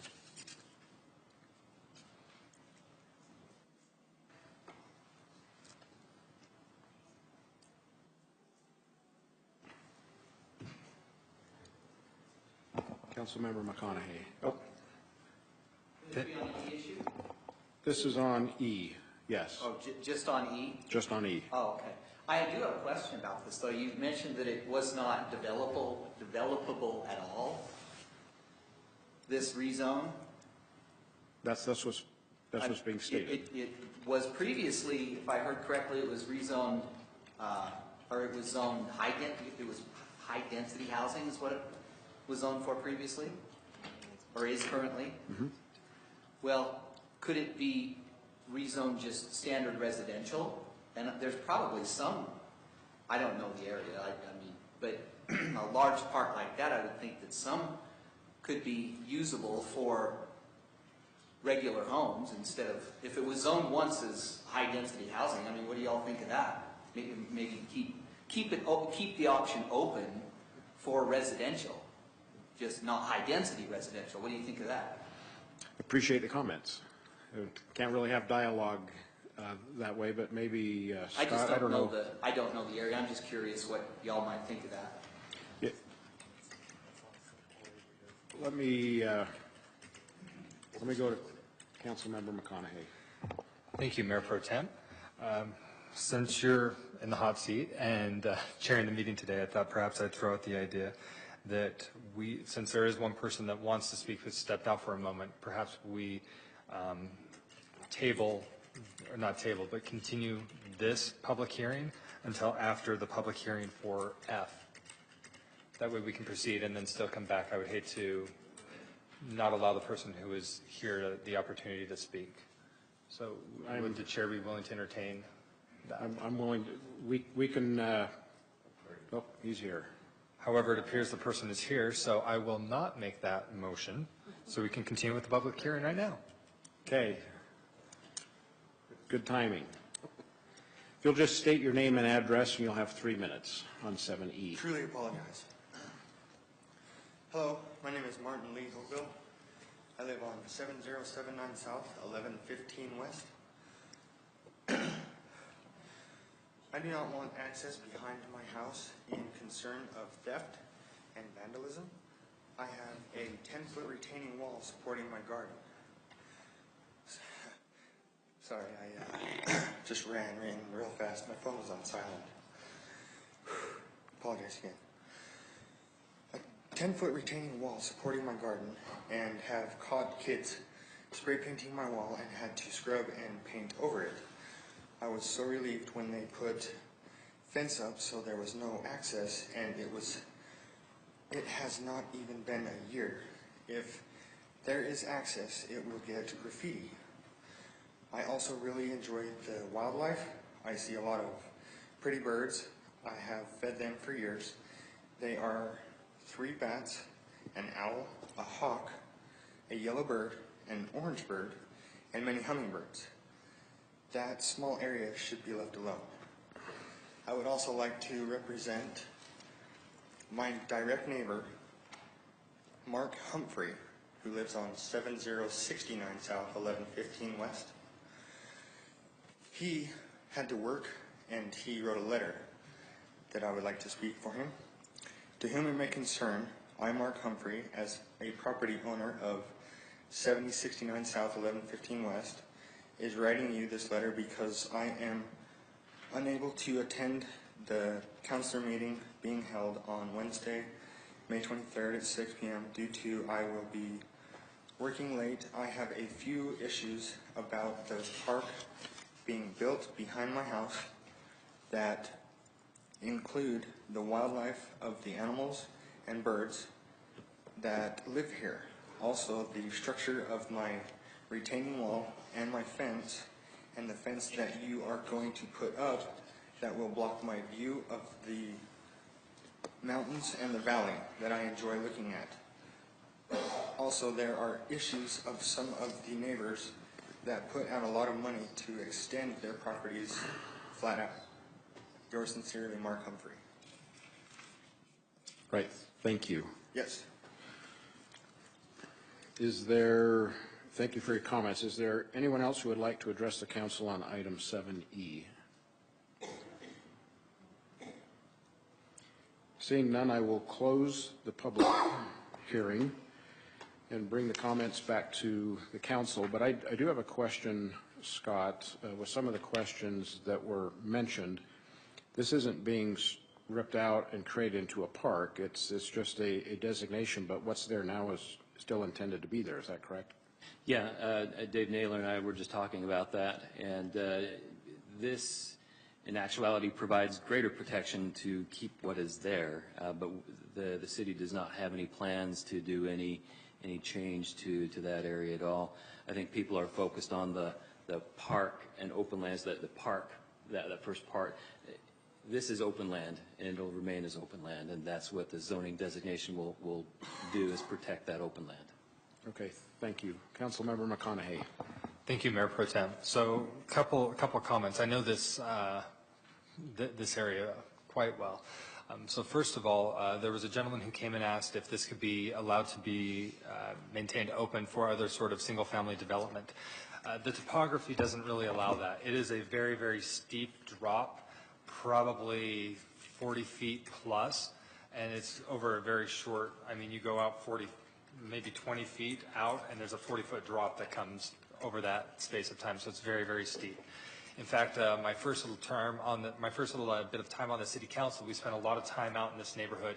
Speaker 1: Councilmember McConaughey. Oh. This is on E, yes.
Speaker 22: Oh, just on E?
Speaker 1: Just on E.
Speaker 22: Oh, okay. I do have a question about this, though. You mentioned that it was not developable at all, this rezone?
Speaker 1: That's what's being stated.
Speaker 22: It was previously, if I heard correctly, it was rezoned, or it was zoned high density housing is what it was zoned for previously, or is currently?
Speaker 1: Mm-hmm.
Speaker 22: Well, could it be rezoned just standard residential? And there's probably some, I don't know the area, but a large park like that, I would think that some could be usable for regular homes instead of, if it was zoned once as high density housing, what do y'all think of that? Maybe keep the option open for residential, just not high density residential. What do you think of that?
Speaker 1: Appreciate the comments. Can't really have dialogue that way, but maybe Scott, I don't know.
Speaker 22: I don't know the area. I'm just curious what y'all might think of that.
Speaker 1: Yeah. Let me go to Councilmember McConaughey.
Speaker 9: Thank you, Mayor Pro Tem. Since you're in the hot seat and chairing the meeting today, I thought perhaps I'd throw out the idea that since there is one person that wants to speak who stepped out for a moment, perhaps we continue this public hearing until after the public hearing for F. That way we can proceed and then still come back. I would hate to not allow the person who is here the opportunity to speak. So would the chair be willing to entertain that?
Speaker 1: I'm willing to, we can, oh, he's here.
Speaker 9: However, it appears the person is here, so I will not make that motion, so we can continue with the public hearing right now.
Speaker 1: Okay. Good timing. If you'll just state your name and address, and you'll have 3 minutes on 7E.
Speaker 23: Truly apologize. Hello, my name is Martin Lee Hovill. I live on 7079 South, 1115 West. I do not want access behind my house in concern of theft and vandalism. I have a 10-foot retaining wall supporting my garden. Sorry, I just ran real fast. My phone was on silent. Apologize again. A 10-foot retaining wall supporting my garden, and have caught kids spray painting my wall and had to scrub and paint over it. I was so relieved when they put fence up so there was no access, and it has not even been a year. If there is access, it will get graffiti. I also really enjoy the wildlife. I see a lot of pretty birds. I have fed them for years. They are 3 bats, an owl, a hawk, a yellow bird, an orange bird, and many hummingbirds. That small area should be left alone. I would also like to represent my direct neighbor, Mark Humphrey, who lives on 7069 South, 1115 West. He had to work, and he wrote a letter that I would like to speak for him. To whom it may concern, I, Mark Humphrey, as a property owner of 7069 South, 1115 West, is writing you this letter because I am unable to attend the councilor meeting being held on Wednesday, May 23rd at 6 p.m. due to I will be working late. I have a few issues about the park being built behind my house that include the wildlife of the animals and birds that live here. Also, the structure of my retaining wall and my fence, and the fence that you are going to put up that will block my view of the mountains and the valley that I enjoy looking at. Also, there are issues of some of the neighbors that put out a lot of money to extend their properties flat out. Yours sincerely, Mark Humphrey.
Speaker 1: Right, thank you.
Speaker 23: Yes.
Speaker 1: Thank you for your comments. Is there anyone else who would like to address the council on item 7E? Seeing none, I will close the public hearing and bring the comments back to the council. But I do have a question, Scott, with some of the questions that were mentioned. This isn't being ripped out and created into a park. It's just a designation, but what's there now is still intended to be there. Is that correct?
Speaker 16: Yeah, Dave Naylor and I were just talking about that, and this, in actuality, provides greater protection to keep what is there, but the city does not have any plans to do any change to that area at all. I think people are focused on the park and open lands, the park, that first part. This is open land, and it'll remain as open land, and that's what the zoning designation will do, is protect that open land.
Speaker 1: Okay, thank you. Councilmember McConaughey.
Speaker 9: Thank you, Mayor Pro Tem. So, couple of comments. I know this this area quite well. So first of all, there was a gentleman who came and asked if this could be allowed to be maintained open for other sort of single-family development. The topography doesn't really allow that. It is a very, very steep drop, probably 40 feet plus, and it's over a very short, I mean, you go out 40, maybe 20 feet out, and there's a 40-foot drop that comes over that space of time, so it's very, very steep. In fact, my first little bit of time on the city council, we spent a lot of time out in this neighborhood,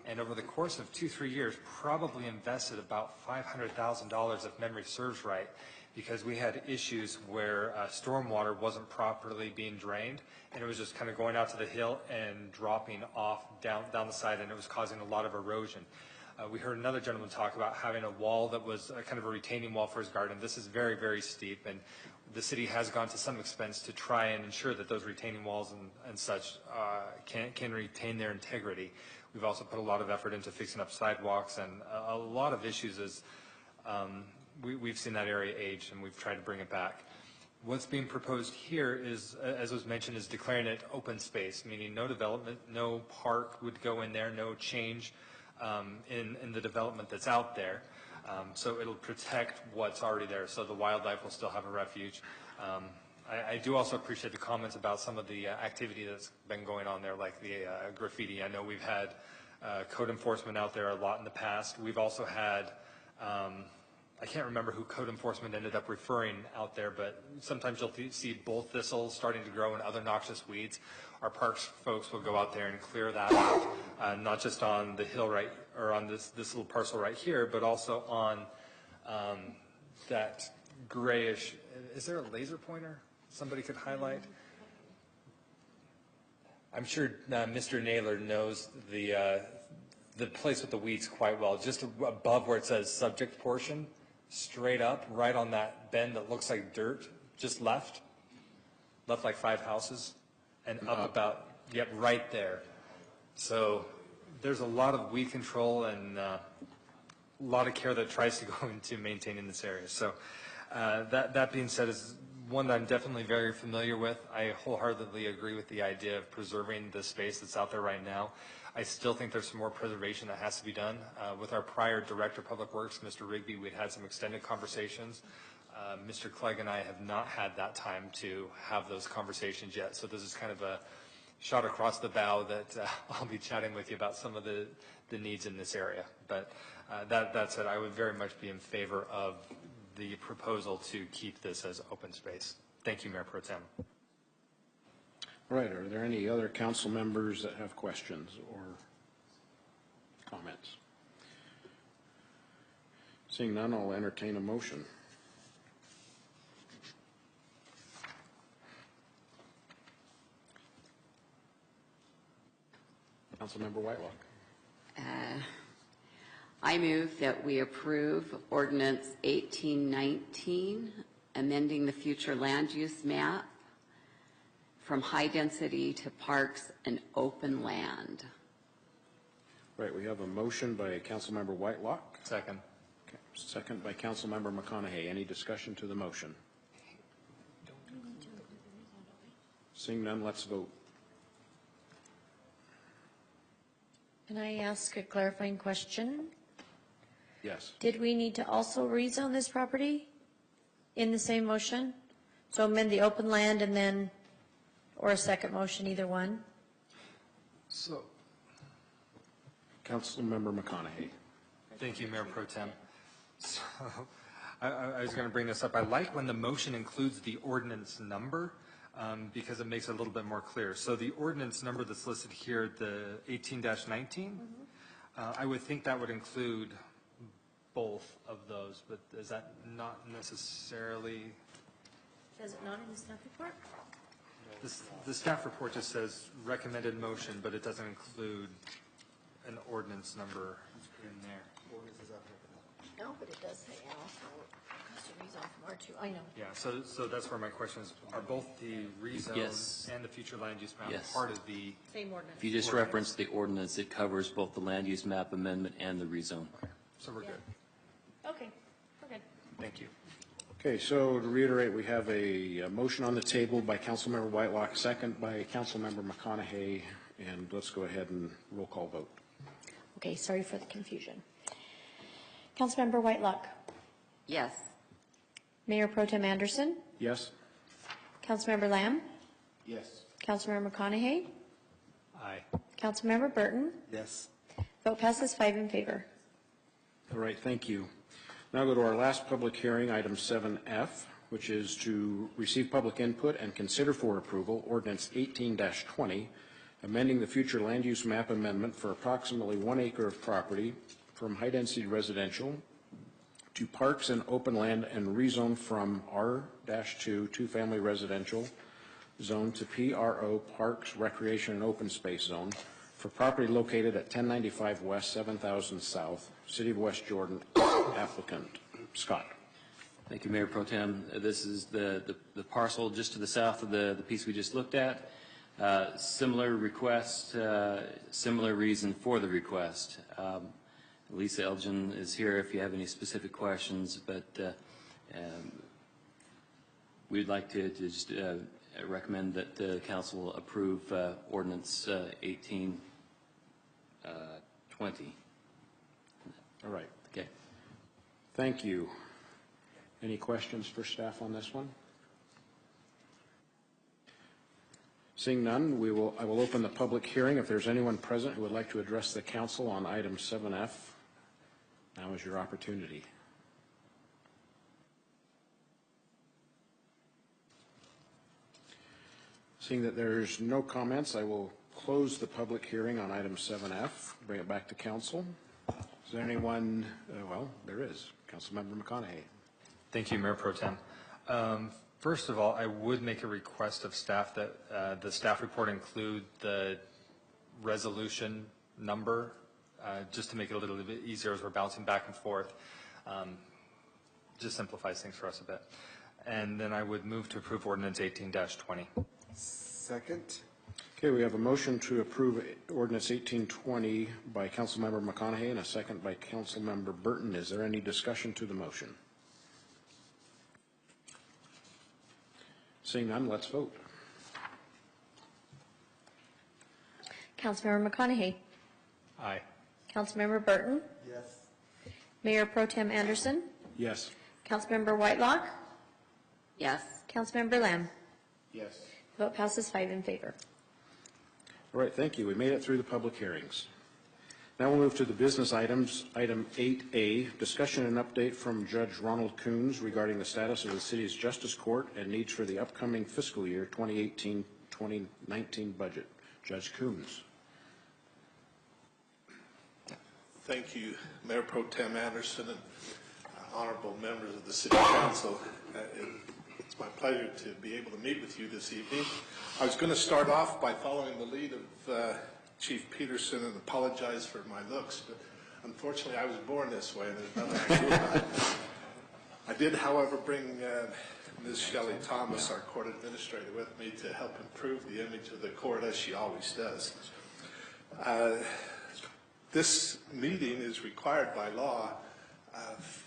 Speaker 9: and over the course of 2-3 years, probably invested about $500,000 if memory serves right, because we had issues where stormwater wasn't properly being drained, and it was just kind of going out to the hill and dropping off down the side, and it was causing a lot of erosion. We heard another gentleman talk about having a wall that was kind of a retaining wall for his garden. This is very, very steep, and the city has gone to some expense to try and ensure that those retaining walls and such can retain their integrity. We've also put a lot of effort into fixing up sidewalks, and a lot of issues as we've seen that area age, and we've tried to bring it back. What's being proposed here is, as was mentioned, is declaring it open space, meaning no development, no park would go in there, no change in the development that's out there. So it'll protect what's already there, so the wildlife will still have a refuge. I do also appreciate the comments about some of the activity that's been going on there, like the graffiti. I know we've had code enforcement out there a lot in the past. We've also had, I can't remember who code enforcement ended up referring out there, but sometimes you'll see bull thistles starting to grow and other noxious weeds. Our parks folks will go out there and clear that out, not just on the hill right, or on this little parcel right here, but also on that grayish, is there a laser pointer somebody could highlight? I'm sure Mr. Naylor knows the place with the weeds quite well, just above where it says subject portion, straight up, right on that bend that looks like dirt, just left like 5 houses, and up about, yep, right there. So there's a lot of weed control and a lot of care that tries to go into maintaining this area. So that being said, is one that I'm definitely very familiar with. I wholeheartedly agree with the idea of preserving the space that's out there right now. I still think there's some more preservation that has to be done. With our prior Director of Public Works, Mr. Rigby, we'd had some extended conversations. Mr. Clegg and I have not had that time to have those conversations yet, so this is kind of a shot across the bow that I'll be chatting with you about some of the needs in this area. But that said, I would very much be in favor of the proposal to keep this as open space. Thank you, Mayor Pro Tem.
Speaker 1: All right, are there any other council members that have questions or comments? Seeing none, I'll entertain a motion. Councilmember Whitelock.
Speaker 12: I move that we approve ordinance 1819, amending the future land use map from high density to parks and open land.
Speaker 1: Right, we have a motion by Councilmember Whitelock.
Speaker 9: Second.
Speaker 1: Okay, second by Councilmember McConaughey. Any discussion to the motion? Seeing none, let's vote.
Speaker 4: Can I ask a clarifying question?
Speaker 1: Yes.
Speaker 4: Did we need to also rezone this property in the same motion? So amend the open land and then, or a second motion, either one?
Speaker 1: So, Councilmember McConaughey.
Speaker 9: Thank you, Mayor Pro Tem. So, I was going to bring this up. I like when the motion includes the ordinance number because it makes it a little bit more clear. So the ordinance number that's listed here, the 18-19, I would think that would include both of those, but is that not necessarily?
Speaker 4: Says it not in the staff report?
Speaker 9: The staff report just says recommended motion, but it doesn't include an ordinance number in there.
Speaker 4: No, but it does say also custom rezone from R2. I know.
Speaker 9: Yeah, so that's where my question is, are both the rezone
Speaker 16: Yes.
Speaker 9: and the future land use map
Speaker 16: Yes.
Speaker 9: part of the?
Speaker 4: Same ordinance.
Speaker 16: If you just reference the ordinance, it covers both the land use map amendment and the rezone.
Speaker 9: So we're good.
Speaker 4: Okay, okay.
Speaker 9: Thank you.
Speaker 1: Okay, so to reiterate, we have a motion on the table by Councilmember Whitelock, second by Councilmember McConaughey, and let's go ahead and roll call vote.
Speaker 4: Okay, sorry for the confusion. Councilmember Whitelock.
Speaker 12: Yes.
Speaker 4: Mayor Pro Tem Anderson.
Speaker 1: Yes?
Speaker 4: Councilmember Lamb.
Speaker 14: Yes.
Speaker 4: Councilmember McConaughey.
Speaker 9: Aye.
Speaker 4: Councilmember Burton.
Speaker 10: Yes.
Speaker 4: Vote passes 5 in favor.
Speaker 1: All right, thank you. Now go to our last public hearing, item 7F, which is to receive public input and consider for approval ordinance 18-20, amending the future land use map amendment for approximately 1 acre of property from high-density residential to parks and open land and rezone from R-2 two-family residential zone to PRO Parks, Recreation, and Open Space Zone for property located at 1095 West, 7000 South, City of West Jordan. Applicant, Scott.
Speaker 16: Thank you, Mayor Pro Tem. This is the parcel just to the south of the piece we just looked at. Similar request, similar reason for the request. Lisa Elgin is here if you have any specific questions, but we'd like to just recommend that the council approve ordinance 18-20.
Speaker 1: All right.
Speaker 16: Okay.
Speaker 1: Thank you. Any questions for staff on this one? Seeing none, I will open the public hearing. If there's anyone present who would like to address the council on item 7F, now is your opportunity. Seeing that there's no comments, I will close the public hearing on item 7F, bring it back to council. Is there anyone, well, there is. Councilmember McConaughey.
Speaker 9: Thank you, Mayor Pro Tem. First of all, I would make a request of staff that the staff report include the resolution number, just to make it a little bit easier as we're bouncing back and forth. Just simplifies things for us a bit. And then I would move to approve ordinance 18-20.
Speaker 10: Second.
Speaker 1: Okay, we have a motion to approve ordinance 1820 by Councilmember McConaughey and a second by Councilmember Burton. Is there any discussion to the motion? Seeing none, let's vote.
Speaker 4: Councilmember McConaughey.
Speaker 9: Aye.
Speaker 4: Councilmember Burton.
Speaker 10: Yes.
Speaker 4: Mayor Pro Tem Anderson.
Speaker 1: Yes.
Speaker 4: Councilmember Whitelock.
Speaker 12: Yes.
Speaker 4: Councilmember Lamb.
Speaker 14: Yes.
Speaker 4: Vote passes 5 in favor.
Speaker 1: All right, thank you. We made it through the public hearings. Now we'll move to the business items. Item 8A, discussion and update from Judge Ronald Coons regarding the status of the city's Justice Court and needs for the upcoming fiscal year 2018-2019 budget. Judge Coons.
Speaker 5: Thank you, Mayor Pro Tem Anderson and honorable members of the City Council. It's my pleasure to be able to meet with you this evening. I was going to start off by following the lead of Chief Peterson and apologize for my looks, but Unfortunately, I was born this way, and there's nothing I can do about it. I did, however, bring Ms. Shelley Thomas, our court administrator, with me to help improve the image of the court, as she always does. This meeting is required by law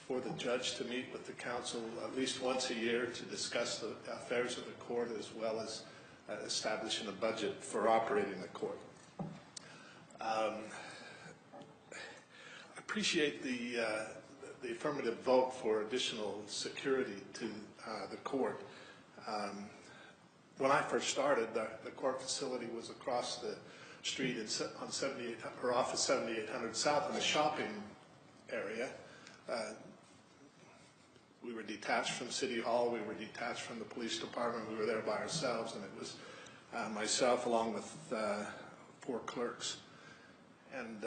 Speaker 5: for the judge to meet with the council at least once a year to discuss the affairs of the court, as well as establishing a budget for operating the court. I appreciate the affirmative vote for additional security to the court. When I first started, the court facility was across the street on 78, or off of 7800 South in the shopping area. We were detached from City Hall, we were detached from the police department, we were there by ourselves, and it was myself along with 4 clerks. And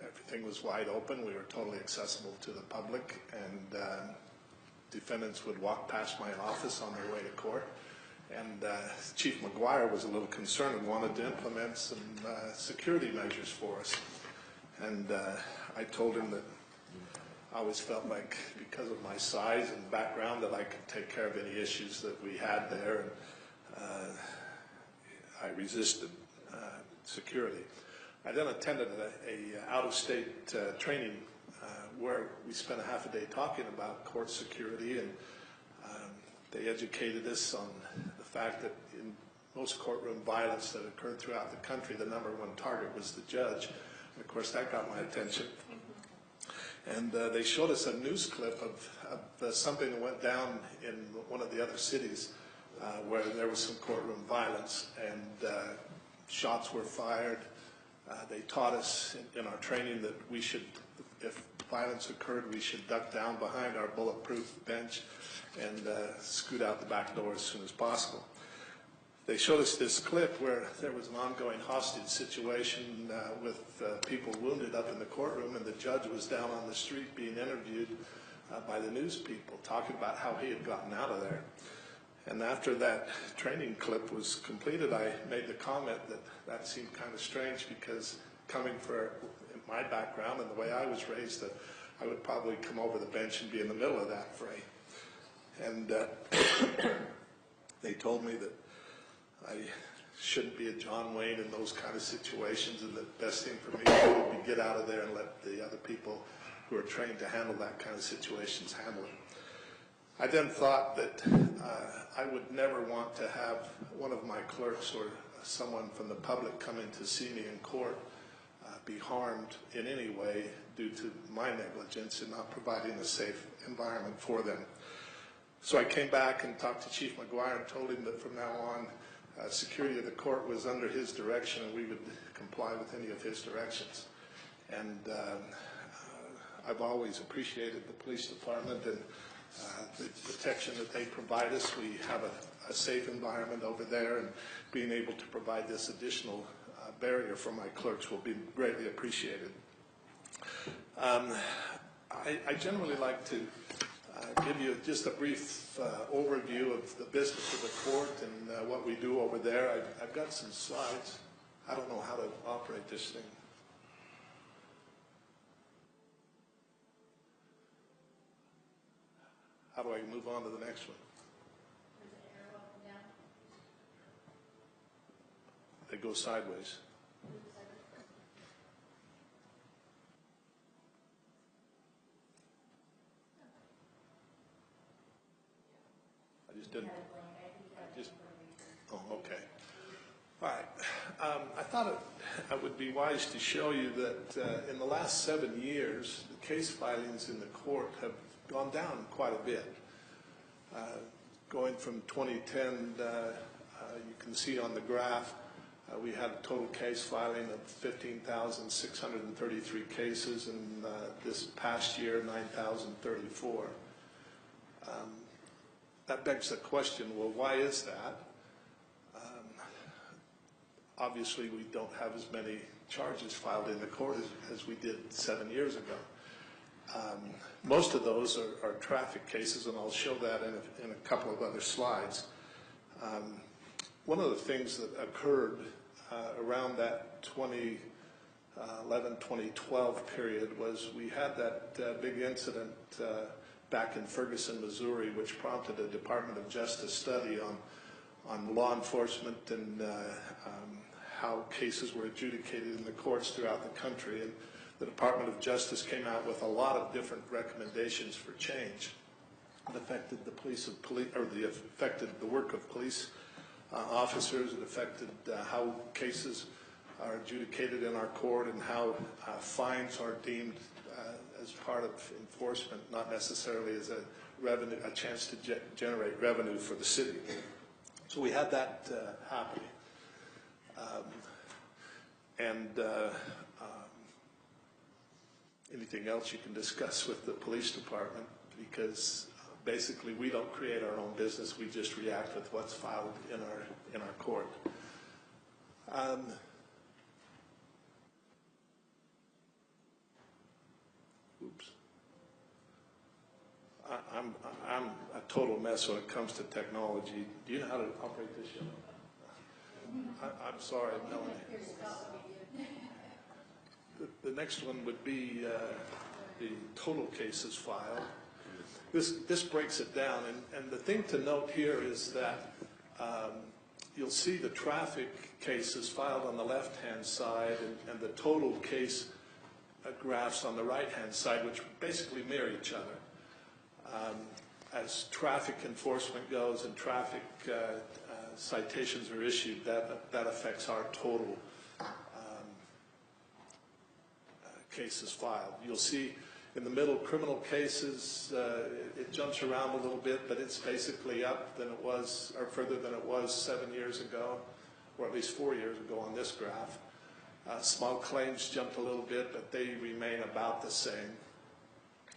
Speaker 5: everything was wide open, we were totally accessible to the public, and defendants would walk past my office on their way to court. And Chief McGuire was a little concerned and wanted to implement some security measures for us. And I told him that I always felt like, because of my size and background, that I could take care of any issues that we had there. And I resisted security. I then attended a out-of-state training where we spent a half a day talking about court security, and they educated us on the fact that in most courtroom violence that occurred throughout the country, the #1 target was the judge. And of course, that got my attention. And they showed us a news clip of something that went down in one of the other cities where there was some courtroom violence, and shots were fired. They taught us in our training that we should, if violence occurred, we should duck down behind our bulletproof bench and scoot out the back door as soon as possible. They showed us this clip where there was an ongoing hostage situation with people wounded up in the courtroom, and the judge was down on the street being interviewed by the news people, talking about how he had gotten out of there. And after that training clip was completed, I made the comment that that seemed kind of strange, because coming from my background and the way I was raised, that I would probably come over the bench and be in the middle of that fray. And they told me that I shouldn't be a John Wayne in those kind of situations, and the best thing for me to do would be get out of there and let the other people who are trained to handle that kind of situations handle it. I then thought that I would never want to have one of my clerks or someone from the public come in to see me in court be harmed in any way due to my negligence in not providing a safe environment for them. So I came back and talked to Chief McGuire and told him that from now on, security of the court was under his direction, and we would comply with any of his directions. And I've always appreciated the police department and the protection that they provide us. We have a safe environment over there, and being able to provide this additional barrier for my clerks will be greatly appreciated. I generally like to give you just a brief overview of the business of the court and what we do over there. I've got some slides. I don't know how to operate this thing. How do I move on to the next one? They go sideways. I just didn't. Oh, okay. All right. I thought it would be wise to show you that in the last 7 years, the case filings in the court have gone down quite a bit. Going from 2010, you can see on the graph, we had a total case filing of 15,633 cases, and this past year, 9,034. That begs the question, well, why is that? Obviously, we don't have as many charges filed in the court as we did 7 years ago. Most of those are traffic cases, and I'll show that in a couple of other slides. One of the things that occurred around that 2010 2011-2012 period was we had that big incident back in Ferguson, Missouri, which prompted a Department of Justice study on law enforcement and how cases were adjudicated in the courts throughout the country. And the Department of Justice came out with a lot of different recommendations for change. It affected the affected the work of police officers. It affected how cases are adjudicated in our court and how fines are deemed as part of enforcement, not necessarily as a chance to generate revenue for the city. So we had that happening. Anything else you can discuss with the police department, because basically we don't create our own business, we just react with what's filed in our court. Oops. I'm a total mess when it comes to technology. Do you know how to operate this yet? I'm sorry, Melanie. The next one would be the total cases filed. This breaks it down, and the thing to note here is that you'll see the traffic cases filed on the left-hand side and the total case graphs on the right-hand side, which basically mirror each other. As traffic enforcement goes and traffic citations are issued, that affects our total cases filed. You'll see in the middle, criminal cases, it jumps around a little bit, but it's basically up than it was, or further than it was 7 years ago, or at least 4 years ago on this graph. Small claims jumped a little bit, but they remain about the same.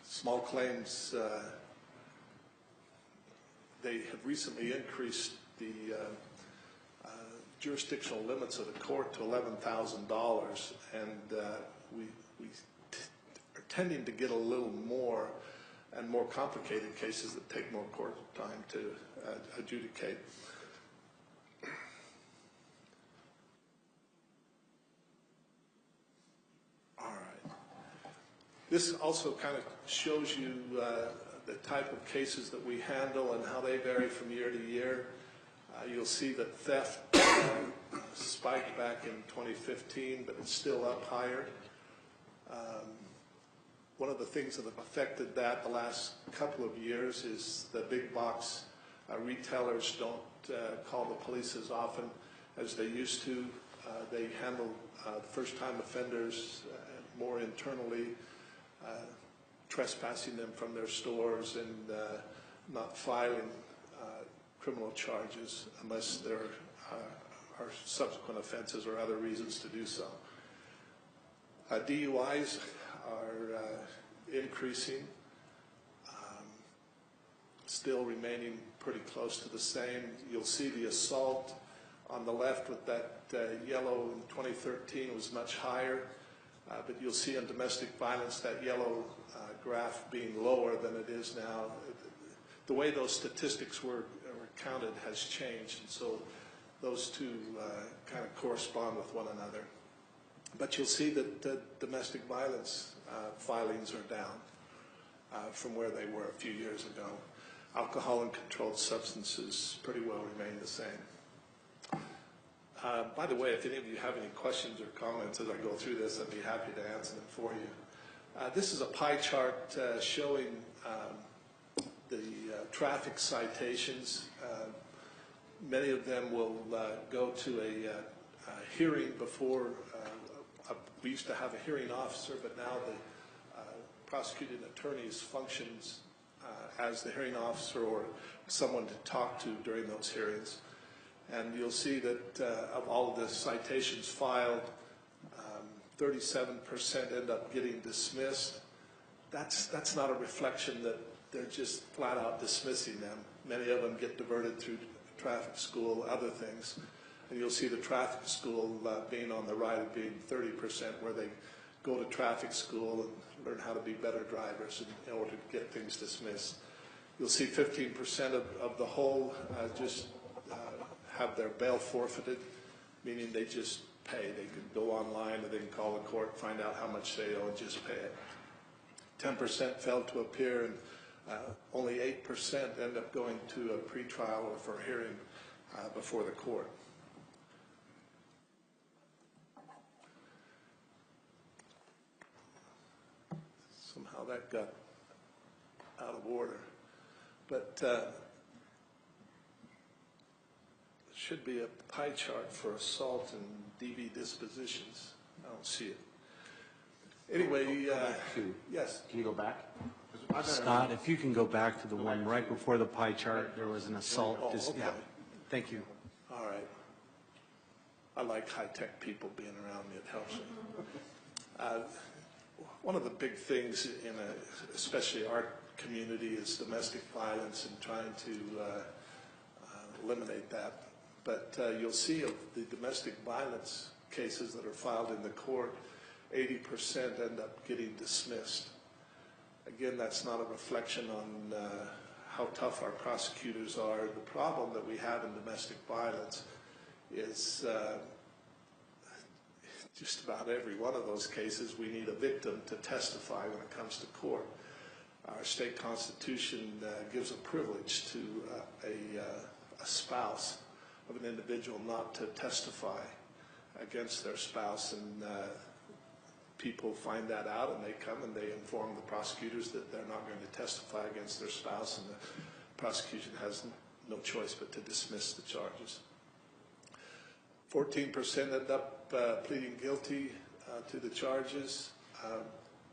Speaker 5: Small claims, they have recently increased the jurisdictional limits of the court to $11,000, and we are tending to get a little more and more complicated cases that take more court time to adjudicate. All right. This also kind of shows you the type of cases that we handle and how they vary from year to year. You'll see that theft spiked back in 2015, but it's still up higher. One of the things that have affected that the last couple of years is the big box retailers don't call the police as often as they used to. They handle first-time offenders more internally, trespassing them from their stores and not filing criminal charges unless there are subsequent offenses or other reasons to do so. DUIs are increasing, still remaining pretty close to the same. You'll see the assault on the left with that yellow in 2013 was much higher, but you'll see in domestic violence that yellow graph being lower than it is now. The way those statistics were counted has changed, and so those two kind of correspond with one another. But you'll see that domestic violence filings are down from where they were a few years ago. Alcohol and controlled substances pretty well remain the same. By the way, if any of you have any questions or comments as I go through this, I'd be happy to answer them for you. This is a pie chart showing the traffic citations. Many of them will go to a hearing before. We used to have a hearing officer, but now the prosecuting attorneys functions as the hearing officer or someone to talk to during those hearings. And you'll see that of all of the citations filed, 37% end up getting dismissed. That's not a reflection that they're just flat out dismissing them. Many of them get diverted through traffic school, other things. And you'll see the traffic school being on the right, being 30%, where they go to traffic school and learn how to be better drivers in order to get things dismissed. You'll see 15% of the whole just have their bail forfeited, meaning they just pay. They can go online, or they can call the court, find out how much they owe, and just pay it. 10% failed to appear, and only 8% end up going to a pretrial or for a hearing before the court. Somehow that got out of order. But there should be a pie chart for assault and DV dispositions. I don't see it. Anyway, yes.
Speaker 8: Can you go back? Scott, if you can go back to the one right before the pie chart, there was an assault.
Speaker 5: Okay.
Speaker 8: Yeah, thank you.
Speaker 5: All right. I like high-tech people being around me. It helps me. One of the big things in especially our community is domestic violence and trying to eliminate that. But you'll see of the domestic violence cases that are filed in the court, 80% end up getting dismissed. Again, that's not a reflection on how tough our prosecutors are. The problem that we have in domestic violence is just about every one of those cases, we need a victim to testify when it comes to court. Our state constitution gives a privilege to a spouse of an individual not to testify against their spouse, and people find that out, and they come and they inform the prosecutors that they're not going to testify against their spouse, and the prosecution has no choice but to dismiss the charges. 14% end up pleading guilty to the charges.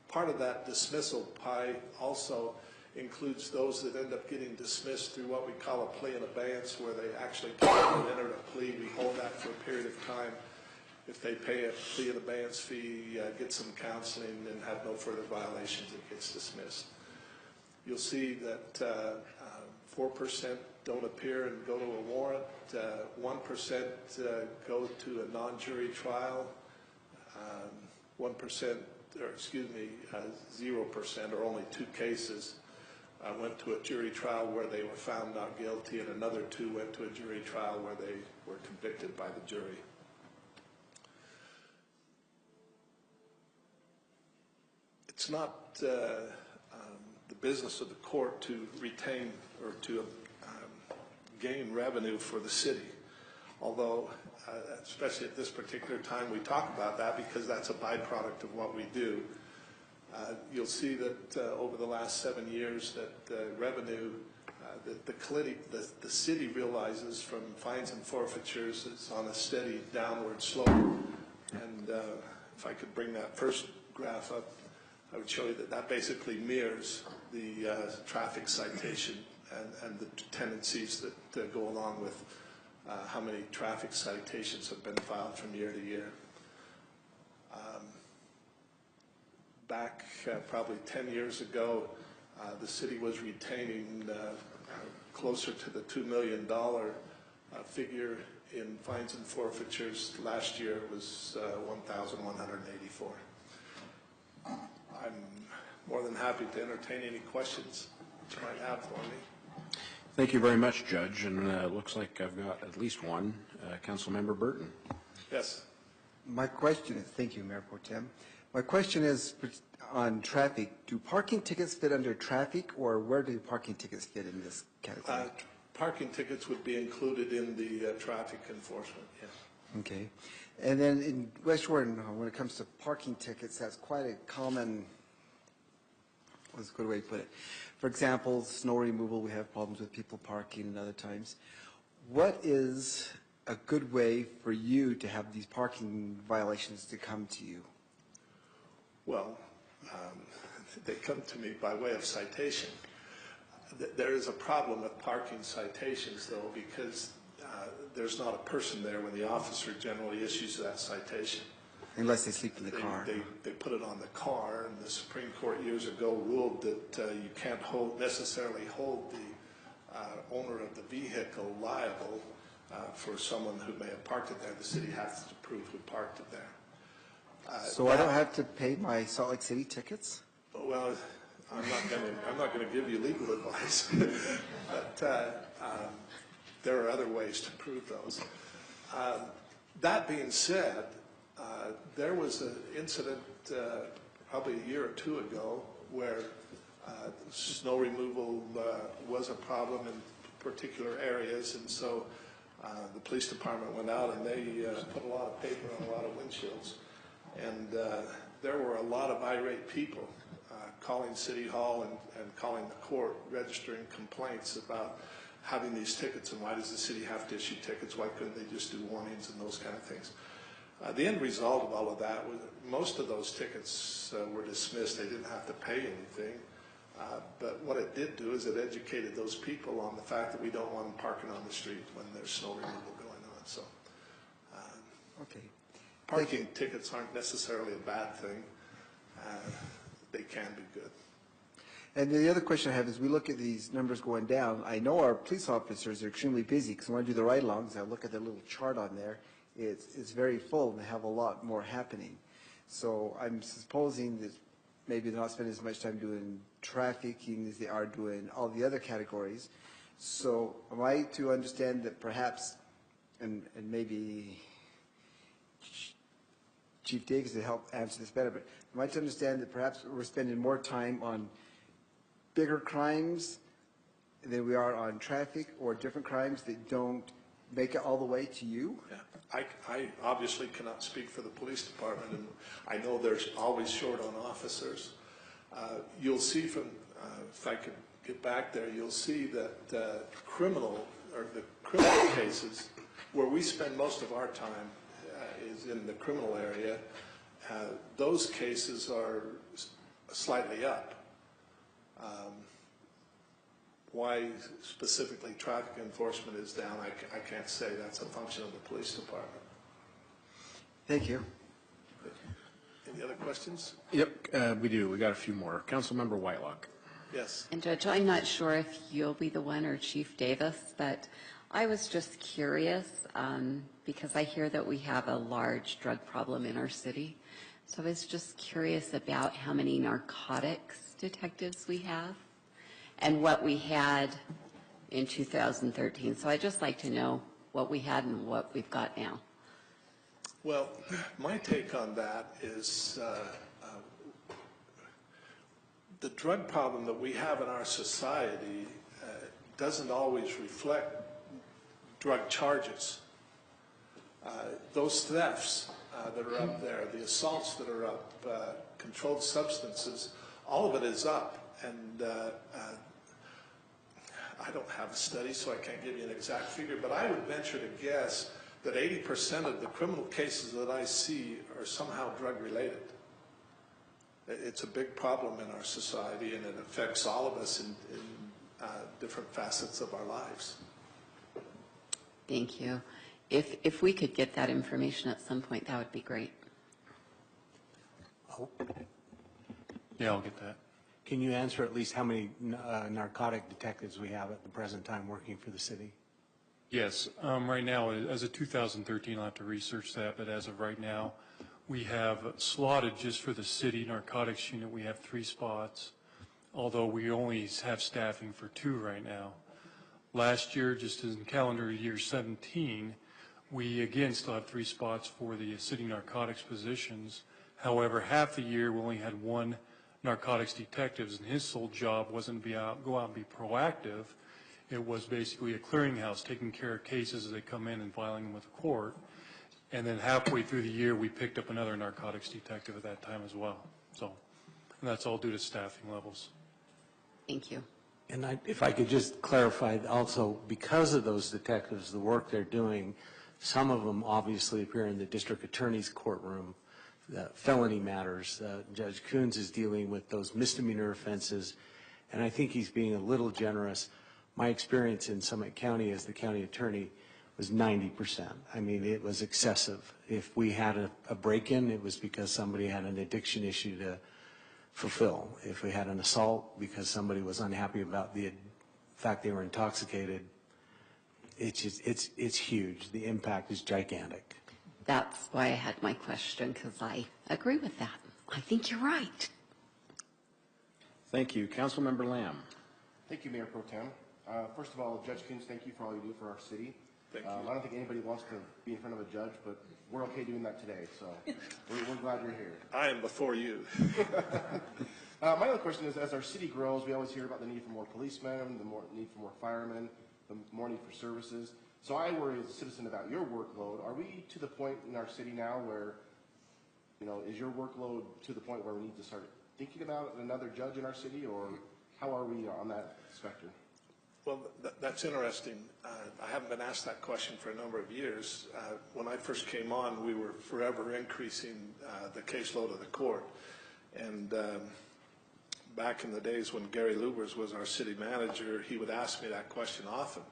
Speaker 5: Part of that dismissal pie also includes those that end up getting dismissed through what we call a plea in abeyance, where they actually come and enter a plea. We hold that for a period of time. If they pay a plea in abeyance fee, get some counseling, and have no further violations, it gets dismissed. You'll see that 4% don't appear and go to a warrant. 1% go to a non-jury trial. 1%, or excuse me, 0%, or only 2 cases went to a jury trial where they were found not guilty, and another 2 went to a jury trial where they were convicted by the jury. It's not the business of the court to retain or to gain revenue for the city, although especially at this particular time we talk about that because that's a byproduct of what we do. You'll see that over the last 7 years that revenue that the city realizes from fines and forfeitures is on a steady downward slope. And if I could bring that first graph up, I would show you that that basically mirrors the traffic citation and the tendencies that go along with how many traffic citations have been filed from year to year. Back probably 10 years ago, the city was retaining closer to the $2 million figure in fines and forfeitures. Last year it was 1,184. I'm more than happy to entertain any questions that you might have for me.
Speaker 1: Thank you very much, Judge, and it looks like I've got at least one. Councilmember Burton.
Speaker 5: Yes.
Speaker 10: My question is, thank you, Mayor Pro Tem. My question is on traffic. Do parking tickets fit under traffic, or where do parking tickets fit in this category?
Speaker 5: Parking tickets would be included in the traffic enforcement, yes.
Speaker 10: Okay. And then in West Jordan, when it comes to parking tickets, that's quite a common, what's a good way to put it? For example, snow removal, we have problems with people parking and other times. What is a good way for you to have these parking violations to come to you?
Speaker 5: Well, they come to me by way of citation. There is a problem with parking citations, though, because there's not a person there when the officer generally issues that citation.
Speaker 10: Unless they sleep in the car.
Speaker 5: They put it on the car, and the Supreme Court years ago ruled that you can't necessarily hold the owner of the vehicle liable for someone who may have parked it there. The city has to prove who parked it there.
Speaker 10: So I don't have to pay my Salt Lake City tickets?
Speaker 5: Well, I'm not going to give you legal advice, but there are other ways to prove those. That being said, There was an incident probably a year or two ago where snow removal was a problem in particular areas, and so the police department went out and they put a lot of paper on a lot of windshields. And there were a lot of irate people calling City Hall and calling the court, registering complaints about having these tickets and why does the city have to issue tickets, why couldn't they just do warnings and those kind of things. The end result of all of that was most of those tickets were dismissed. They didn't have to pay anything. But what it did do is it educated those people on the fact that we don't want them parking on the street when there's snow removal going on. So,
Speaker 10: Okay.
Speaker 5: parking tickets aren't necessarily a bad thing. They can be good.
Speaker 10: And the other question I have is we look at these numbers going down. I know our police officers are extremely busy because when I do the ride-alongs, I look at their little chart on there. It's very full and they have a lot more happening. So I'm supposing that maybe they're not spending as much time doing trafficking as they are doing all the other categories. So am I to understand that perhaps, and maybe Chief Davis to help answer this better, but am I to understand that perhaps we're spending more time on bigger crimes than we are on traffic or different crimes that don't make it all the way to you?
Speaker 5: Yeah. I obviously cannot speak for the police department, and I know there's always short on officers. You'll see from, if I could get back there, you'll see that the criminal cases where we spend most of our time is in the criminal area. Those cases are slightly up. Why specifically traffic enforcement is down, I can't say. That's a function of the police department.
Speaker 10: Thank you.
Speaker 5: Any other questions?
Speaker 1: Yep, we do. We got a few more. Councilmember Whitelock.
Speaker 5: Yes.
Speaker 12: And Judge, I'm not sure if you'll be the one or Chief Davis, but I was just curious because I hear that we have a large drug problem in our city. So I was just curious about how many narcotics detectives we have and what we had in 2013. So I'd just like to know what we had and what we've got now.
Speaker 5: Well, my take on that is the drug problem that we have in our society doesn't always reflect drug charges. Those thefts that are up there, the assaults that are up, controlled substances, all of it is up. And I don't have a study, so I can't give you an exact figure, but I would venture to guess that 80% of the criminal cases that I see are somehow drug-related. It's a big problem in our society, and it affects all of us in different facets of our lives.
Speaker 12: Thank you. If we could get that information at some point, that would be great.
Speaker 21: Yeah, I'll get that.
Speaker 8: Can you answer at least how many narcotic detectives we have at the present time working for the city?
Speaker 21: Yes. Right now, as of 2013, I'll have to research that, but as of right now, we have slotted just for the city narcotics unit, we have 3 spots, although we only have staffing for 2 right now. Last year, just in calendar year 17, we again still have 3 spots for the city narcotics positions. However, half the year we only had 1 narcotics detectives, and his sole job wasn't to go out and be proactive. It was basically a clearinghouse, taking care of cases as they come in and filing them with the court. And then halfway through the year, we picked up another narcotics detective at that time as well. So, and that's all due to staffing levels.
Speaker 12: Thank you.
Speaker 8: And if I could just clarify also, because of those detectives, the work they're doing, some of them obviously appear in the district attorney's courtroom, felony matters. Judge Coons is dealing with those misdemeanor offenses, and I think he's being a little generous. My experience in Summit County as the county attorney was 90%. I mean, it was excessive. If we had a break-in, it was because somebody had an addiction issue to fulfill. If we had an assault because somebody was unhappy about the fact they were intoxicated, it's huge. The impact is gigantic.
Speaker 12: That's why I had my question, because I agree with that. I think you're right.
Speaker 1: Thank you. Councilmember Lamb.
Speaker 14: Thank you, Mayor Pro Tem. First of all, Judge Coons, thank you for all you do for our city.
Speaker 5: Thank you.
Speaker 14: I don't think anybody wants to be in front of a judge, but we're okay doing that today, so we're glad you're here.
Speaker 5: I am before you.
Speaker 14: My other question is, as our city grows, we always hear about the need for more policemen, the more need for more firemen, the more need for services. So I worry as a citizen about your workload. Are we to the point in our city now where, is your workload to the point where we need to start thinking about another judge in our city, or how are we on that spectrum?
Speaker 5: Well, that's interesting. I haven't been asked that question for a number of years. When I first came on, we were forever increasing the caseload of the court. And back in the days when Gary Lubers was our city manager, he would ask me that question often.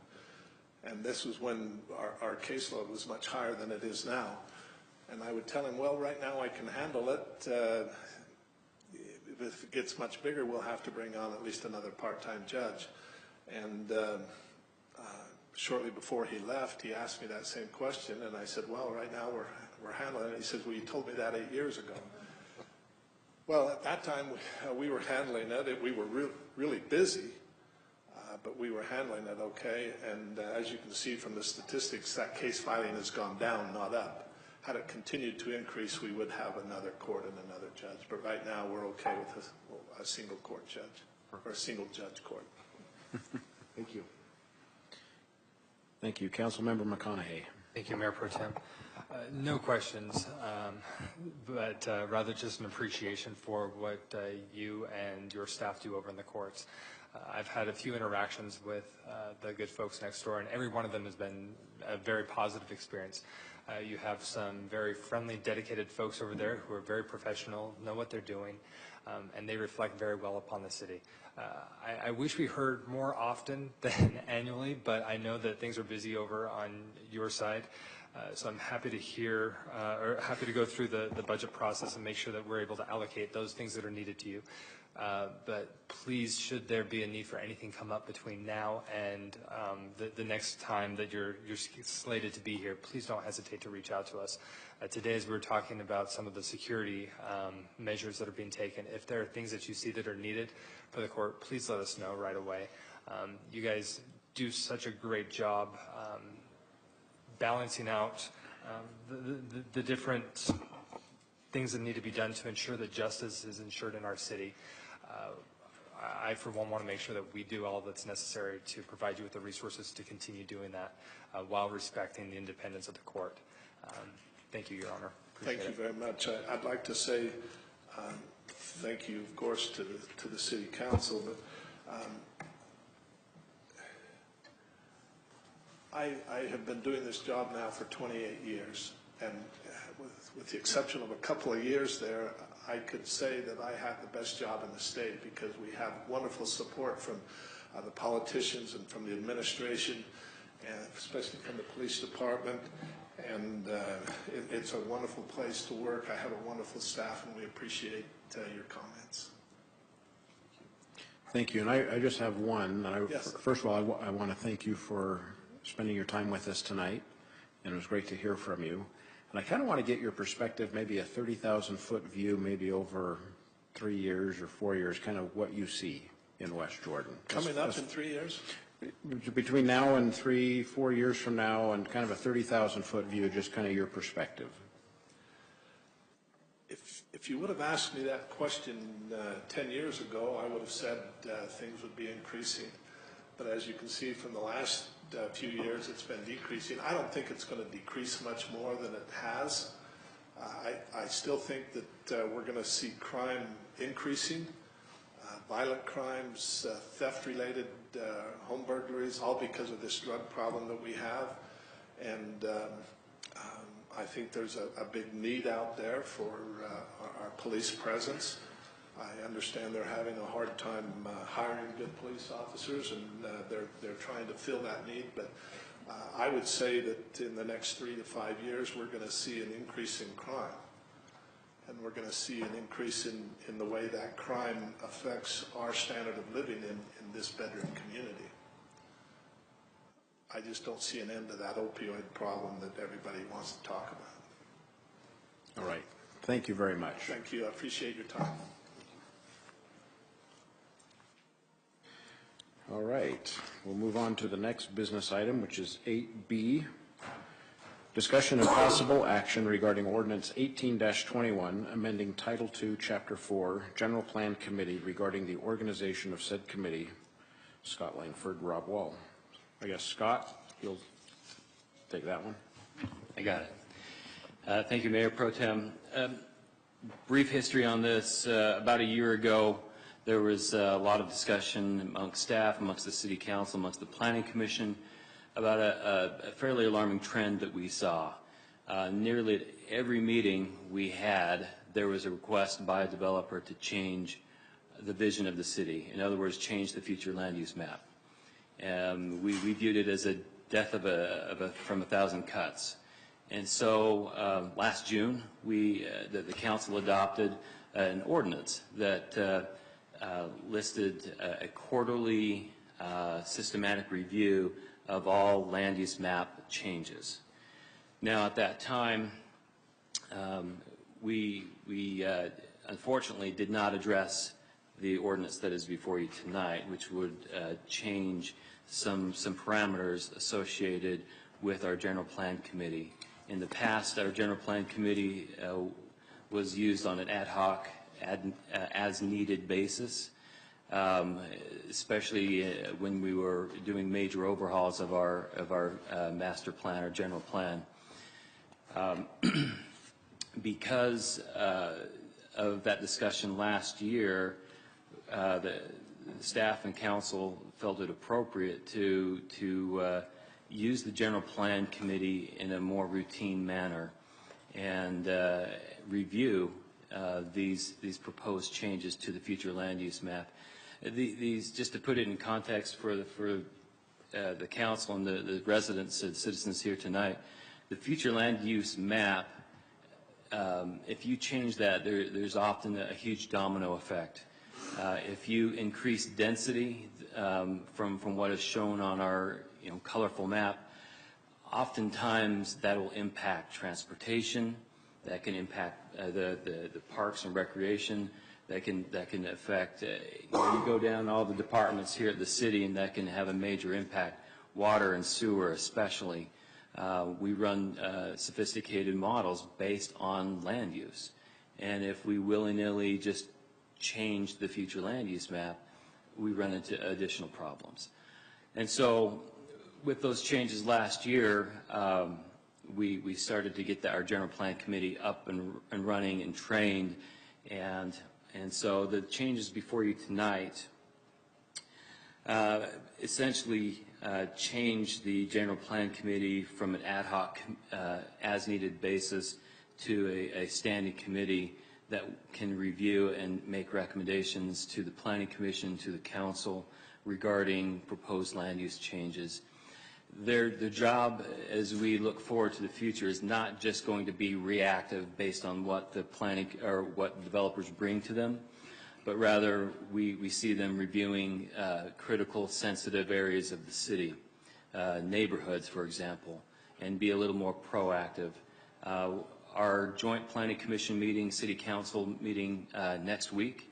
Speaker 5: And this was when our caseload was much higher than it is now. And I would tell him, well, right now I can handle it. If it gets much bigger, we'll have to bring on at least another part-time judge. And shortly before he left, he asked me that same question, and I said, well, right now we're handling it. He says, well, you told me that 8 years ago. Well, at that time, we were handling it. We were really busy, but we were handling it okay. And as you can see from the statistics, that case filing has gone down, not up. Had it continued to increase, we would have another court and another judge. But right now, we're okay with a single court judge, or a single judge court.
Speaker 14: Thank you.
Speaker 1: Thank you. Councilmember McConaughey.
Speaker 9: Thank you, Mayor Pro Tem. No questions, but rather just an appreciation for what you and your staff do over in the courts. I've had a few interactions with the good folks next door, and every one of them has been a very positive experience. You have some very friendly, dedicated folks over there who are very professional, know what they're doing, and they reflect very well upon the city. I wish we heard more often than annually, but I know that things are busy over on your side. So I'm happy to hear, or happy to go through the budget process and make sure that we're able to allocate those things that are needed to you. But please, should there be a need for anything come up between now and the next time that you're slated to be here, please don't hesitate to reach out to us. Today, as we were talking about some of the security measures that are being taken, if there are things that you see that are needed for the court, please let us know right away. You guys do such a great job balancing out the different things that need to be done to ensure that justice is ensured in our city. I, for one, want to make sure that we do all that's necessary to provide you with the resources to continue doing that while respecting the independence of the court. Thank you, Your Honor.
Speaker 5: Thank you very much. I'd like to say thank you, of course, to the City Council, but I have been doing this job now for 28 years, and with the exception of a couple of years there, I could say that I have the best job in the state because we have wonderful support from the politicians and from the administration, and especially from the police department, and it's a wonderful place to work. I have a wonderful staff, and we appreciate your comments.
Speaker 1: Thank you. And I just have one.
Speaker 5: Yes.
Speaker 1: First of all, I want to thank you for spending your time with us tonight, and it was great to hear from you. And I kind of want to get your perspective, maybe a 30,000-foot view, maybe over 3 years or 4 years, kind of what you see in West Jordan.
Speaker 5: Coming up in 3 years?
Speaker 1: Between now and 3, 4 years from now, and kind of a 30,000-foot view, just kind of your perspective.
Speaker 5: If you would have asked me that question 10 years ago, I would have said things would be increasing. But as you can see from the last few years, it's been decreasing. I don't think it's going to decrease much more than it has. I still think that we're going to see crime increasing, violent crimes, theft-related home burglaries, all because of this drug problem that we have. And I think there's a big need out there for our police presence. I understand they're having a hard time hiring good police officers, and they're trying to fill that need. But I would say that in the next 3 to 5 years, we're going to see an increase in crime. And we're going to see an increase in the way that crime affects our standard of living in this bedroom community. I just don't see an end to that opioid problem that everybody wants to talk about.
Speaker 1: All right. Thank you very much.
Speaker 5: Thank you. I appreciate your time.
Speaker 1: All right, we'll move on to the next business item, which is 8B. Discussion and possible action regarding ordinance 18-21, amending Title II, Chapter 4, General Plan Committee regarding the organization of said committee. Scott Langford, Rob Wall. I guess, Scott, you'll take that one.
Speaker 16: I got it. Thank you, Mayor Pro Tem. Brief history on this. About a year ago, there was a lot of discussion amongst staff, amongst the City Council, amongst the Planning Commission about a fairly alarming trend that we saw. Nearly at every meeting we had, there was a request by a developer to change the vision of the city. In other words, change the future land use map. We viewed it as a death from a thousand cuts. And so last June, the council adopted an ordinance that listed a quarterly systematic review of all land use map changes. Now, at that time, we unfortunately did not address the ordinance that is before you tonight, which would change some parameters associated with our General Plan Committee. In the past, our General Plan Committee was used on an ad hoc, as-needed basis, especially when we were doing major overhauls of our master plan, our general plan. Because of that discussion last year, the staff and council felt it appropriate to use the General Plan Committee in a more routine manner and review these proposed changes to the future land use map. These, just to put it in context for the council and the residents and citizens here tonight, the future land use map, if you change that, there's often a huge domino effect. If you increase density from what is shown on our colorful map, oftentimes that will impact transportation, that can impact the parks and recreation, that can affect, you go down all the departments here at the city and that can have a major impact, water and sewer especially. We run sophisticated models based on land use. And if we willy-nilly just change the future land use map, we run into additional problems. And so with those changes last year, we started to get our General Plan Committee up and running and trained, and so the changes before you tonight essentially change the General Plan Committee from an ad hoc, as-needed basis to a standing committee that can review and make recommendations to the Planning Commission, to the Council regarding proposed land use changes. Their job as we look forward to the future is not just going to be reactive based on what the planning or what developers bring to them, but rather we see them reviewing critical sensitive areas of the city, neighborhoods for example, and be a little more proactive. Our joint Planning Commission meeting, City Council meeting next week,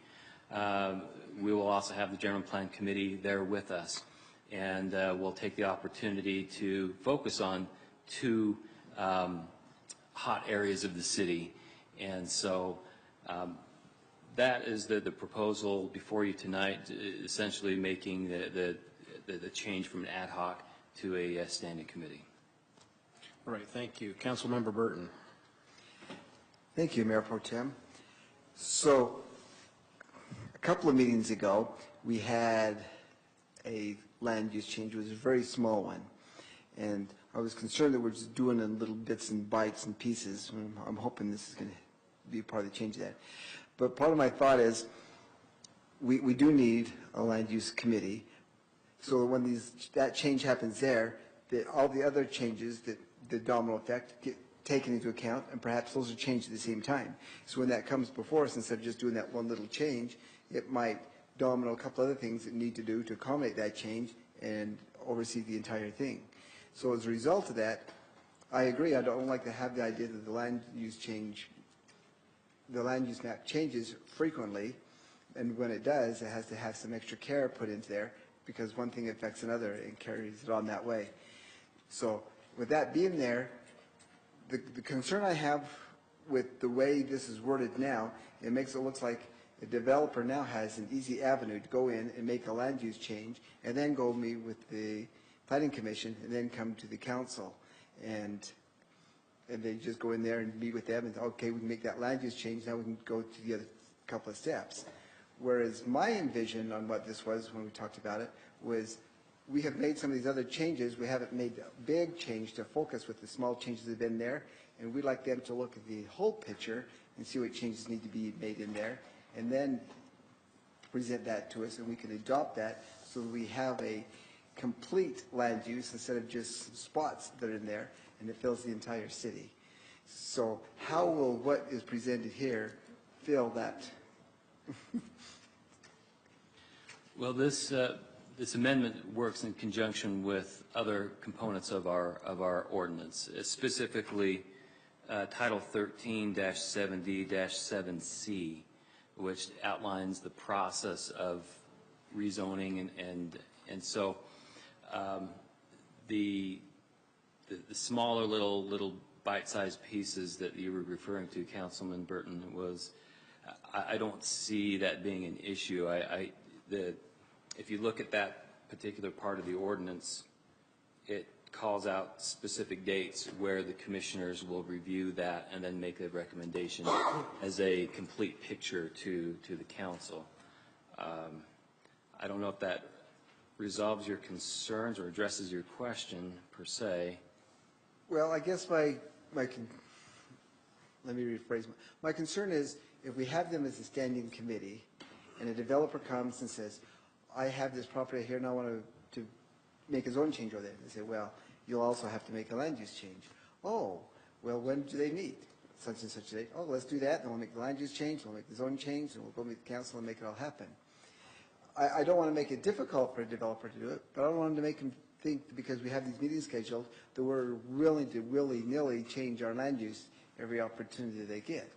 Speaker 16: we will also have the General Plan Committee there with us. And we'll take the opportunity to focus on two hot areas of the city. And so that is the proposal before you tonight, essentially making the change from an ad hoc to a standing committee.
Speaker 1: All right, thank you. Councilmember Burton.
Speaker 10: Thank you, Mayor Pro Tem. So a couple of meetings ago, we had a land use change. It was a very small one. And I was concerned that we're just doing it in little bits and bites and pieces. I'm hoping this is going to be part of the change of that. But part of my thought is we do need a land use committee. So when that change happens there, that all the other changes, that the domino effect, get taken into account, and perhaps those are changed at the same time. So when that comes before us, instead of just doing that one little change, it might domino a couple other things that need to do to accommodate that change and oversee the entire thing. So as a result of that, I agree. I don't like to have the idea that the land use map changes frequently, and when it does, it has to have some extra care put into there because one thing affects another and carries it on that way. So with that being there, the concern I have with the way this is worded now, it makes it look like a developer now has an easy avenue to go in and make a land use change and then go meet with the planning commission and then come to the council. And they just go in there and meet with them and, okay, we can make that land use change, now we can go to the other couple of steps. Whereas my envision on what this was when we talked about it was we have made some of these other changes. We haven't made a big change to focus with the small changes that have been there. And we'd like them to look at the whole picture and see what changes need to be made in there. And then present that to us and we can adopt that so that we have a complete land use instead of just spots that are in there and it fills the entire city. So how will what is presented here fill that?
Speaker 16: Well, this amendment works in conjunction with other components of our ordinance, specifically Title 13-70-7C, which outlines the process of rezoning and so the smaller little bite-sized pieces that you were referring to, Councilman Burton, was I don't see that being an issue. If you look at that particular part of the ordinance, it calls out specific dates where the commissioners will review that and then make a recommendation as a complete picture to the council. I don't know if that resolves your concerns or addresses your question per se.
Speaker 10: Well, I guess let me rephrase. My concern is if we have them as a standing committee and a developer comes and says, I have this property here and I want to make a zone change over there. They say, well, you'll also have to make a land use change. Oh, well, when do they meet? Such and such a date. Oh, let's do that, and we'll make the land use change, we'll make the zone change, and we'll go meet the council and make it all happen. I don't want to make it difficult for a developer to do it, but I don't want them to make them think because we have these meetings scheduled that we're willing to willy-nilly change our land use every opportunity they get.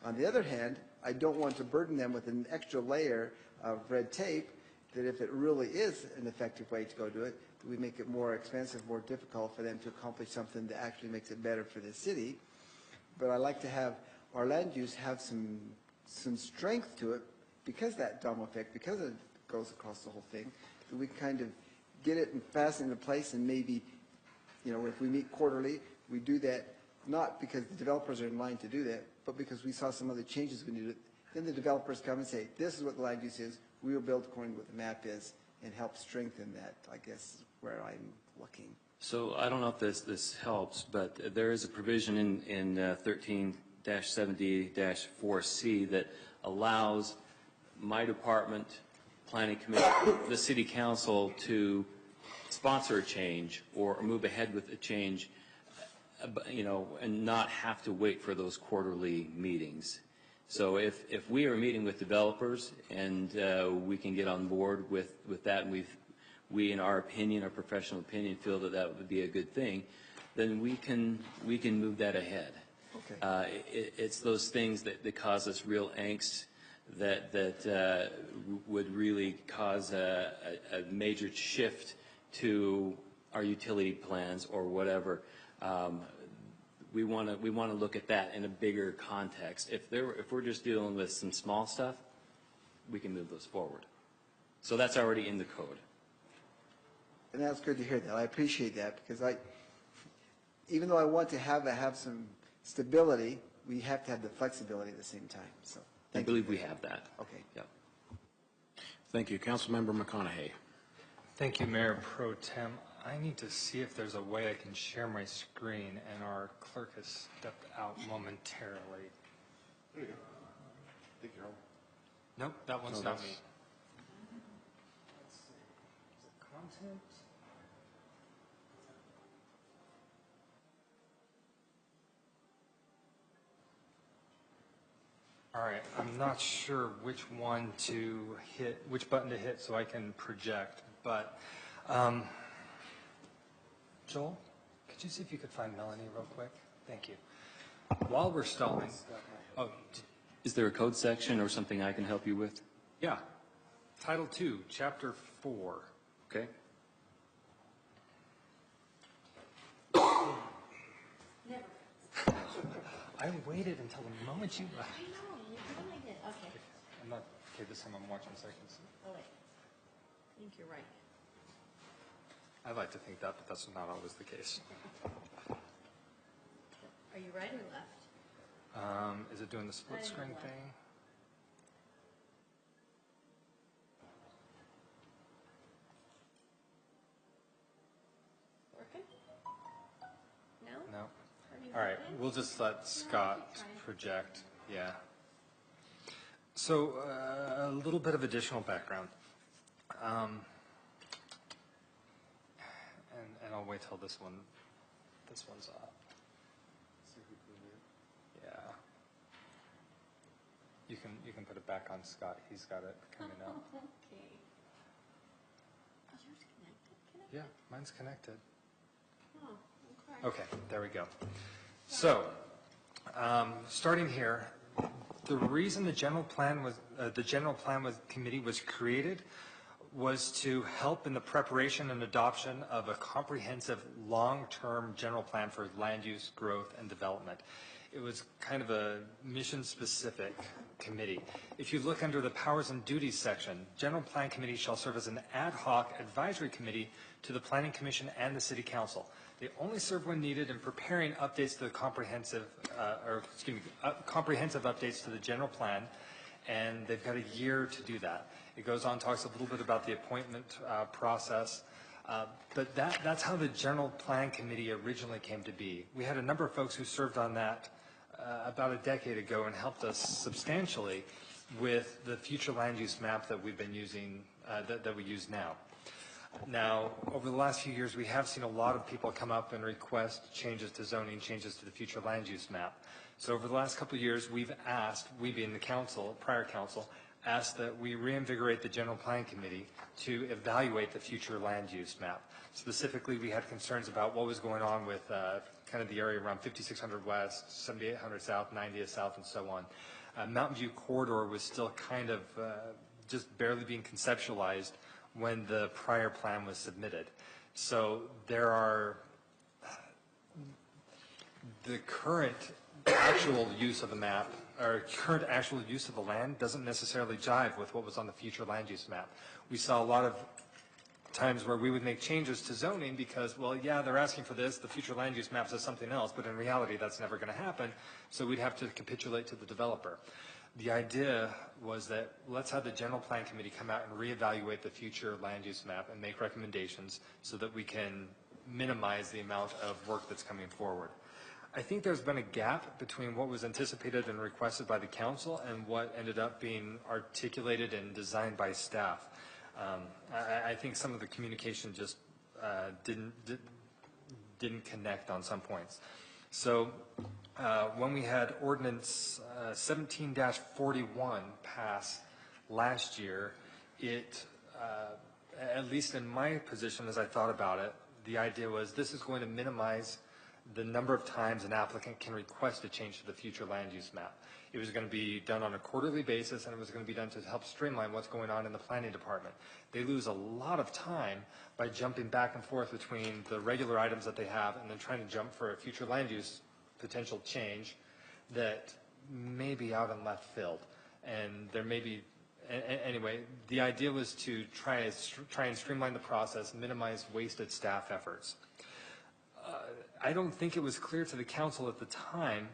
Speaker 10: On the other hand, I don't want to burden them with an extra layer of red tape that if it really is an effective way to go do it, that we make it more expensive, more difficult for them to accomplish something that actually makes it better for the city. But I like to have our land use have some strength to it because that domino effect, because it goes across the whole thing, that we kind of get it and fasten it into place and maybe, if we meet quarterly, we do that not because the developers are in line to do that, but because we saw some other changes we needed. Then the developers come and say, this is what the land use is, we will build according to what the map is and help strengthen that, I guess, where I'm looking.
Speaker 16: So I don't know if this helps, but there is a provision in 13-70-4C that allows my department, planning committee, the city council to sponsor a change or move ahead with a change, and not have to wait for those quarterly meetings. So if we are meeting with developers and we can get on board with that, and we in our opinion, our professional opinion, feel that would be a good thing, then we can move that ahead.
Speaker 10: Okay.
Speaker 16: It's those things that cause us real angst that would really cause a major shift to our utility plans or whatever. We want to look at that in a bigger context. If we're just dealing with some small stuff, we can move those forward. So that's already in the code.
Speaker 10: And that's good to hear that. I appreciate that because even though I want to have some stability, we have to have the flexibility at the same time. So
Speaker 16: I believe we have that.
Speaker 10: Okay.
Speaker 16: Yep.
Speaker 1: Thank you. Councilmember McConaughey.
Speaker 9: Thank you, Mayor Pro Tem. I need to see if there's a way I can share my screen, and our clerk has stepped out momentarily.
Speaker 14: There you go. I think you're on.
Speaker 9: Nope, that one's
Speaker 14: No,
Speaker 9: not
Speaker 14: that's-
Speaker 9: me. Let's see. Is it content? All right, I'm not sure which button to hit so I can project, but Joel, could you see if you could find Melanie real quick? Thank you. While we're stalling,
Speaker 16: Is there a code section or something I can help you with?
Speaker 9: yeah, Title II, Chapter 4,
Speaker 16: Okay?
Speaker 9: I waited until the moment you left.
Speaker 4: I know, you really did, okay.
Speaker 9: I'm not, okay, this time I'm watching seconds.
Speaker 4: Oh, wait. I think you're right.
Speaker 9: I like to think that, but that's not always the case.
Speaker 4: Are you right or left?
Speaker 9: Is it doing the split
Speaker 4: I think
Speaker 9: screen
Speaker 4: left.
Speaker 9: thing?
Speaker 4: Working? No?
Speaker 9: No.
Speaker 4: Are you
Speaker 9: All right,
Speaker 4: working?
Speaker 9: we'll just let Scott project, yeah. So a little bit of additional background. And I'll wait till this one's up. Yeah. You can put it back on Scott. He's got it coming up.
Speaker 4: Okay. Is yours connected?
Speaker 9: Yeah, mine's connected.
Speaker 4: Oh, okay.
Speaker 9: Okay, there we go. So, starting here, the reason the general plan committee was created was to help in the preparation and adoption of a comprehensive long-term general plan for land use, growth, and development. It was kind of a mission-specific committee. If you look under the powers and duties section, General Plan Committee shall serve as an ad hoc advisory committee to the Planning Commission and the City Council. They only serve when needed in preparing updates to the comprehensive updates to the general plan, and they've got a year to do that. It goes on, talks a little bit about the appointment process, but that's how the General Plan Committee originally came to be. We had a number of folks who served on that about a decade ago and helped us substantially with the future land use map that we've been using, that we use now. Now, over the last few years, we have seen a lot of people come up and request changes to zoning, changes to the future land use map. So over the last couple of years, we've asked, we being the council, prior council, asked that we reinvigorate the General Plan Committee to evaluate the future land use map. Specifically, we had concerns about what was going on with kind of the area around 5600 West, 7800 South, 90th South, and so on. Mountain View Corridor was still kind of just barely being conceptualized when the prior plan was submitted. So there are the current actual use of the map, or current actual use of the land doesn't necessarily jive with what was on the future land use map. We saw a lot of times where we would make changes to zoning because, well, yeah, they're asking for this, the future land use map says something else, but in reality that's never going to happen, so we'd have to capitulate to the developer. The idea was that let's have the General Plan Committee come out and reevaluate the future land use map and make recommendations so that we can minimize the amount of work that's coming forward. I think there's been a gap between what was anticipated and requested by the council and what ended up being articulated and designed by staff. I think some of the communication just didn't connect on some points. So when we had ordinance 17-41 pass last year, it, at least in my position as I thought about it, the idea was this is going to minimize the number of times an applicant can request a change to the future land use map. It was going to be done on a quarterly basis, and it was going to be done to help streamline what's going on in the planning department. They lose a lot of time by jumping back and forth between the regular items that they have and then trying to jump for a future land use potential change that may be out in left field. And there may be, anyway, the idea was to try and streamline the process, minimize wasted staff efforts. I don't think it was clear to the council at the time,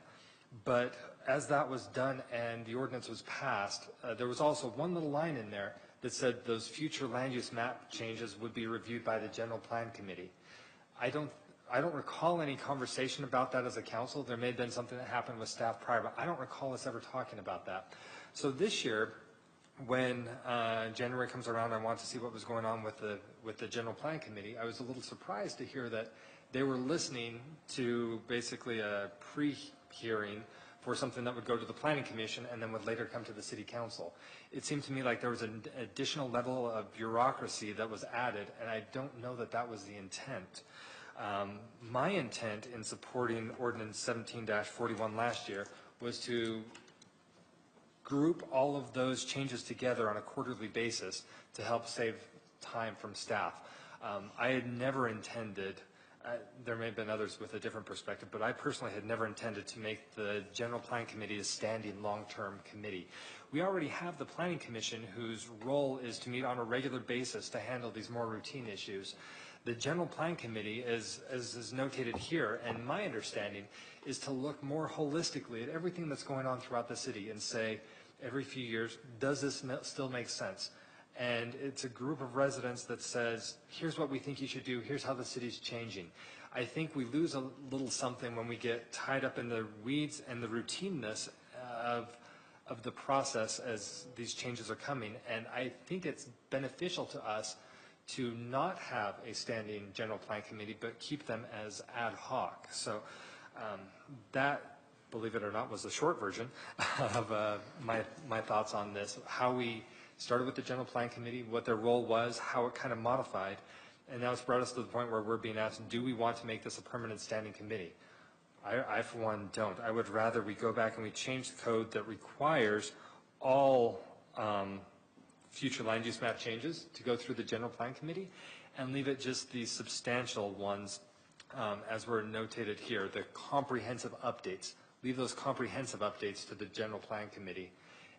Speaker 9: but as that was done and the ordinance was passed, there was also one little line in there that said those future land use map changes would be reviewed by the General Plan Committee. I don't recall any conversation about that as a council. There may have been something that happened with staff prior, but I don't recall us ever talking about that. So this year, when January comes around, I want to see what was going on with the General Plan Committee. I was a little surprised to hear that they were listening to basically a pre-hearing for something that would go to the Planning Commission and then would later come to the City Council. It seemed to me like there was an additional level of bureaucracy that was added, and I don't know that that was the intent. My intent in supporting Ordinance 17-41 last year was to group all of those changes together on a quarterly basis to help save time from staff. I had never intended, there may have been others with a different perspective, but I personally had never intended to make the General Plan Committee a standing long-term committee. We already have the Planning Commission, whose role is to meet on a regular basis to handle these more routine issues. The General Plan Committee, as is notated here, and my understanding, is to look more holistically at everything that's going on throughout the city and say, every few years, does this still make sense? And it's a group of residents that says, here's what we think you should do, here's how the city's changing. I think we lose a little something when we get tied up in the weeds and the routineness of the process as these changes are coming. And I think it's beneficial to us to not have a standing general plan committee, but keep them as ad hoc. So that, believe it or not, was the short version of my thoughts on this, how we started with the general plan committee, what their role was, how it kind of modified, and now it's brought us to the point where we're being asked, do we want to make this a permanent standing committee? I for one, don't. I would rather we go back and we change the code that requires all future land use map changes to go through the general plan committee and leave it just the substantial ones, as were notated here, the comprehensive updates. Leave those comprehensive updates to the general plan committee,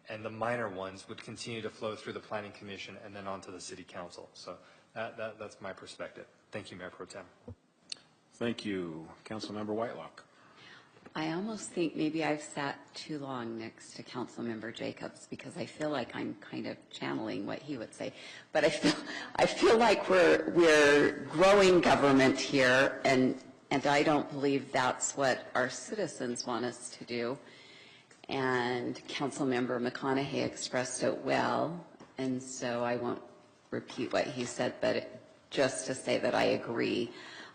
Speaker 9: and the minor ones would continue to flow through the Planning Commission and then on to the City Council. So that's my perspective. Thank you, Mayor Pro Tem.
Speaker 1: Thank you. Councilmember Whitelock.
Speaker 12: I almost think maybe I've sat too long next to Councilmember Jacobs because I feel like I'm kind of channeling what he would say. But I feel like we're growing government here, and I don't believe that's what our citizens want us to do. And Councilmember McConaughey expressed it well, and so I won't repeat what he said, but just to say that I agree.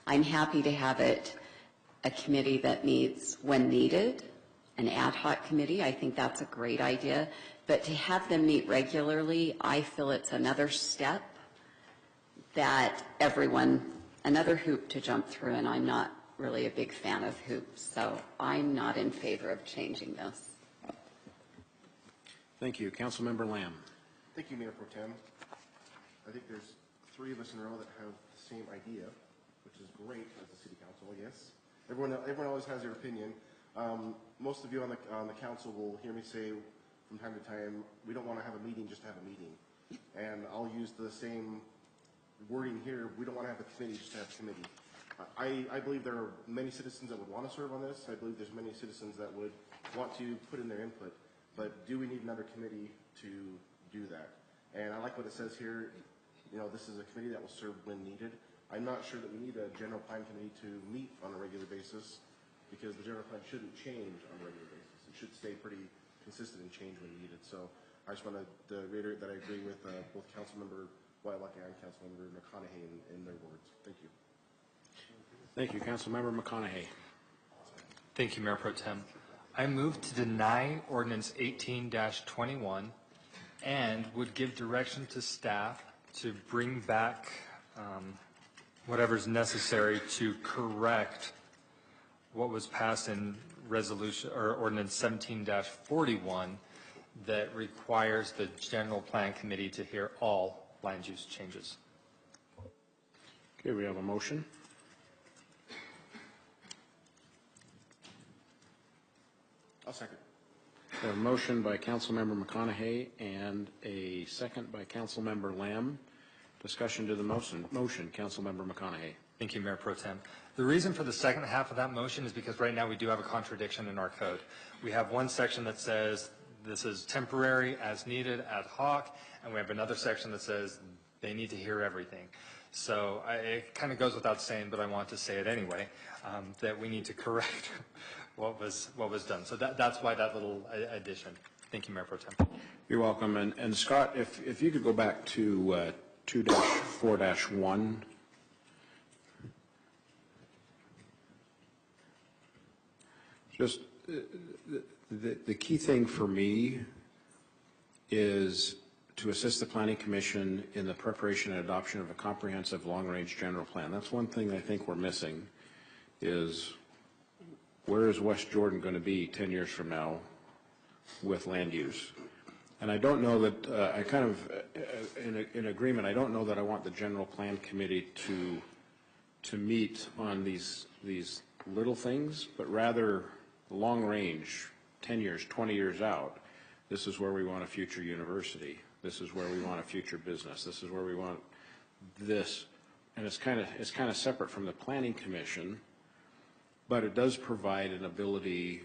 Speaker 12: I'm happy to have it a committee that meets when needed, an ad hoc committee. I think that's a great idea. But to have them meet regularly, I feel it's another step that another hoop to jump through, and I'm not really a big fan of hoops, so I'm not in favor of changing this.
Speaker 1: Thank you. Councilmember Lamb.
Speaker 14: Thank you, Mayor Pro Tem. I think there's 3 of us in a row that have the same idea, which is great as a city council, I guess. Everyone always has their opinion. Most of you on the council will hear me say from time to time, we don't want to have a meeting just to have a meeting. And I'll use the same wording here. We don't want to have a committee just to have a committee. I believe there are many citizens that would want to serve on this. I believe there's many citizens that would want to put in their input. But do we need another committee to do that? And I like what it says here. You know, this is a committee that will serve when needed. I'm not sure that we need a general plan committee to meet on a regular basis because the general plan shouldn't change on a regular basis. It should stay pretty consistent and change when needed. So I just want to reiterate that I agree with both Councilmember Whitelock and Councilmember McConaughey in their words. Thank you.
Speaker 1: Thank you. Councilmember McConaughey.
Speaker 9: Thank you, Mayor Pro Tem. I move to deny ordinance 18-21 and would give direction to staff to bring back whatever's necessary to correct what was passed in resolution or ordinance 17-41 that requires the general plan committee to hear all land use changes.
Speaker 1: Okay, we have a motion.
Speaker 14: I'll second.
Speaker 1: We have a motion by Councilmember McConaughey and a second by Councilmember Lamb. Discussion to the motion. Councilmember McConaughey.
Speaker 9: Thank you, Mayor Pro Tem. The reason for the second half of that motion is because right now we do have a contradiction in our code. We have one section that says this is temporary, as needed, ad hoc, and we have another section that says they need to hear everything. So it kind of goes without saying, but I want to say it anyway, that we need to correct what was done. So that's why that little addition. Thank you, Mayor Pro Tem.
Speaker 1: You're welcome. And Scott, if you could go back to 2-4-1. Just the key thing for me is to assist the Planning Commission in the preparation and adoption of a comprehensive long-range general plan. That's one thing I think we're missing is where is West Jordan going to be 10 years from now with land use? And I don't know that, I kind of, in agreement, I don't know that I want the general plan committee to meet on these little things, but rather long range, 10 years, 20 years out. This is where we want a future university. This is where we want a future business. This is where we want this. And it's kind of separate from the planning commission, but it does provide an ability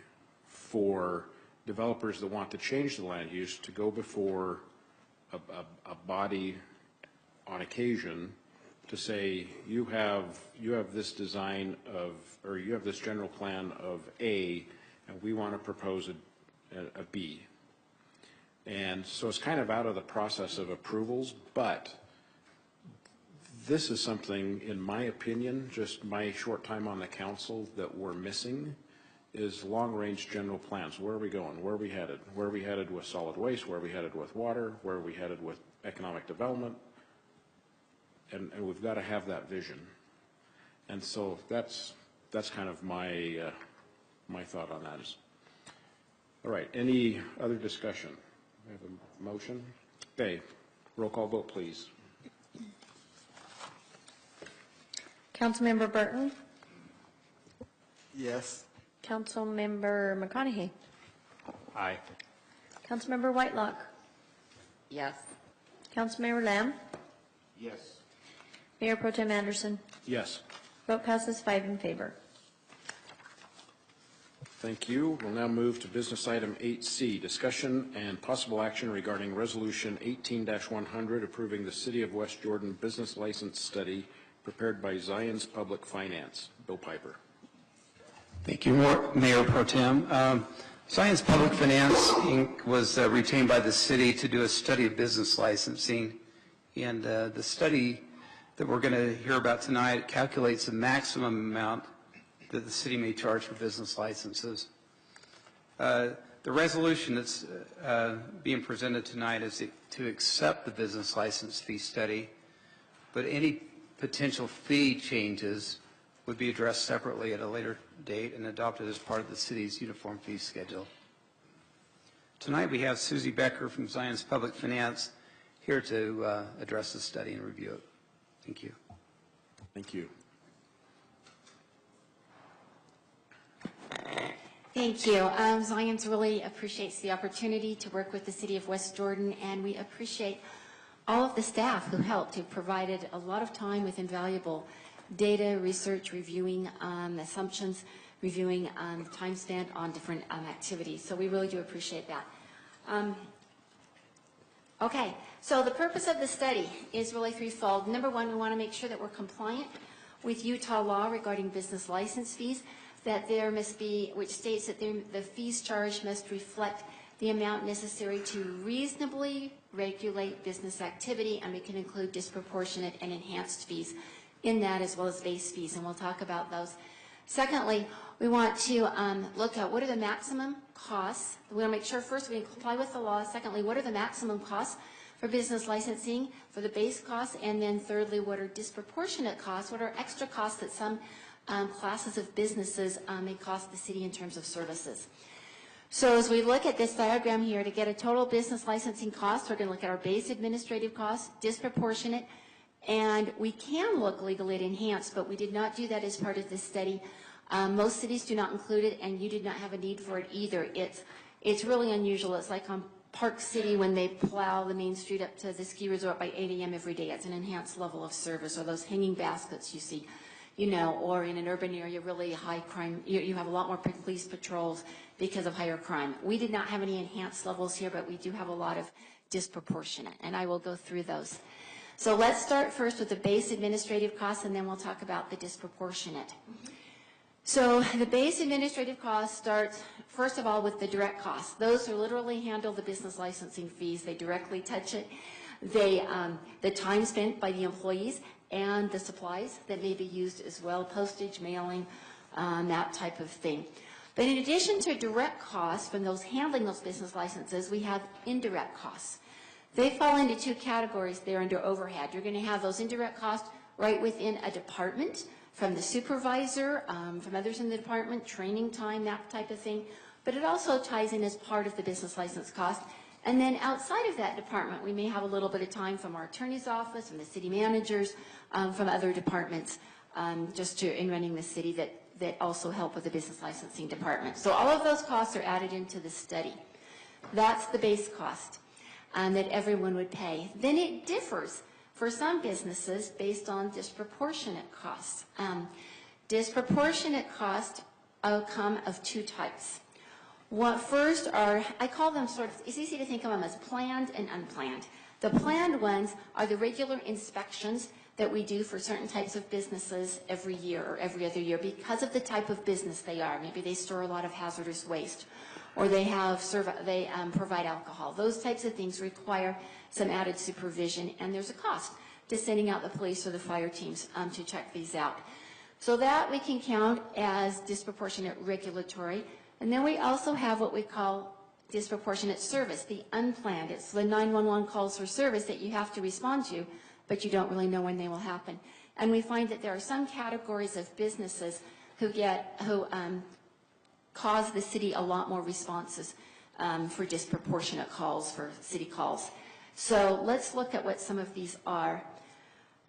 Speaker 1: for developers that want to change the land use to go before a body on occasion to say, you have this design of, or you have this general plan of A, and we want to propose a B. And so it's kind of out of the process of approvals, but this is something, in my opinion, just my short time on the council, that we're missing is long-range general plans. Where are we going? Where are we headed? Where are we headed with solid waste? Where are we headed with water? Where are we headed with economic development? And we've got to have that vision. And so that's kind of my my thought on that. All right. Any other discussion? We have a motion. Okay. Roll call vote, please.
Speaker 4: Councilmember Burton?
Speaker 10: Yes.
Speaker 4: Councilmember McConaughey?
Speaker 9: Aye.
Speaker 4: Councilmember Whitelock?
Speaker 12: Yes.
Speaker 4: Councilmember Lamb?
Speaker 14: Yes.
Speaker 4: Mayor Pro Tem Anderson?
Speaker 1: Yes.
Speaker 4: Vote passes 5 in favor.
Speaker 1: Thank you. We'll now move to business item 8C, discussion and possible action regarding resolution 18-100 approving the City of West Jordan business license study prepared by Zions Public Finance. Bill Piper.
Speaker 6: Thank you, Mayor Pro Tem. Zions Public Finance, Inc. was retained by the city to do a study of business licensing. And the study that we're going to hear about tonight calculates the maximum amount that the city may charge for business licenses. The resolution that's being presented tonight is to accept the business license fee study, but any potential fee changes would be addressed separately at a later date and adopted as part of the city's uniform fee schedule. Tonight we have Susie Becker from Zions Public Finance here to address the study and review it. Thank you.
Speaker 1: Thank you.
Speaker 7: Thank you. Zions really appreciates the opportunity to work with the City of West Jordan, and we appreciate all of the staff who helped, who provided a lot of time with invaluable data, research, reviewing assumptions, reviewing time spent on different activities. So we really do appreciate that. Okay, so the purpose of the study is really threefold. Number one, we want to make sure that we're compliant with Utah law regarding business license fees, that there must be, which states that the fees charged must reflect the amount necessary to reasonably regulate business activity, and we can include disproportionate and enhanced fees in that, as well as base fees, and we'll talk about those. Secondly, we want to look at what are the maximum costs. We want to make sure first we comply with the law. Secondly, what are the maximum costs for business licensing for the base costs? And then thirdly, what are disproportionate costs? What are extra costs that some classes of businesses may cost the city in terms of services? So as we look at this diagram here, to get a total business licensing cost, we're going to look at our base administrative costs, disproportionate, and we can look legally at enhanced, but we did not do that as part of this study. Most cities do not include it, and you did not have a need for it either. It's really unusual. It's like on Park City when they plow the main street up to the ski resort by 8 a.m. every day. It's an enhanced level of service, or those hanging baskets you see, you know, or in an urban area, really high crime. You have a lot more police patrols because of higher crime. We did not have any enhanced levels here, but we do have a lot of disproportionate, and I will go through those. So let's start first with the base administrative costs, and then we'll talk about the disproportionate. So the base administrative cost starts, first of all, with the direct costs. Those who literally handle the business licensing fees, they directly touch it. They, the time spent by the employees and the supplies that may be used as well, postage, mailing, that type of thing. But in addition to direct costs from those handling those business licenses, we have indirect costs. They fall into two categories there under overhead. You're going to have those indirect costs right within a department, from the supervisor, from others in the department, training time, that type of thing. But it also ties in as part of the business license cost. And then outside of that department, we may have a little bit of time from our attorney's office, from the city managers, from other departments, just in running the city that also help with the business licensing department. So all of those costs are added into the study. That's the base cost that everyone would pay. Then it differs for some businesses based on disproportionate costs. Disproportionate costs come of two types. What first are, I call them sort of, it's easy to think of them as planned and unplanned. The planned ones are the regular inspections that we do for certain types of businesses every year or every other year because of the type of business they are. Maybe they store a lot of hazardous waste, or they provide alcohol. Those types of things require some added supervision, and there's a cost to sending out the police or the fire teams to check these out. So that we can count as disproportionate regulatory. And then we also have what we call disproportionate service, the unplanned. It's the 911 calls for service that you have to respond to, but you don't really know when they will happen. And we find that there are some categories of businesses who cause the city a lot more responses for disproportionate calls, for city calls. So let's look at what some of these are.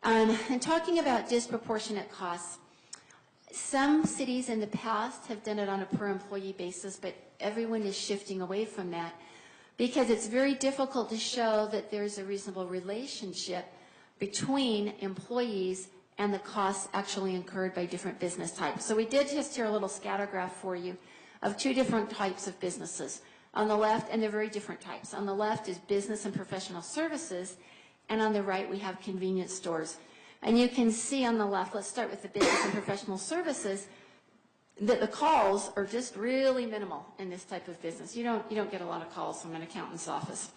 Speaker 7: And talking about disproportionate costs, some cities in the past have done it on a per employee basis, but everyone is shifting away from that because it's very difficult to show that there's a reasonable relationship between employees and the costs actually incurred by different business types. So we did just here a little scatter graph for you of two different types of businesses. On the left, and they're very different types. On the left is business and professional services, and on the right we have convenience stores. And you can see on the left, let's start with the business and professional services, that the calls are just really minimal in this type of business. You don't get a lot of calls from an accountant's office.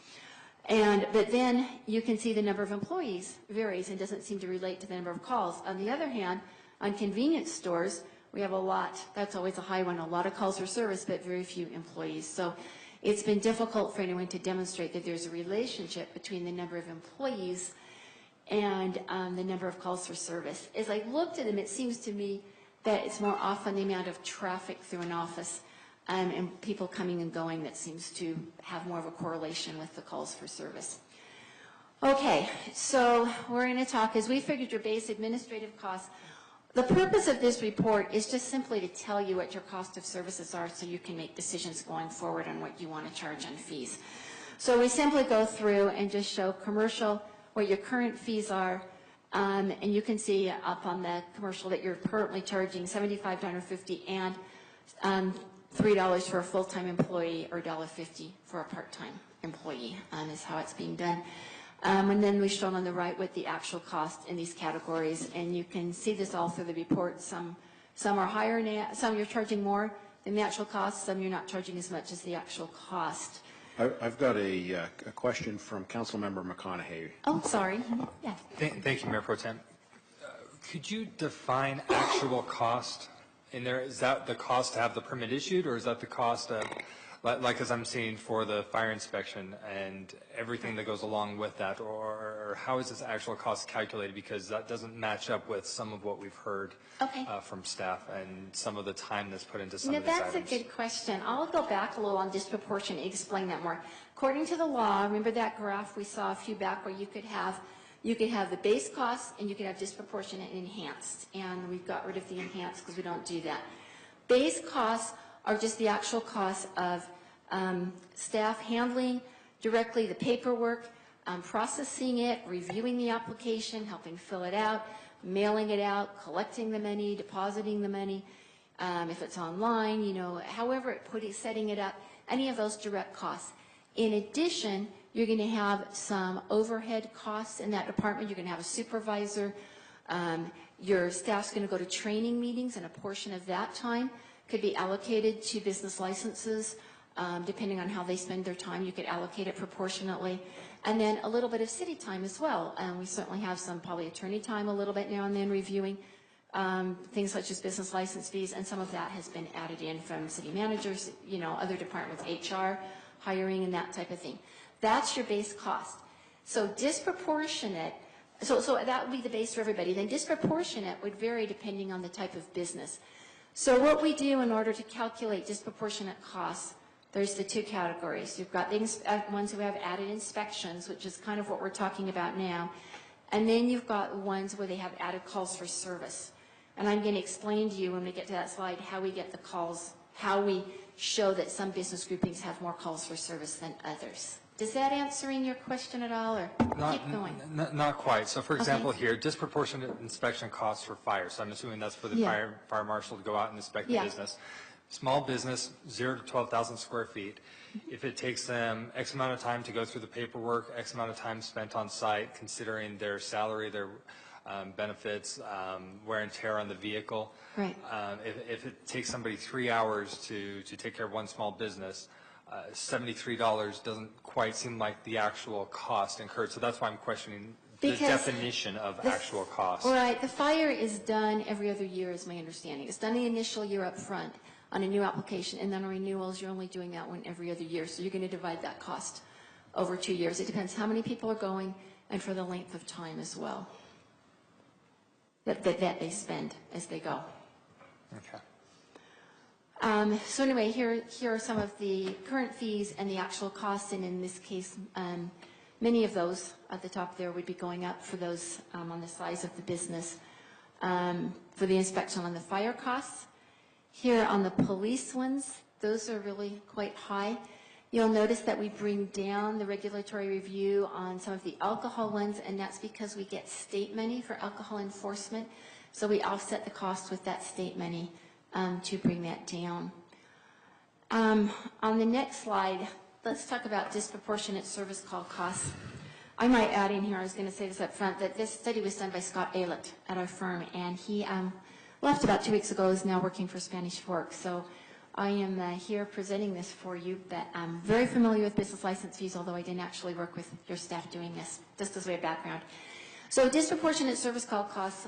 Speaker 7: But then you can see the number of employees varies and doesn't seem to relate to the number of calls. On the other hand, on convenience stores, we have a lot. That's always a high one. A lot of calls for service, but very few employees. So it's been difficult for anyone to demonstrate that there's a relationship between the number of employees and the number of calls for service. As I looked at them, it seems to me that it's more often the amount of traffic through an office and people coming and going that seems to have more of a correlation with the calls for service. Okay, so we're going to talk, as we figured your base administrative costs, the purpose of this report is just simply to tell you what your cost of services are so you can make decisions going forward on what you want to charge on fees. So we simply go through and just show commercial, what your current fees are, and you can see up on the commercial that you're currently charging $75.50 and $3 for a full-time employee or $1.50 for a part-time employee is how it's being done. And then we've shown on the right what the actual cost in these categories, and you can see this all through the report. Some are higher, some you're charging more than the actual cost, some you're not charging as much as the actual cost.
Speaker 1: I've got a question from Councilmember McConaughey.
Speaker 7: Oh, sorry. Yeah.
Speaker 9: Thank you, Mayor Pro Tem. Could you define actual cost in there? Is that the cost to have the permit issued, or is that the cost of, like as I'm seeing for the fire inspection and everything that goes along with that, or how is this actual cost calculated? Because that doesn't match up with some of what we've heard from staff and some of the time that's put into some of these items.
Speaker 7: That's a good question. I'll go back a little on disproportionate, explain that more. According to the law, remember that graph we saw a few back where you could have the base costs and you could have disproportionate and enhanced, and we've got rid of the enhanced because we don't do that. Base costs are just the actual costs of staff handling directly the paperwork, processing it, reviewing the application, helping fill it out, mailing it out, collecting the money, depositing the money, if it's online, however setting it up, any of those direct costs. In addition, you're going to have some overhead costs in that department. You're going to have a supervisor. Your staff's going to go to training meetings, and a portion of that time could be allocated to business licenses. Depending on how they spend their time, you could allocate it proportionately. And then a little bit of city time as well. We certainly have some probably attorney time a little bit now and then reviewing things such as business license fees, and some of that has been added in from city managers, other departments, HR, hiring, and that type of thing. That's your base cost. So disproportionate, so that would be the base for everybody. Then disproportionate would vary depending on the type of business. So what we do in order to calculate disproportionate costs There's the two categories. You've got the ones who have added inspections, which is kind of what we're talking about now. And then you've got ones where they have added calls for service. And I'm going to explain to you when we get to that slide how we get the calls, how we show that some business groupings have more calls for service than others. Does that answering your question at all, or keep going?
Speaker 9: Not quite. So for example here, disproportionate inspection costs for fire. So I'm assuming that's for the fire marshal to go out and inspect the business. Small business, 0 to 12,000 square feet. If it takes them X amount of time to go through the paperwork, X amount of time spent on site, considering their salary, their benefits, wear and tear on the vehicle.
Speaker 7: Right.
Speaker 9: If it takes somebody 3 hours to take care of one small business, $73 doesn't quite seem like the actual cost incurred. So that's why I'm questioning the definition of actual cost.
Speaker 7: Right. The fire is done every other year, is my understanding. It's done the initial year up front on a new application, and then on renewals, you're only doing that one every other year. So you're going to divide that cost over 2 years. It depends how many people are going and for the length of time as well that they spend as they go.
Speaker 9: Okay.
Speaker 7: So anyway, here are some of the current fees and the actual costs, and in this case, many of those at the top there would be going up for those on the size of the business. For the inspection on the fire costs, here on the police ones, those are really quite high. You'll notice that we bring down the regulatory review on some of the alcohol ones, and that's because we get state money for alcohol enforcement. So we offset the cost with that state money to bring that down. On the next slide, let's talk about disproportionate service call costs. I might add in here, I was going to say this up front, that this study was done by Scott Aylett at our firm, and he left about 2 weeks ago, is now working for Spanish Fork. So I am here presenting this for you, but I'm very familiar with business license fees, although I didn't actually work with your staff doing this, just as a way of background. So disproportionate service call costs.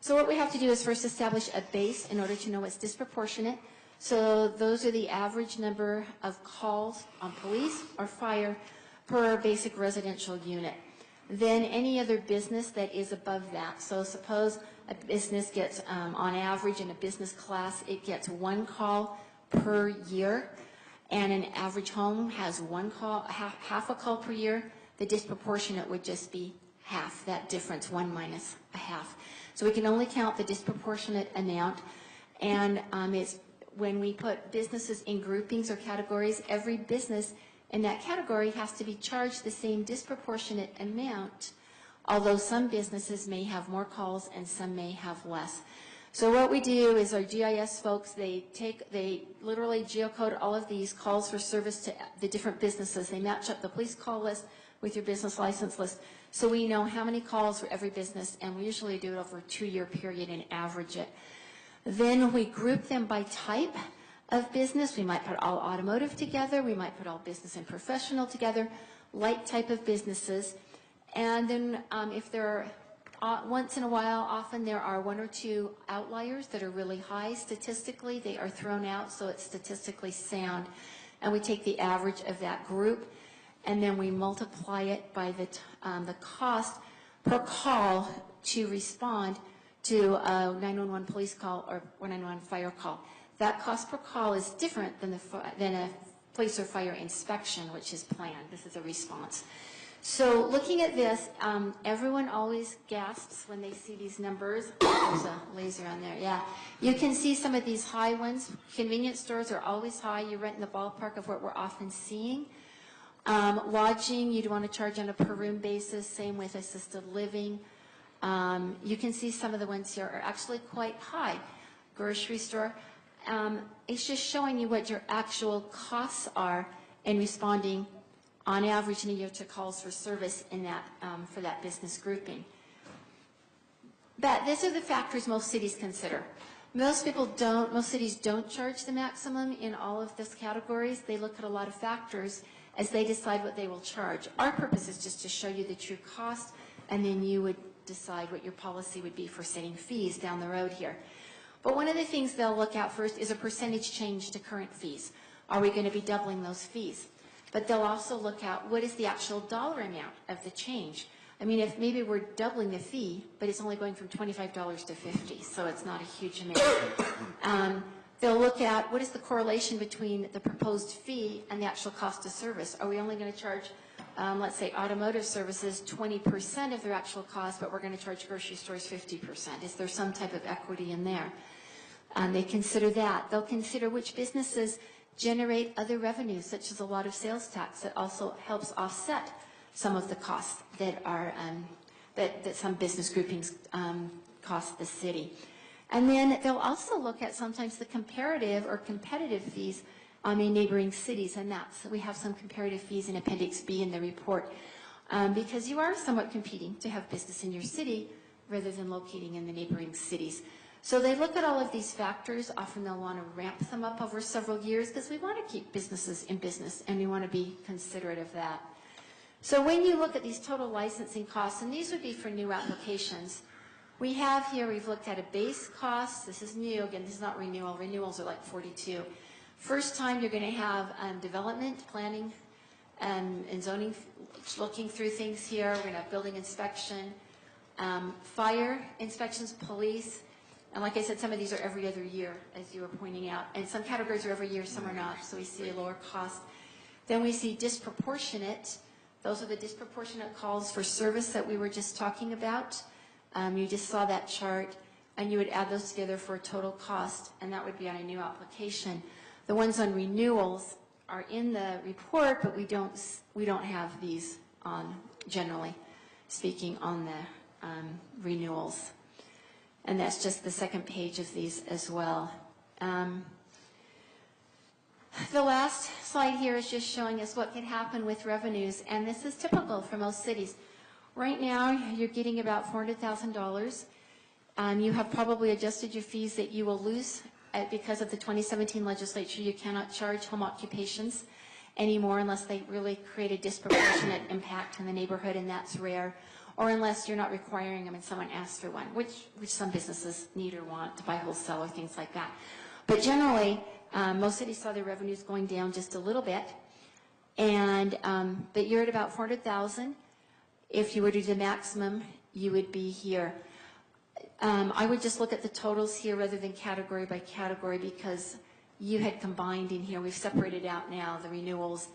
Speaker 7: So what we have to do is first establish a base in order to know what's disproportionate. So those are the average number of calls on police or fire per basic residential unit. Then any other business that is above that. So suppose a business gets, on average in a business class, it gets 1 call per year, and an average home has 1 call, half a call per year. The disproportionate would just be half, that difference, 1 minus a half. So we can only count the disproportionate amount, and it's when we put businesses in groupings or categories, every business in that category has to be charged the same disproportionate amount, although some businesses may have more calls and some may have less. So what we do is our GIS folks, they literally geocode all of these calls for service to the different businesses. They match up the police call list with your business license list, so we know how many calls for every business, and we usually do it over a 2-year period and average it. Then we group them by type of business. We might put all automotive together, we might put all business and professional together, light type of businesses. And then if there are, once in a while, often there are 1 or 2 outliers that are really high statistically, they are thrown out so it's statistically sound. And we take the average of that group, and then we multiply it by the cost per call to respond to a 911 police call or 191 fire call. That cost per call is different than a police or fire inspection, which is planned. This is a response. So looking at this, everyone always gasps when they see these numbers. There's a laser on there, yeah. You can see some of these high ones. Convenience stores are always high. You're right in the ballpark of what we're often seeing. Lodging, you'd want to charge on a per room basis, same with assisted living. You can see some of the ones here are actually quite high. Grocery store. It's just showing you what your actual costs are in responding on average in a year to calls for service in that, for that business grouping. But these are the factors most cities consider. Most cities don't charge the maximum in all of those categories. They look at a lot of factors as they decide what they will charge. Our purpose is just to show you the true cost, and then you would decide what your policy would be for setting fees down the road here. But one of the things they'll look at first is a percentage change to current fees. Are we going to be doubling those fees? But they'll also look at what is the actual dollar amount of the change. I mean, if maybe we're doubling the fee, but it's only going from $25 to $50, so it's not a huge amount. they'll look at what is the correlation between the proposed fee and the actual cost of service. Are we only going to charge, let's say, automotive services 20% of their actual cost, but we're going to charge grocery stores 50%? Is there some type of equity in there? They consider that. They'll consider which businesses generate other revenues, such as a lot of sales tax that also helps offset some of the costs that are that some business groupings cost the city. And then they'll also look at sometimes the comparative or competitive fees in neighboring cities, and we have some comparative fees in Appendix B in the report, because you are somewhat competing to have business in your city rather than locating in the neighboring cities. So they look at all of these factors. Often they'll want to ramp them up over several years because we want to keep businesses in business and we want to be considerate of that. So when you look at these total licensing costs, and these would be for new applications, we have here, we've looked at a base cost. This is new. Again, this is not renewal. Renewals are like 42. First time you're going to have development, planning, and zoning, looking through things here. We're going to have building inspection, fire inspections, police. And like I said, some of these are every other year, as you were pointing out. And some categories are every year, some are not. So we see a lower cost. Then we see disproportionate. Those are the disproportionate calls for service that we were just talking about. You just saw that chart, and you would add those together for a total cost, and that would be on a new application. The ones on renewals are in the report, but we don't have these on, generally speaking, on the renewals. And that's just the second page of these as well. The last slide here is just showing us what can happen with revenues, and this is typical for most cities. Right now, you're getting about $400,000. You have probably adjusted your fees that you will lose because of the 2017 legislature. You cannot charge home occupations anymore unless they really create a disproportionate impact in the neighborhood, and that's rare. Or unless you're not requiring them and someone asks for one, which some businesses need or want to buy wholesale or things like that. But generally, most cities saw their revenues going down just a little bit, and but you're at about $400,000. If you were to do the maximum, you would be here. I would just look at the totals here rather than category by category, because you had combined in here. We've separated out now the renewals,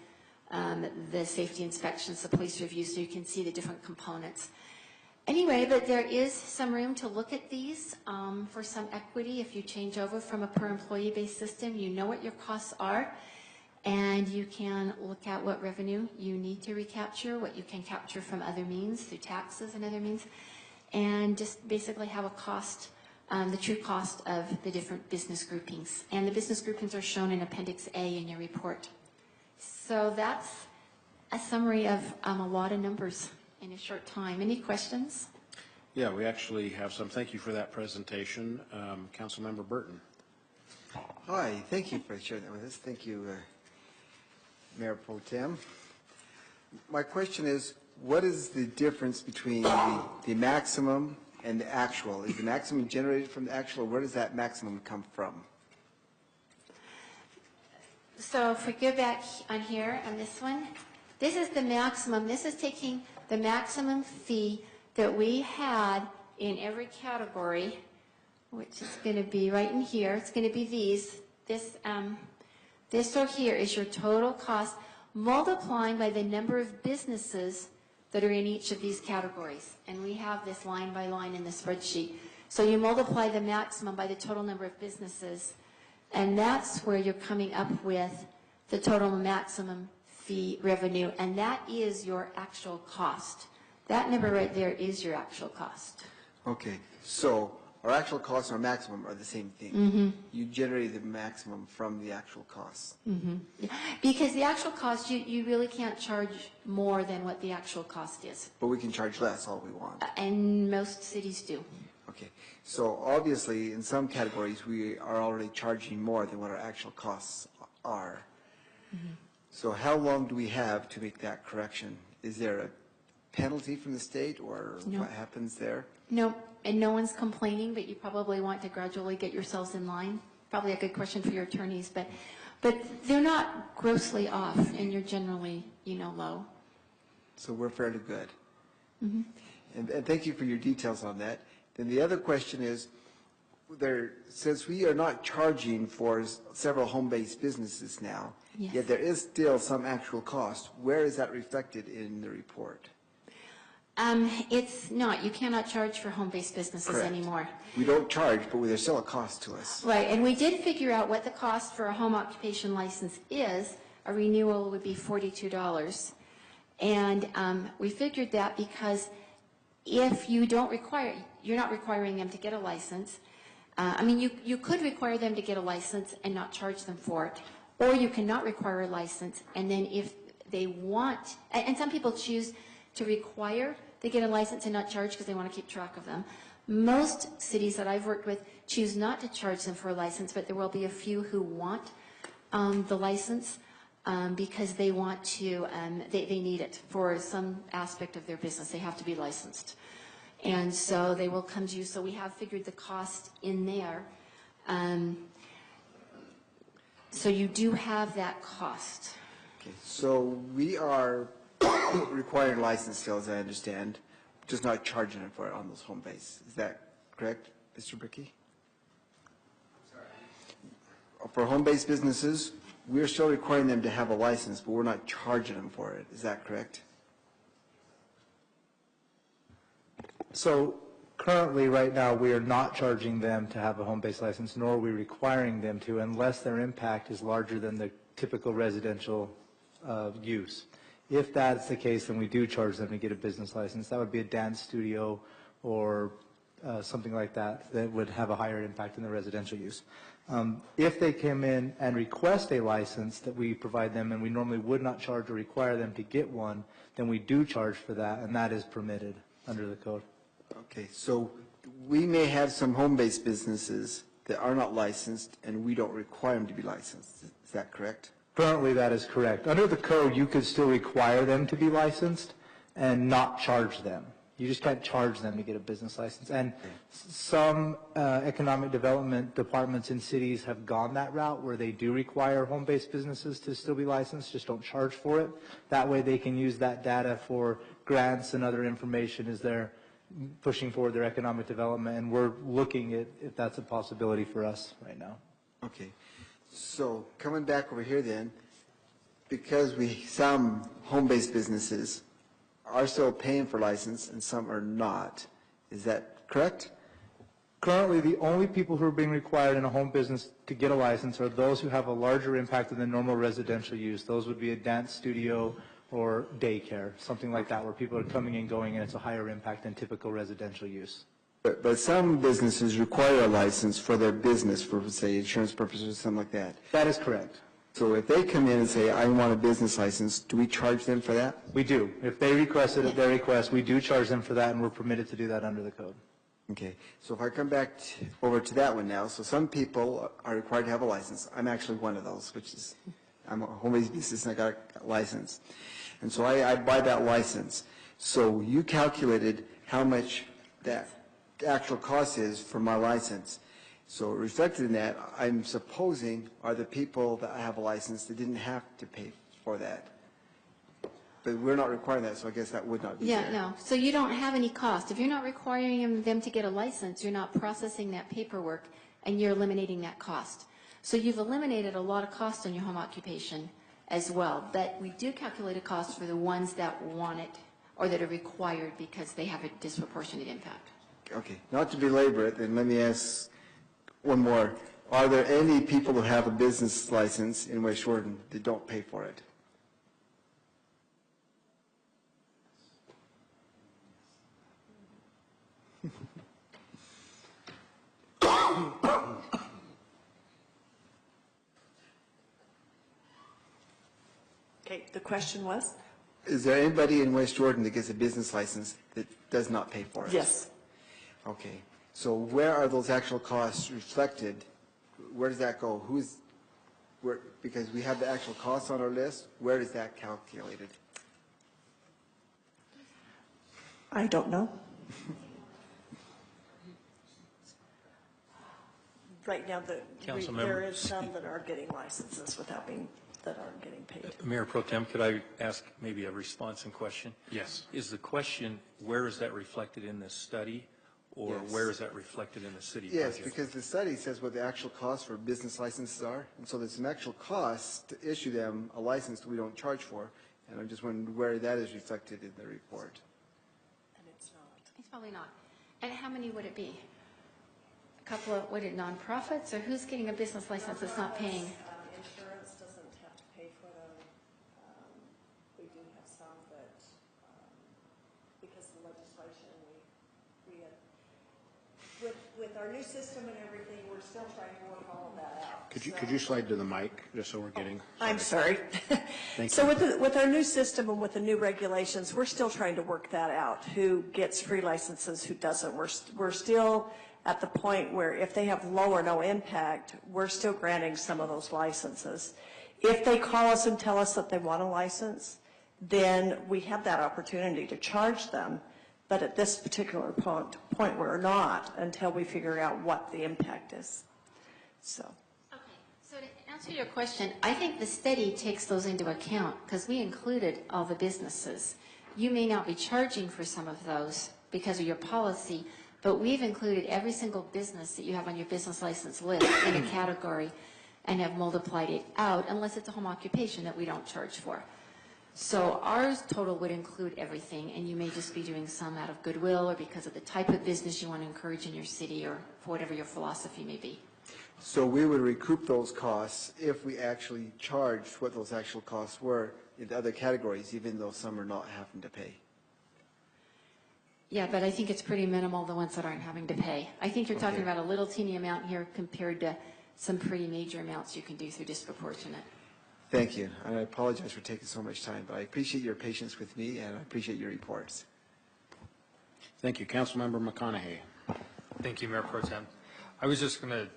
Speaker 7: the safety inspections, the police reviews, so you can see the different components. Anyway, but there is some room to look at these for some equity. If you change over from a per employee based system, you know what your costs are, and you can look at what revenue you need to recapture, what you can capture from other means through taxes and other means, and just basically have a cost, the true cost of the different business groupings. And the business groupings are shown in Appendix A in your report. So that's a summary of a lot of numbers in a short time. Any questions?
Speaker 1: Yeah, we actually have some. Thank you for that presentation. Councilmember Burton.
Speaker 10: Hi, thank you for sharing that with us. Thank you, Mayor Pro Tem. My question is, what is the difference between the maximum and the actual? Is the maximum generated from the actual, or where does that maximum come from?
Speaker 7: So if we go back on here on this one, this is the maximum. This is taking the maximum fee that we had in every category, which is going to be right in here. It's going to be these. This right here is your total cost, multiplying by the number of businesses that are in each of these categories. And we have this line by line in the spreadsheet. So you multiply the maximum by the total number of businesses, and that's where you're coming up with the total maximum fee revenue, and that is your actual cost. That number right there is your actual cost.
Speaker 10: Okay, so our actual costs and our maximum are the same thing.
Speaker 7: Mm-hmm.
Speaker 10: You generated the maximum from the actual costs.
Speaker 7: Mm-hmm. Because the actual cost, you really can't charge more than what the actual cost is.
Speaker 10: But we can charge less all we want.
Speaker 7: And most cities do.
Speaker 10: Okay, so obviously in some categories we are already charging more than what our actual costs are.
Speaker 7: Mm-hmm.
Speaker 10: So how long do we have to make that correction? Is there a penalty from the state, or
Speaker 7: No.
Speaker 10: what happens there?
Speaker 7: No, and no one's complaining, but you probably want to gradually get yourselves in line. Probably a good question for your attorneys, but they're not grossly off, and you're generally, low.
Speaker 10: So we're fairly good.
Speaker 7: Mm-hmm.
Speaker 10: And thank you for your details on that. Then the other question is, since we are not charging for several home-based businesses now,
Speaker 7: Yes.
Speaker 10: yet there is still some actual cost, where is that reflected in the report?
Speaker 7: It's not. You cannot charge for home-based businesses
Speaker 10: Correct.
Speaker 7: anymore.
Speaker 10: We don't charge, but there's still a cost to us.
Speaker 7: Right, and we did figure out what the cost for a home occupation license is. A renewal would be $42. And we figured that because if you don't require, you're not requiring them to get a license. I mean, you could require them to get a license and not charge them for it, or you cannot require a license, and then if they want, and some people choose to require they get a license and not charge because they want to keep track of them. Most cities that I've worked with choose not to charge them for a license, but there will be a few who want the license because they want to, they need it for some aspect of their business. They have to be licensed. And so they will come to you. So we have figured the cost in there. So you do have that cost.
Speaker 10: Okay, so we are requiring license still, as I understand, just not charging them for it on those home base. Is that correct, Mr. Bricky? For home-based businesses, we're still requiring them to have a license, but we're not charging them for it. Is that correct?
Speaker 13: So currently, right now, we are not charging them to have a home-based license, nor are we requiring them to, unless their impact is larger than the typical residential use. If that's the case, then we do charge them to get a business license. That would be a dance studio or something like that that would have a higher impact in the residential use. If they come in and request a license that we provide them, and we normally would not charge or require them to get one, then we do charge for that, and that is permitted under the code.
Speaker 10: Okay, so we may have some home-based businesses that are not licensed, and we don't require them to be licensed. Is that correct?
Speaker 13: Currently, that is correct. Under the code, you could still require them to be licensed and not charge them. You just can't charge them to get a business license. And some economic development departments in cities have gone that route where they do require home-based businesses to still be licensed, just don't charge for it. That way they can use that data for grants and other information as they're pushing forward their economic development. And we're looking at if that's a possibility for us right now.
Speaker 10: Okay. So coming back over here then, because some home-based businesses are still paying for license and some are not, is that correct?
Speaker 13: Currently, the only people who are being required in a home business to get a license are those who have a larger impact than the normal residential use. Those would be a dance studio or daycare, something like that, where people are coming and going and it's a higher impact than typical residential use.
Speaker 10: But some businesses require a license for their business, for, say, insurance purposes or something like that.
Speaker 13: That is correct.
Speaker 10: So if they come in and say, I want a business license, do we charge them for that?
Speaker 13: We do. If they request it at their request, we do charge them for that, and we're permitted to do that under the code.
Speaker 10: Okay. So if I come back over to that one now, so some people are required to have a license. I'm actually one of those, which is, I'm a home-based business and I got a license. And so I buy that license. So you calculated how much that actual cost is for my license. So reflected in that, I'm supposing are the people that have a license that didn't have to pay for that. But we're not requiring that, so I guess that would not be
Speaker 7: Yeah,
Speaker 10: fair.
Speaker 7: no. So you don't have any cost. If you're not requiring them to get a license, you're not processing that paperwork, and you're eliminating that cost. So you've eliminated a lot of cost on your home occupation as well. But we do calculate a cost for the ones that want it or that are required because they have a disproportionate impact.
Speaker 10: Okay, not to belabor it, then let me ask one more. Are there any people who have a business license in West Jordan that don't pay for it?
Speaker 15: Okay, the question was?
Speaker 10: Is there anybody in West Jordan that gets a business license that does not pay for it?
Speaker 15: Yes.
Speaker 10: Okay, so where are those actual costs reflected? Where does that go? Because we have the actual costs on our list, where is that calculated?
Speaker 15: I don't know. Right now,
Speaker 21: Council
Speaker 15: there
Speaker 21: member.
Speaker 15: is some that are getting licenses without that aren't getting paid.
Speaker 21: Mayor Pro Tem, could I ask maybe a response and question?
Speaker 1: Yes.
Speaker 21: Is the question, where is that reflected in this study, Or
Speaker 10: Yes.
Speaker 21: where is that reflected in the city budget?
Speaker 10: Yes, because the study says what the actual costs for business licenses are, and so there's some actual costs to issue them a license that we don't charge for, and I'm just wondering where that is reflected in the report.
Speaker 15: And it's not.
Speaker 7: It's probably not. And how many would it be? A couple of, what, nonprofits, or who's getting a business license that's not paying?
Speaker 15: Insurance doesn't have to pay for them. We do have some that, because of the legislation, with our new system and everything, we're still trying to work all of that out.
Speaker 1: Could you slide to the mic, just so we're getting?
Speaker 15: I'm sorry.
Speaker 1: Thank
Speaker 15: So
Speaker 1: you.
Speaker 15: with our new system and with the new regulations, we're still trying to work that out. Who gets free licenses, who doesn't. We're still at the point where if they have low or no impact, we're still granting some of those licenses. If they call us and tell us that they want a license, then we have that opportunity to charge them. But at this particular point, we're not until we figure out what the impact is. So.
Speaker 7: So to answer your question, I think the study takes those into account because we included all the businesses. You may not be charging for some of those because of your policy, but we've included every single business that you have on your business license list in a category and have multiplied it out unless it's a home occupation that we don't charge for. So ours total would include everything, and you may just be doing some out of goodwill or because of the type of business you want to encourage in your city or for whatever your philosophy may be.
Speaker 10: So we would recoup those costs if we actually charged what those actual costs were in other categories, even though some are not having to pay.
Speaker 7: Yeah, but I think it's pretty minimal, the ones that aren't having to pay. I think you're talking
Speaker 10: Okay.
Speaker 7: about a little teeny amount here compared to some pretty major amounts you can do through disproportionate.
Speaker 10: Thank you. And I apologize for taking so much time, but I appreciate your patience with me, and I appreciate your reports.
Speaker 1: Thank you. Councilmember McConaughey.
Speaker 9: Thank you, Mayor Pro Tem. I was just going to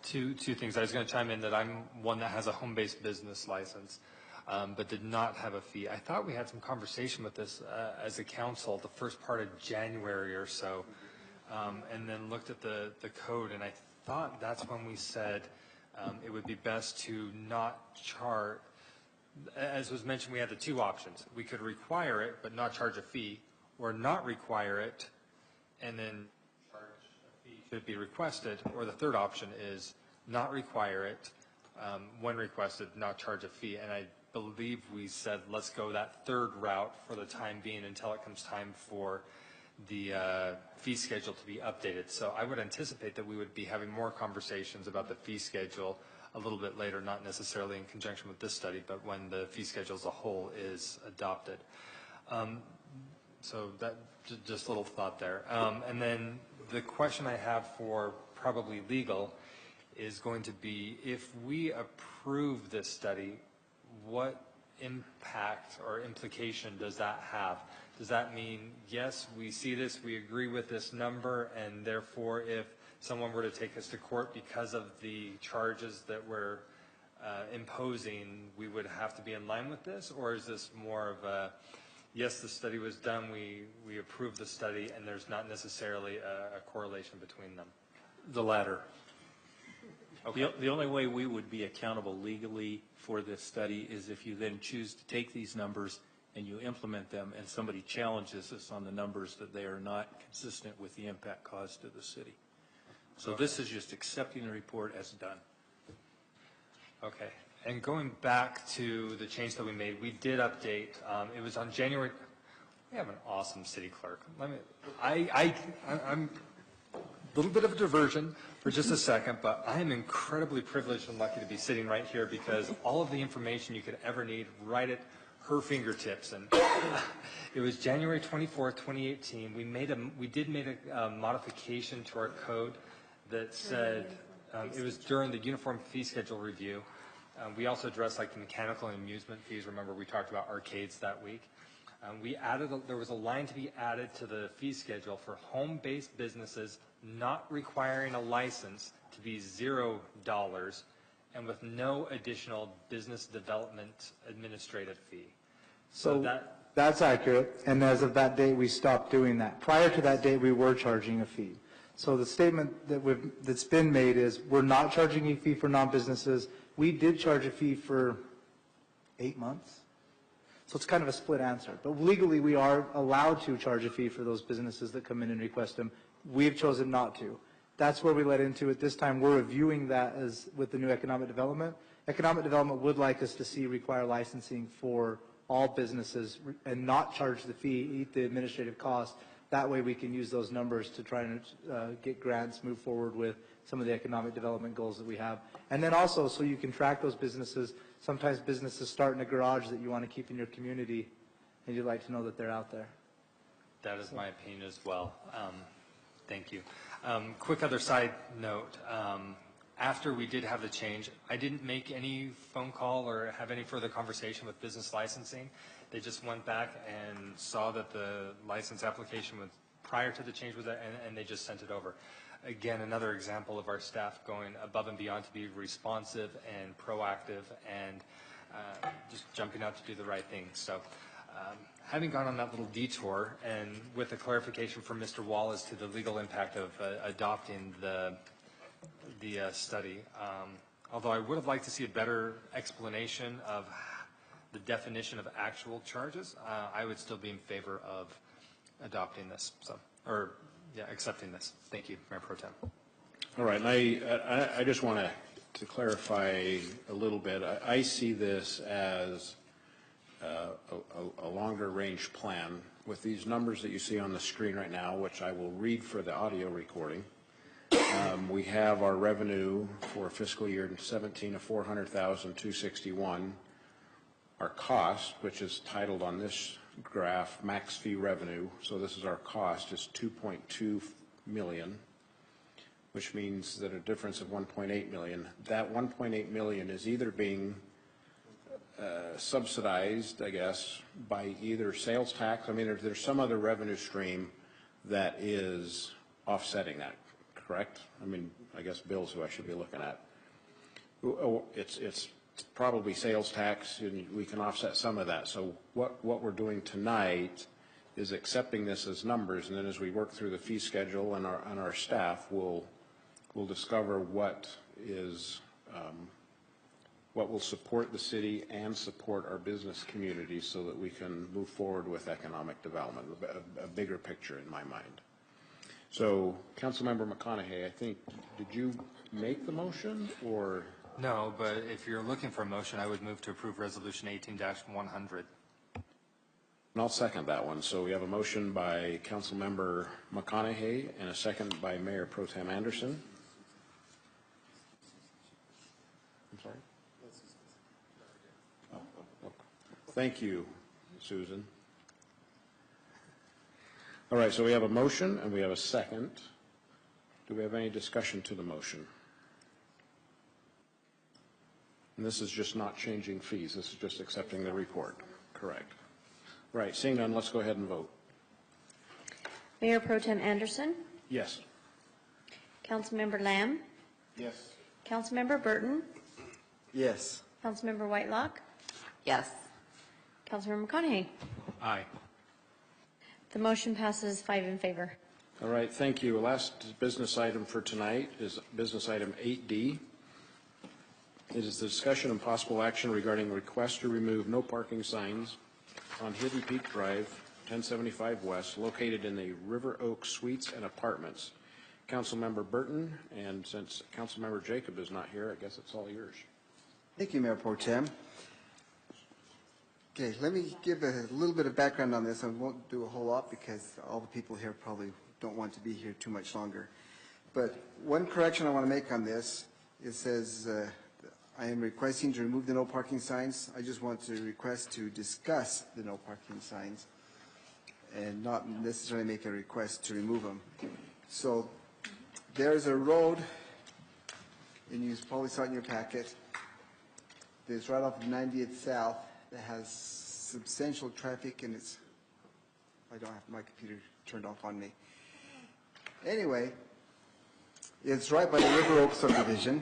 Speaker 9: two things. I was going to chime in that I'm one that has a home-based business license, but did not have a fee. I thought we had some conversation with this as a council the first part of January or so, and then looked at the code, and I thought that's when we said it would be best to not charge. As was mentioned, we had the two options. We could require it but not charge a fee, or not require it and then charge a fee should it be requested, or the third option is not require it when requested, not charge a fee. And I believe we said let's go that third route for the time being until it comes time for the fee schedule to be updated. So I would anticipate that we would be having more conversations about the fee schedule a little bit later, not necessarily in conjunction with this study, but when the fee schedule as a whole is adopted. So that, just a little thought there. And then the question I have for probably legal is going to be, if we approve this study, what impact or implication does that have? Does that mean, yes, we see this, we agree with this number, and therefore if someone were to take us to court because of the charges that we're imposing, we would have to be in line with this? Or is this more of a, yes, the study was done, we approved the study, and there's not necessarily a correlation between them?
Speaker 21: The latter.
Speaker 9: Okay.
Speaker 21: The only way we would be accountable legally for this study is if you then choose to take these numbers and you implement them, and somebody challenges us on the numbers that they are not consistent with the impact caused to the city. So this is just accepting the report as done.
Speaker 9: Okay. And going back to the change that we made, we did update. It was on January. We have an awesome city clerk. I'm a little bit of a diversion for just a second, but I am incredibly privileged and lucky to be sitting right here because all of the information you could ever need right at her fingertips. And it was January 24th, 2018. We did make a modification to our code that said it was during the uniform fee schedule review. We also addressed like the mechanical and amusement fees. Remember, we talked about arcades that week. There was a line to be added to the fee schedule for home-based businesses not requiring a license to be $0 and with no additional business development administrative fee.
Speaker 13: So that's accurate, and as of that date, we stopped doing that. Prior to that date, we were charging a fee. So the statement that's been made is we're not charging a fee for non-businesses. We did charge a fee for 8 months. So it's kind of a split answer. But legally, we are allowed to charge a fee for those businesses that come in and request them. We've chosen not to. That's where we led into it this time. We're reviewing that as with the new economic development. Economic development would like us to see require licensing for all businesses and not charge the fee, eat the administrative cost. That way we can use those numbers to try and get grants, move forward with some of the economic development goals that we have. And then also, so you can track those businesses. Sometimes businesses start in a garage that you want to keep in your community, and you'd like to know that they're out there.
Speaker 9: That is my opinion as well. Thank you. Quick other side note. After we did have the change, I didn't make any phone call or have any further conversation with business licensing. They just went back and saw that the license application was prior to the change was, and they just sent it over. Again, another example of our staff going above and beyond to be responsive and proactive and just jumping out to do the right thing. So having gone on that little detour and with a clarification from Mr. Wall as to the legal impact of adopting the study, although I would have liked to see a better explanation of the definition of actual charges, I would still be in favor of adopting this, accepting this. Thank you, Mayor Pro Tem.
Speaker 1: All right, and I just want to clarify a little bit. I see this as a longer range plan with these numbers that you see on the screen right now, which I will read for the audio recording. We have our revenue for fiscal year 17 of $400,261. Our cost, which is titled on this graph, max fee revenue, so this is our cost, is $2.2 million, which means that a difference of $1.8 million. That $1.8 million is either being subsidized, I guess, by either sales tax. I mean, there's some other revenue stream that is offsetting that, correct? I mean, I guess Bill's who I should be looking at. It's probably sales tax, and we can offset some of that. So what we're doing tonight is accepting this as numbers, and then as we work through the fee schedule and our staff, we'll discover what will support the city and support our business community so that we can move forward with economic development, a bigger picture in my mind. So, Councilmember McConaughey, I think, did you make the motion or?
Speaker 9: No, but if you're looking for a motion, I would move to approve Resolution 18-100.
Speaker 1: And I'll second that one. So we have a motion by Councilmember McConaughey and a second by Mayor Pro Tem Anderson. I'm sorry? Thank you, Susan. All right, so we have a motion and we have a second. Do we have any discussion to the motion? And this is just not changing fees. This is just accepting the report. Correct. Right, seeing none, let's go ahead and vote.
Speaker 4: Mayor Pro Tem Anderson?
Speaker 1: Yes.
Speaker 4: Councilmember Lamb?
Speaker 14: Yes.
Speaker 4: Councilmember Burton?
Speaker 10: Yes.
Speaker 4: Councilmember Whitelock?
Speaker 12: Yes.
Speaker 4: Councilmember McConaughey?
Speaker 9: Aye.
Speaker 4: The motion passes 5 in favor.
Speaker 1: All right, thank you. Last business item for tonight is business item 8D. It is the discussion and possible action regarding request to remove no parking signs on Hidden Peak Drive, 1075 West, located in the River Oak Suites and Apartments. Councilmember Burton, and since Councilmember Jacob is not here, I guess it's all yours.
Speaker 10: Thank you, Mayor Pro Tem. Okay, let me give a little bit of background on this. I won't do a whole lot because all the people here probably don't want to be here too much longer. But one correction I want to make on this, it says I am requesting to remove the no parking signs. I just want to request to discuss the no parking signs and not necessarily make a request to remove them. So there's a road, and you probably saw it in your packet, that's right off of 90th South that has substantial traffic, and I don't have my computer turned off on me. Anyway, it's right by the River Oak subdivision.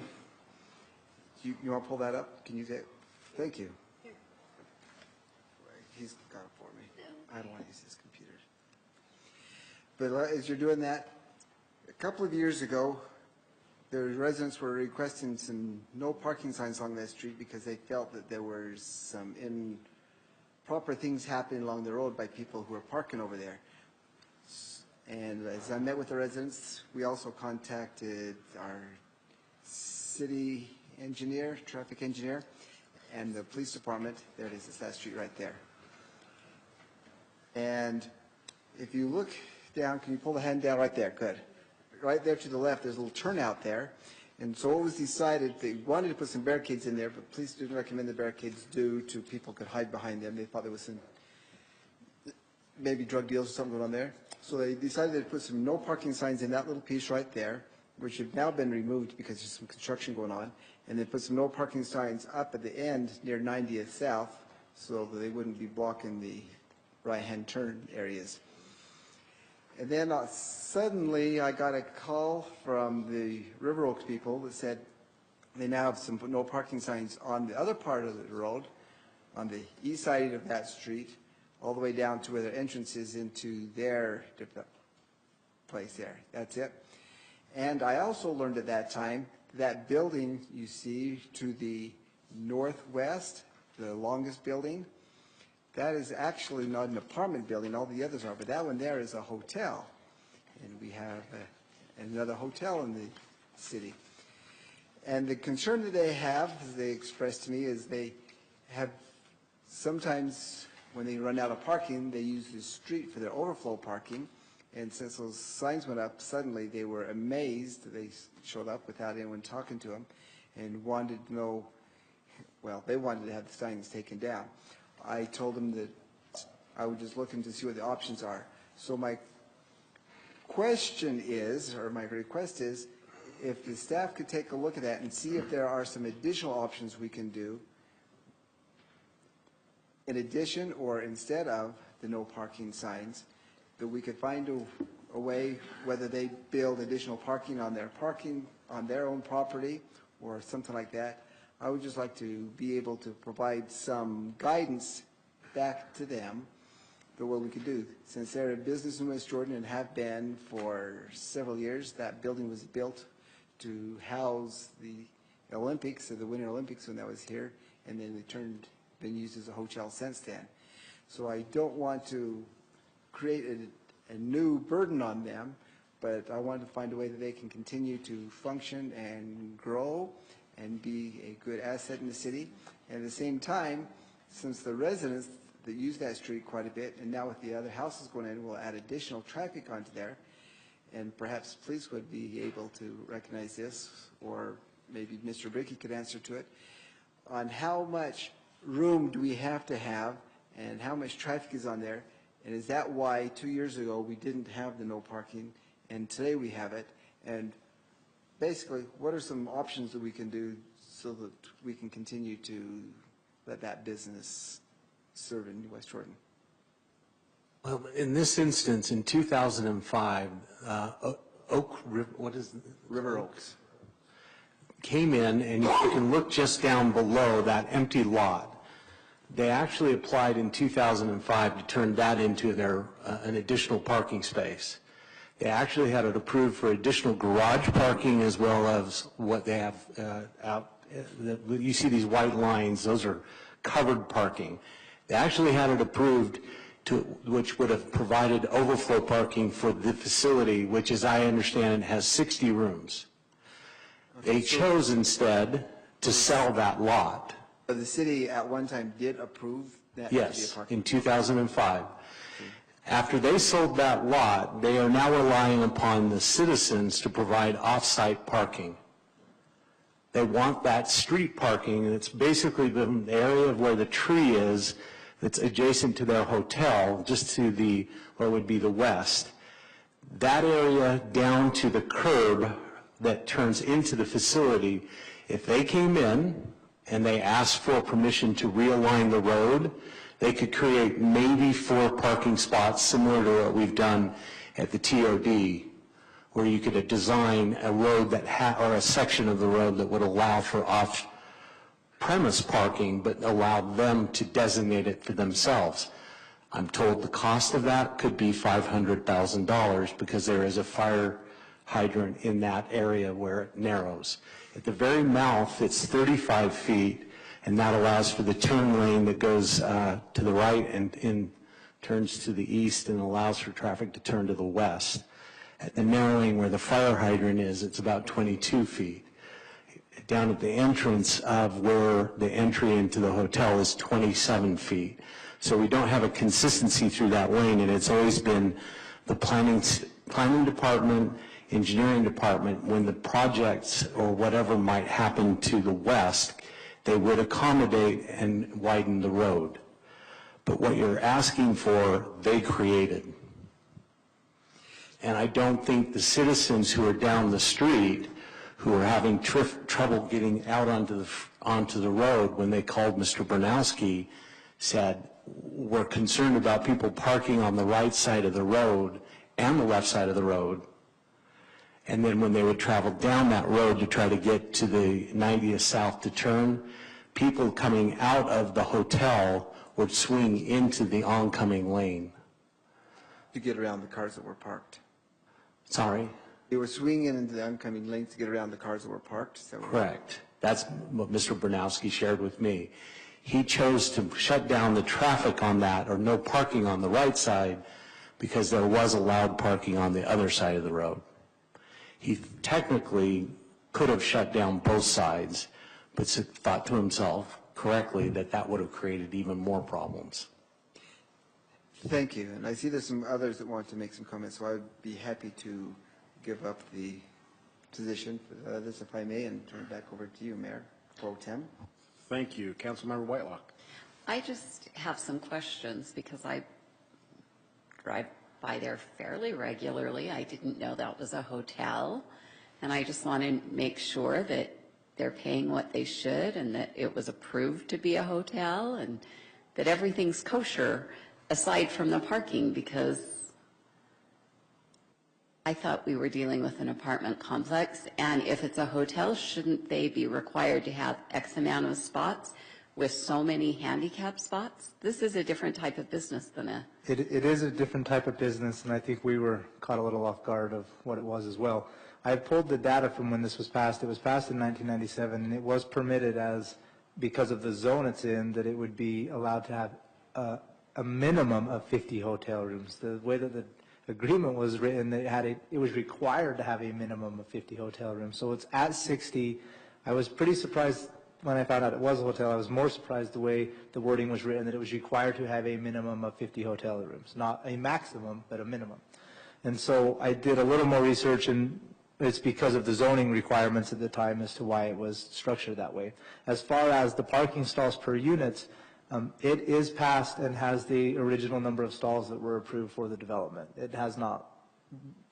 Speaker 10: You want to pull that up? Can you get? Thank you. He's got it for me. I don't want to use his computer. But as you're doing that, a couple of years ago, the residents were requesting some no parking signs along that street because they felt that there was some improper things happening along the road by people who are parking over there. And as I met with the residents, we also contacted our city engineer, traffic engineer, and the police department. There it is, it's that street right there. And if you look down, can you pull the hand down right there? Good. Right there to the left, there's a little turnout there. And so what was decided, they wanted to put some barricades in there, but police didn't recommend the barricades due to people could hide behind them. They thought there was some maybe drug deals or something going on there. So they decided to put some no parking signs in that little piece right there, which have now been removed because there's some construction going on. And they put some no parking signs up at the end near 90th South so that they wouldn't be blocking the right-hand turn areas. And then suddenly I got a call from the River Oaks people that said they now have some no parking signs on the other part of the road, on the east side of that street, all the way down to where the entrance is into their place there. That's it. And I also learned at that time that building you see to the northwest, the longest building, that is actually not an apartment building, all the others are, but that one there is a hotel. And we have another hotel in the city. And the concern that they have, as they expressed to me, is they have sometimes when they run out of parking, they use the street for their overflow parking. And since those signs went up, suddenly they were amazed. They showed up without anyone talking to them and wanted to know, well, they wanted to have the signs taken down. I told them that I would just look into see what the options are. So my question is, or my request is, if the staff could take a look at that and see if there are some additional options we can do in addition or instead of the no parking signs, that we could find a way, whether they build additional parking on their own property or something like that. I would just like to be able to provide some guidance back to them for what we could do. Since they're a business in West Jordan and have been for several years, that building was built to house the Olympics, or the Winter Olympics when that was here, and then it been used as a hotel since then. So I don't want to create a new burden on them, but I want to find a way that they can continue to function and grow and be a good asset in the city. And at the same time, since the residents that use that street quite a bit, and now with the other houses going in, will add additional traffic onto there, and perhaps police would be able to recognize this, or maybe Mr. Bricky could answer to it, on how much room do we have to have and how much traffic is on there, and is that why 2 years ago we didn't have the no parking and today we have it? And basically, what are some options that we can do so that we can continue to let that business serve in West Jordan?
Speaker 8: Well, in this instance, in 2005,
Speaker 10: River Oaks
Speaker 8: came in, and you can look just down below that empty lot. They actually applied in 2005 to turn that into their an additional parking space. They actually had it approved for additional garage parking as well as what they have out. You see these white lines, those are covered parking. They actually had it approved which would have provided overflow parking for the facility, which, as I understand it, has 60 rooms. They chose instead to sell that lot.
Speaker 10: But the city at one time did approve that?
Speaker 8: Yes, in 2005. After they sold that lot, they are now relying upon the citizens to provide off-site parking. They want that street parking, and it's basically the area of where the tree is that's adjacent to their hotel, just to the, what would be the west. That area down to the curb that turns into the facility, if they came in and they asked for permission to realign the road, they could create maybe 4 parking spots similar to what we've done at the TOD, where you could design a road that or a section of the road that would allow for off-premise parking, but allow them to designate it for themselves. I'm told the cost of that could be $500,000 because there is a fire hydrant in that area where it narrows. At the very mouth, it's 35 feet.
Speaker 17: and that allows for the turn lane that goes to the right and turns to the east and allows for traffic to turn to the west. At the narrowing where the fire hydrant is, it's about 22 feet. Down at the entrance of where the entry into the hotel is 27 feet. So we don't have a consistency through that lane, and it's always been the planning department, engineering department, when the projects or whatever might happen to the west, they would accommodate and widen the road. But what you're asking for, they created. And I don't think the citizens who are down the street who are having trouble getting out onto the road when they called Mr. Bernowski said, we're concerned about people parking on the right side of the road and the left side of the road. And then when they would travel down that road to try to get to the 90th South to turn, people coming out of the hotel would swing into the oncoming lane.
Speaker 10: To get around the cars that were parked.
Speaker 17: Sorry?
Speaker 10: They were swinging into the oncoming lanes to get around the cars that were parked? So
Speaker 17: Correct. That's what Mr. Bernowski shared with me. He chose to shut down the traffic on that, or no parking on the right side, because there was allowed parking on the other side of the road. He technically could have shut down both sides, but thought to himself correctly that that would have created even more problems.
Speaker 10: Thank you. And I see there's some others that want to make some comments, so I'd be happy to give up the position for this, if I may, and turn it back over to you, Mayor Pro Tem.
Speaker 1: Thank you. Councilmember Whitelock.
Speaker 12: I just have some questions because I drive by there fairly regularly. I didn't know that was a hotel, and I just want to make sure that they're paying what they should and that it was approved to be a hotel and that everything's kosher aside from the parking, because I thought we were dealing with an apartment complex, and if it's a hotel, shouldn't they be required to have X amount of spots with so many handicap spots? This is a different type of business than a...
Speaker 13: It is a different type of business, and I think we were caught a little off guard of what it was as well. I pulled the data from when this was passed. It was passed in 1997, and it was permitted as, because of the zone it's in, that it would be allowed to have a minimum of 50 hotel rooms. The way that the agreement was written, it was required to have a minimum of 50 hotel rooms. So it's at 60. I was pretty surprised when I found out it was a hotel. I was more surprised the way the wording was written, that it was required to have a minimum of 50 hotel rooms. Not a maximum, but a minimum. And so I did a little more research, and it's because of the zoning requirements at the time as to why it was structured that way. As far as the parking stalls per unit, it is passed and has the original number of stalls that were approved for the development. It has not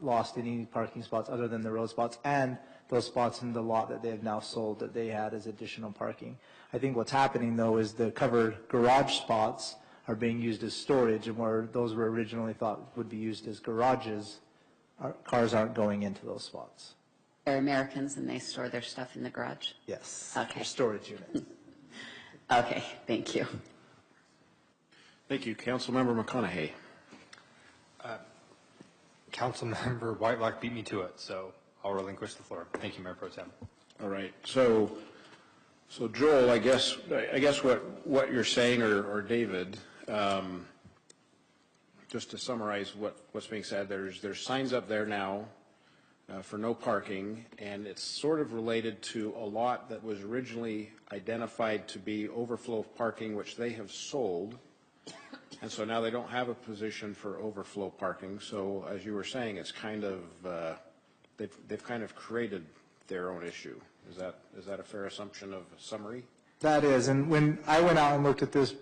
Speaker 13: lost any parking spots other than the road spots and those spots in the lot that they have now sold that they had as additional parking. I think what's happening, though, is the covered garage spots are being used as storage, and where those were originally thought would be used as garages, cars aren't going into those spots.
Speaker 12: They're Americans and they store their stuff in the garage?
Speaker 13: Yes.
Speaker 12: Okay.
Speaker 13: Storage unit.
Speaker 12: Okay, thank you.
Speaker 1: Thank you. Councilmember McConaughey.
Speaker 9: Councilmember Whitelock beat me to it, so I'll relinquish the floor. Thank you, Mayor Pro Tem.
Speaker 1: All right. So Joel, I guess what you're saying, or David, just to summarize what's being said, there's signs up there now for no parking, and it's sort of related to a lot that was originally identified to be overflow parking, which they have sold. And so now they don't have a position for overflow parking. So as you were saying, it's kind of, they've kind of created their own issue. Is that a fair assumption of summary?
Speaker 13: That is, and when I went out and looked at this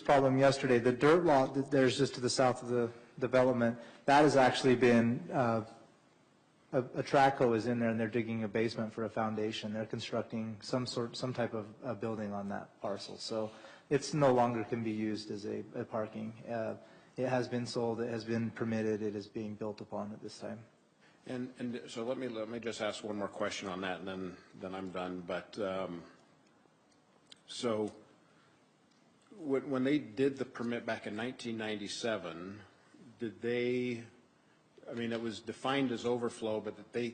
Speaker 13: problem yesterday, the dirt lot that there's just to the south of the development, that has actually been, a Traco is in there and they're digging a basement for a foundation. They're constructing some type of a building on that parcel. So it's no longer can be used as a parking. It has been sold, it has been permitted, it is being built upon at this time.
Speaker 1: And so let me just ask one more question on that, and then I'm done. But so when they did the permit back in 1997, did they I mean, it was defined as overflow, but that they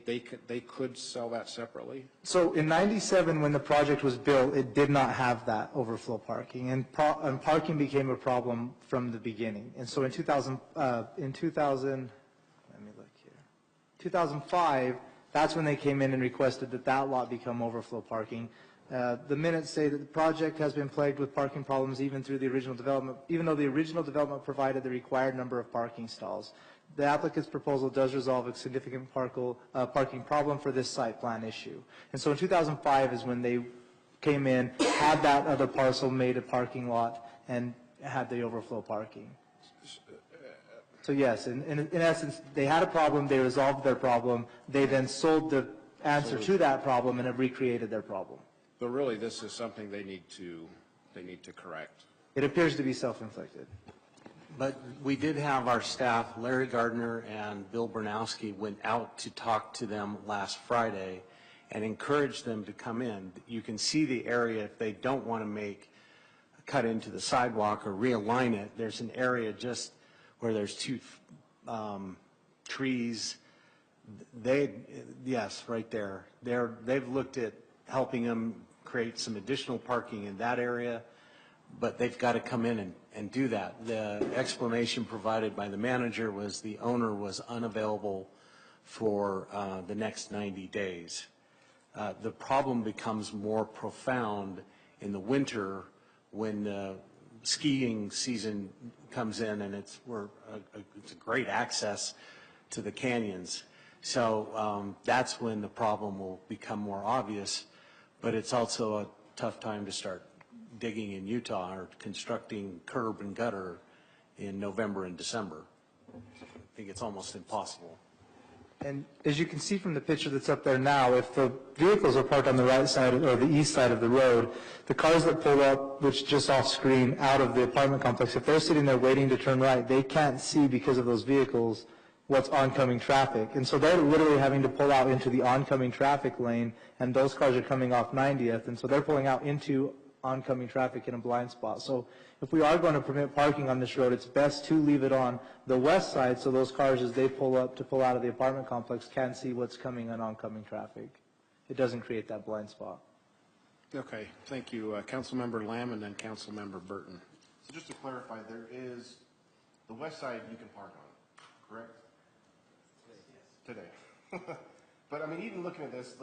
Speaker 1: could sell that separately?
Speaker 13: So in 97, when the project was built, it did not have that overflow parking, and parking became a problem from the beginning. And so in 2005, that's when they came in and requested that that lot become overflow parking. The minutes say that the project has been plagued with parking problems even through the original development, even though the original development provided the required number of parking stalls. The applicant's proposal does resolve a significant parking problem for this site plan issue. And so in 2005 is when they came in, had that other parcel made a parking lot, and had the overflow parking. So yes, in essence, they had a problem, they resolved their problem, they then sold the answer to that problem and have recreated their problem.
Speaker 1: But really, this is something they need to correct.
Speaker 13: It appears to be self-inflicted.
Speaker 8: But we did have our staff, Larry Gardner and Bill Bernowski, went out to talk to them last Friday and encouraged them to come in. You can see the area if they don't want to cut into the sidewalk or realign it. There's an area just where there's two trees. Yes, right there. They've looked at helping them create some additional parking in that area, but they've got to come in and do that. The explanation provided by the manager was the owner was unavailable for the next 90 days. The problem becomes more profound in the winter when the skiing season comes in, and it's a great access to the canyons. So that's when the problem will become more obvious, but it's also a tough time to start digging in Utah or constructing curb and gutter in November and December. I think it's almost impossible.
Speaker 13: And as you can see from the picture that's up there now, if the vehicles are parked on the right side or the east side of the road, the cars that pull up, which just off screen, out of the apartment complex, if they're sitting there waiting to turn right, they can't see because of those vehicles what's oncoming traffic. And so they're literally having to pull out into the oncoming traffic lane, and those cars are coming off 90th, and so they're pulling out into oncoming traffic in a blind spot. So if we are going to permit parking on this road, it's best to leave it on the west side so those cars, as they pull up to pull out of the apartment complex, can see what's coming on oncoming traffic. It doesn't create that blind spot.
Speaker 1: Okay, thank you. Councilmember Lamb and then Councilmember Burton.
Speaker 14: So just to clarify, there is the west side you can park on, correct? Today. But I mean, even looking at this,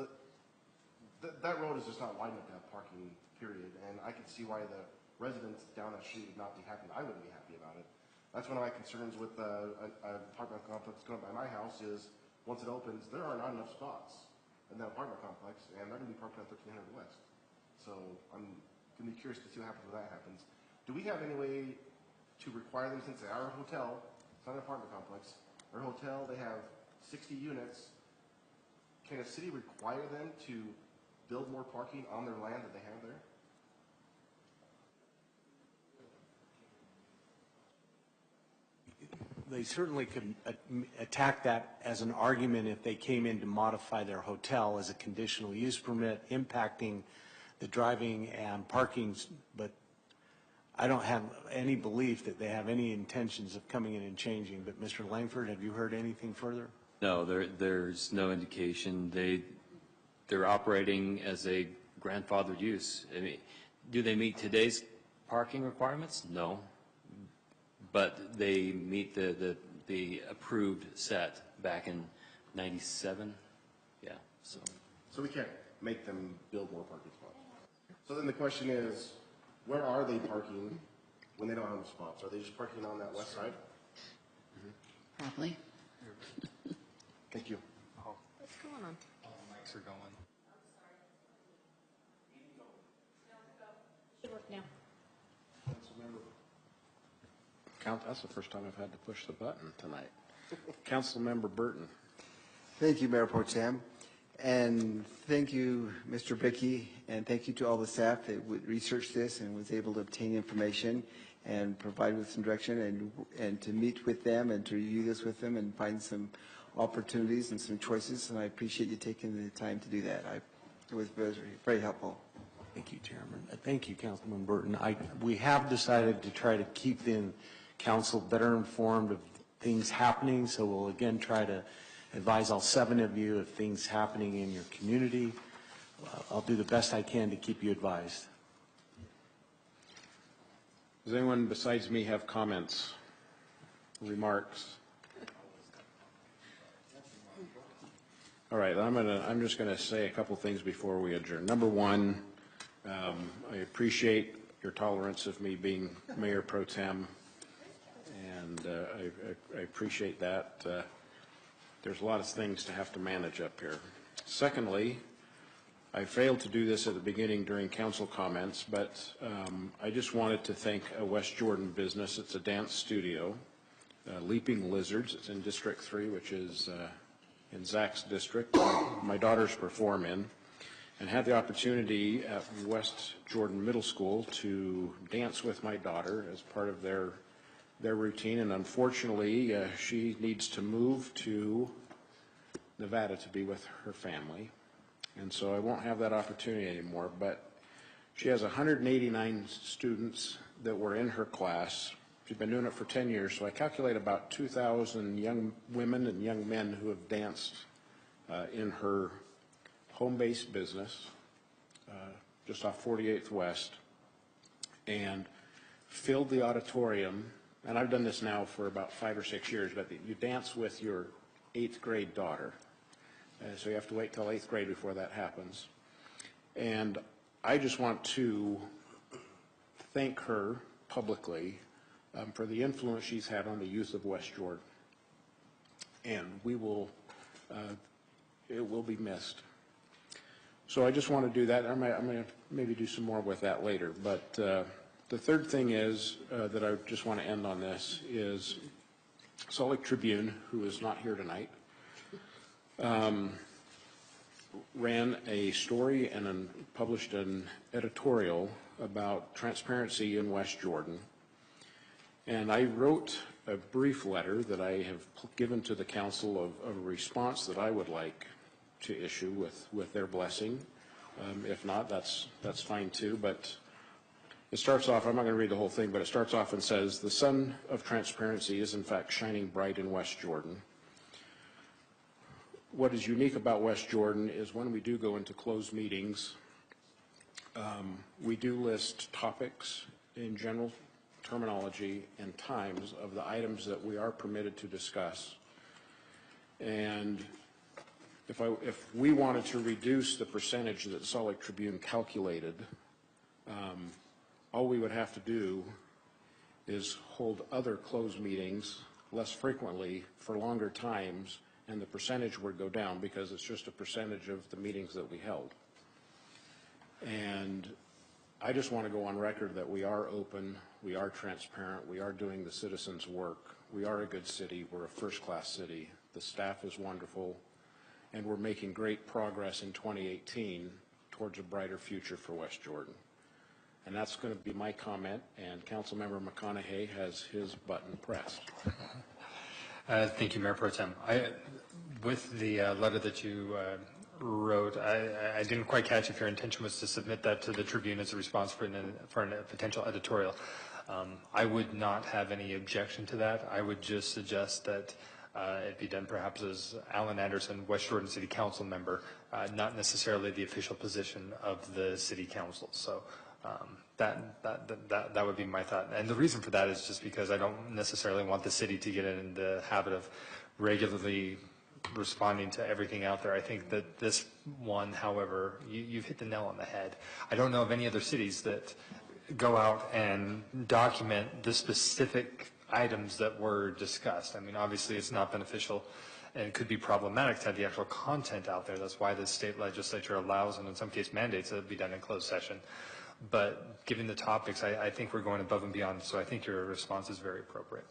Speaker 14: that road is just not wide enough to have parking, period. And I can see why the residents down that street would not be happy. I wouldn't be happy about it. That's one of my concerns with an apartment complex going by my house is once it opens, there are not enough spots in that apartment complex, and they're going to be parked on 1300 West. So I'm going to be curious to see what happens when that happens. Do we have any way to require them, since they are a hotel, it's not an apartment complex, they're a hotel, they have 60 units, can a city require them to build more parking on their land that they have there?
Speaker 8: They certainly could attack that as an argument if they came in to modify their hotel as a conditional use permit, impacting the driving and parking, but I don't have any belief that they have any intentions of coming in and changing. But Mr. Langford, have you heard anything further?
Speaker 16: No, there's no indication. They're operating as a grandfathered use. I mean, do they meet today's parking requirements? No. But they meet the approved set back in 97. Yeah. So
Speaker 14: we can't make them build more parking spots. So then the question is, where are they parking when they don't have spots? Are they just parking on that west side?
Speaker 12: Probably.
Speaker 14: Thank you.
Speaker 4: What's going on?
Speaker 9: All the mics are going.
Speaker 4: Should work now.
Speaker 1: That's the first time I've had to push the button tonight. Councilmember Burton.
Speaker 10: Thank you, Mayor Pro Tem. And thank you, Mr. Bickey, and thank you to all the staff that researched this and was able to obtain information and provide with some direction and to meet with them and to review this with them and find some opportunities and some choices. And I appreciate you taking the time to do that. It was very, very helpful.
Speaker 8: Thank you, Chairman. Thank you, Councilman Burton. We have decided to try to keep the council better informed of
Speaker 17: things happening, so we'll again try to advise all 7 of you of things happening in your community. I'll do the best I can to keep you advised.
Speaker 1: Does anyone besides me have comments, remarks? All right, I'm just gonna say a couple things before we adjourn. Number one, I appreciate your tolerance of me being Mayor Pro Tem, and I appreciate that. There's a lot of things to have to manage up here. Secondly, I failed to do this at the beginning during council comments, but I just wanted to thank a West Jordan business. It's a dance studio, Leaping Lizards. It's in District 3, which is in Zach's district. My daughters perform in, and had the opportunity at West Jordan Middle School to dance with my daughter as part of their routine. And unfortunately, she needs to move to Nevada to be with her family. And so I won't have that opportunity anymore, but she has 189 students that were in her class. She's been doing it for 10 years, so I calculate about 2,000 young women and young men who have danced in her home-based business, just off 48th West, and filled the auditorium. And I've done this now for about 5 or 6 years, but you dance with your 8th grade daughter. So you have to wait till 8th grade before that happens. And I just want to thank her publicly for the influence she's had on the youth of West Jordan. And we will, it will be missed. So I just want to do that. I'm going to maybe do some more with that later. But the third thing is that I just want to end on this is Salt Lake Tribune, who is not here tonight, ran a story and published an editorial about transparency in West Jordan. And I wrote a brief letter that I have given to the council of a response that I would like to issue with their blessing. If not, that's fine too. But it starts off, I'm not going to read the whole thing, but it starts off and says, "The sun of transparency is in fact shining bright in West Jordan. What is unique about West Jordan is when we do go into closed meetings, we do list topics in general terminology and times of the items that we are permitted to discuss. And if we wanted to reduce the percentage that Salt Lake Tribune calculated, all we would have to do is hold other closed meetings less frequently for longer times, and the percentage would go down because it's just a percentage of the meetings that we held. And I just want to go on record that we are open, we are transparent, we are doing the citizens' work, we are a good city, we're a first-class city, the staff is wonderful, and we're making great progress in 2018 towards a brighter future for West Jordan. And that's going to be my comment, and Councilmember McConaughey has his button pressed.
Speaker 9: Thank you, Mayor Pro Tem. With the letter that you wrote, I didn't quite catch if your intention was to submit that to the Tribune as a response for a potential editorial. I would not have any objection to that. I would just suggest that it be done perhaps as Alan Anderson, West Jordan City Council member, not necessarily the official position of the City Council. So that would be my thought. And the reason for that is just because I don't necessarily want the city to get in the habit of regularly responding to everything out there. I think that this one, however, you've hit the nail on the head. I don't know of any other cities that go out and document the specific items that were discussed. I mean, obviously it's not beneficial and it could be problematic to have the actual content out there. That's why the state legislature allows, and in some cases mandates, that it be done in closed session. But given the topics, I think we're going above and beyond, so I think your response is very appropriate.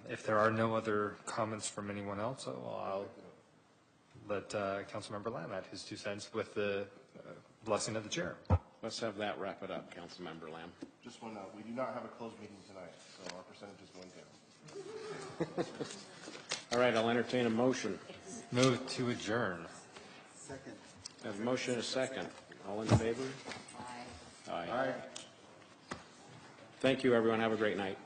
Speaker 9: If there are no other comments from anyone else, I'll let Councilmember Lamb add his 2 cents with the blessing of the chair.
Speaker 1: Let's have that wrap it up, Councilmember Lamb.
Speaker 14: Just one note, we do not have a closed meeting tonight, so our percentage is going down.
Speaker 1: All right, I'll entertain a motion.
Speaker 9: Move to adjourn.
Speaker 10: Second.
Speaker 1: I have a motion and a second. All in favor? Aye. Aye. Thank you, everyone. Have a great night.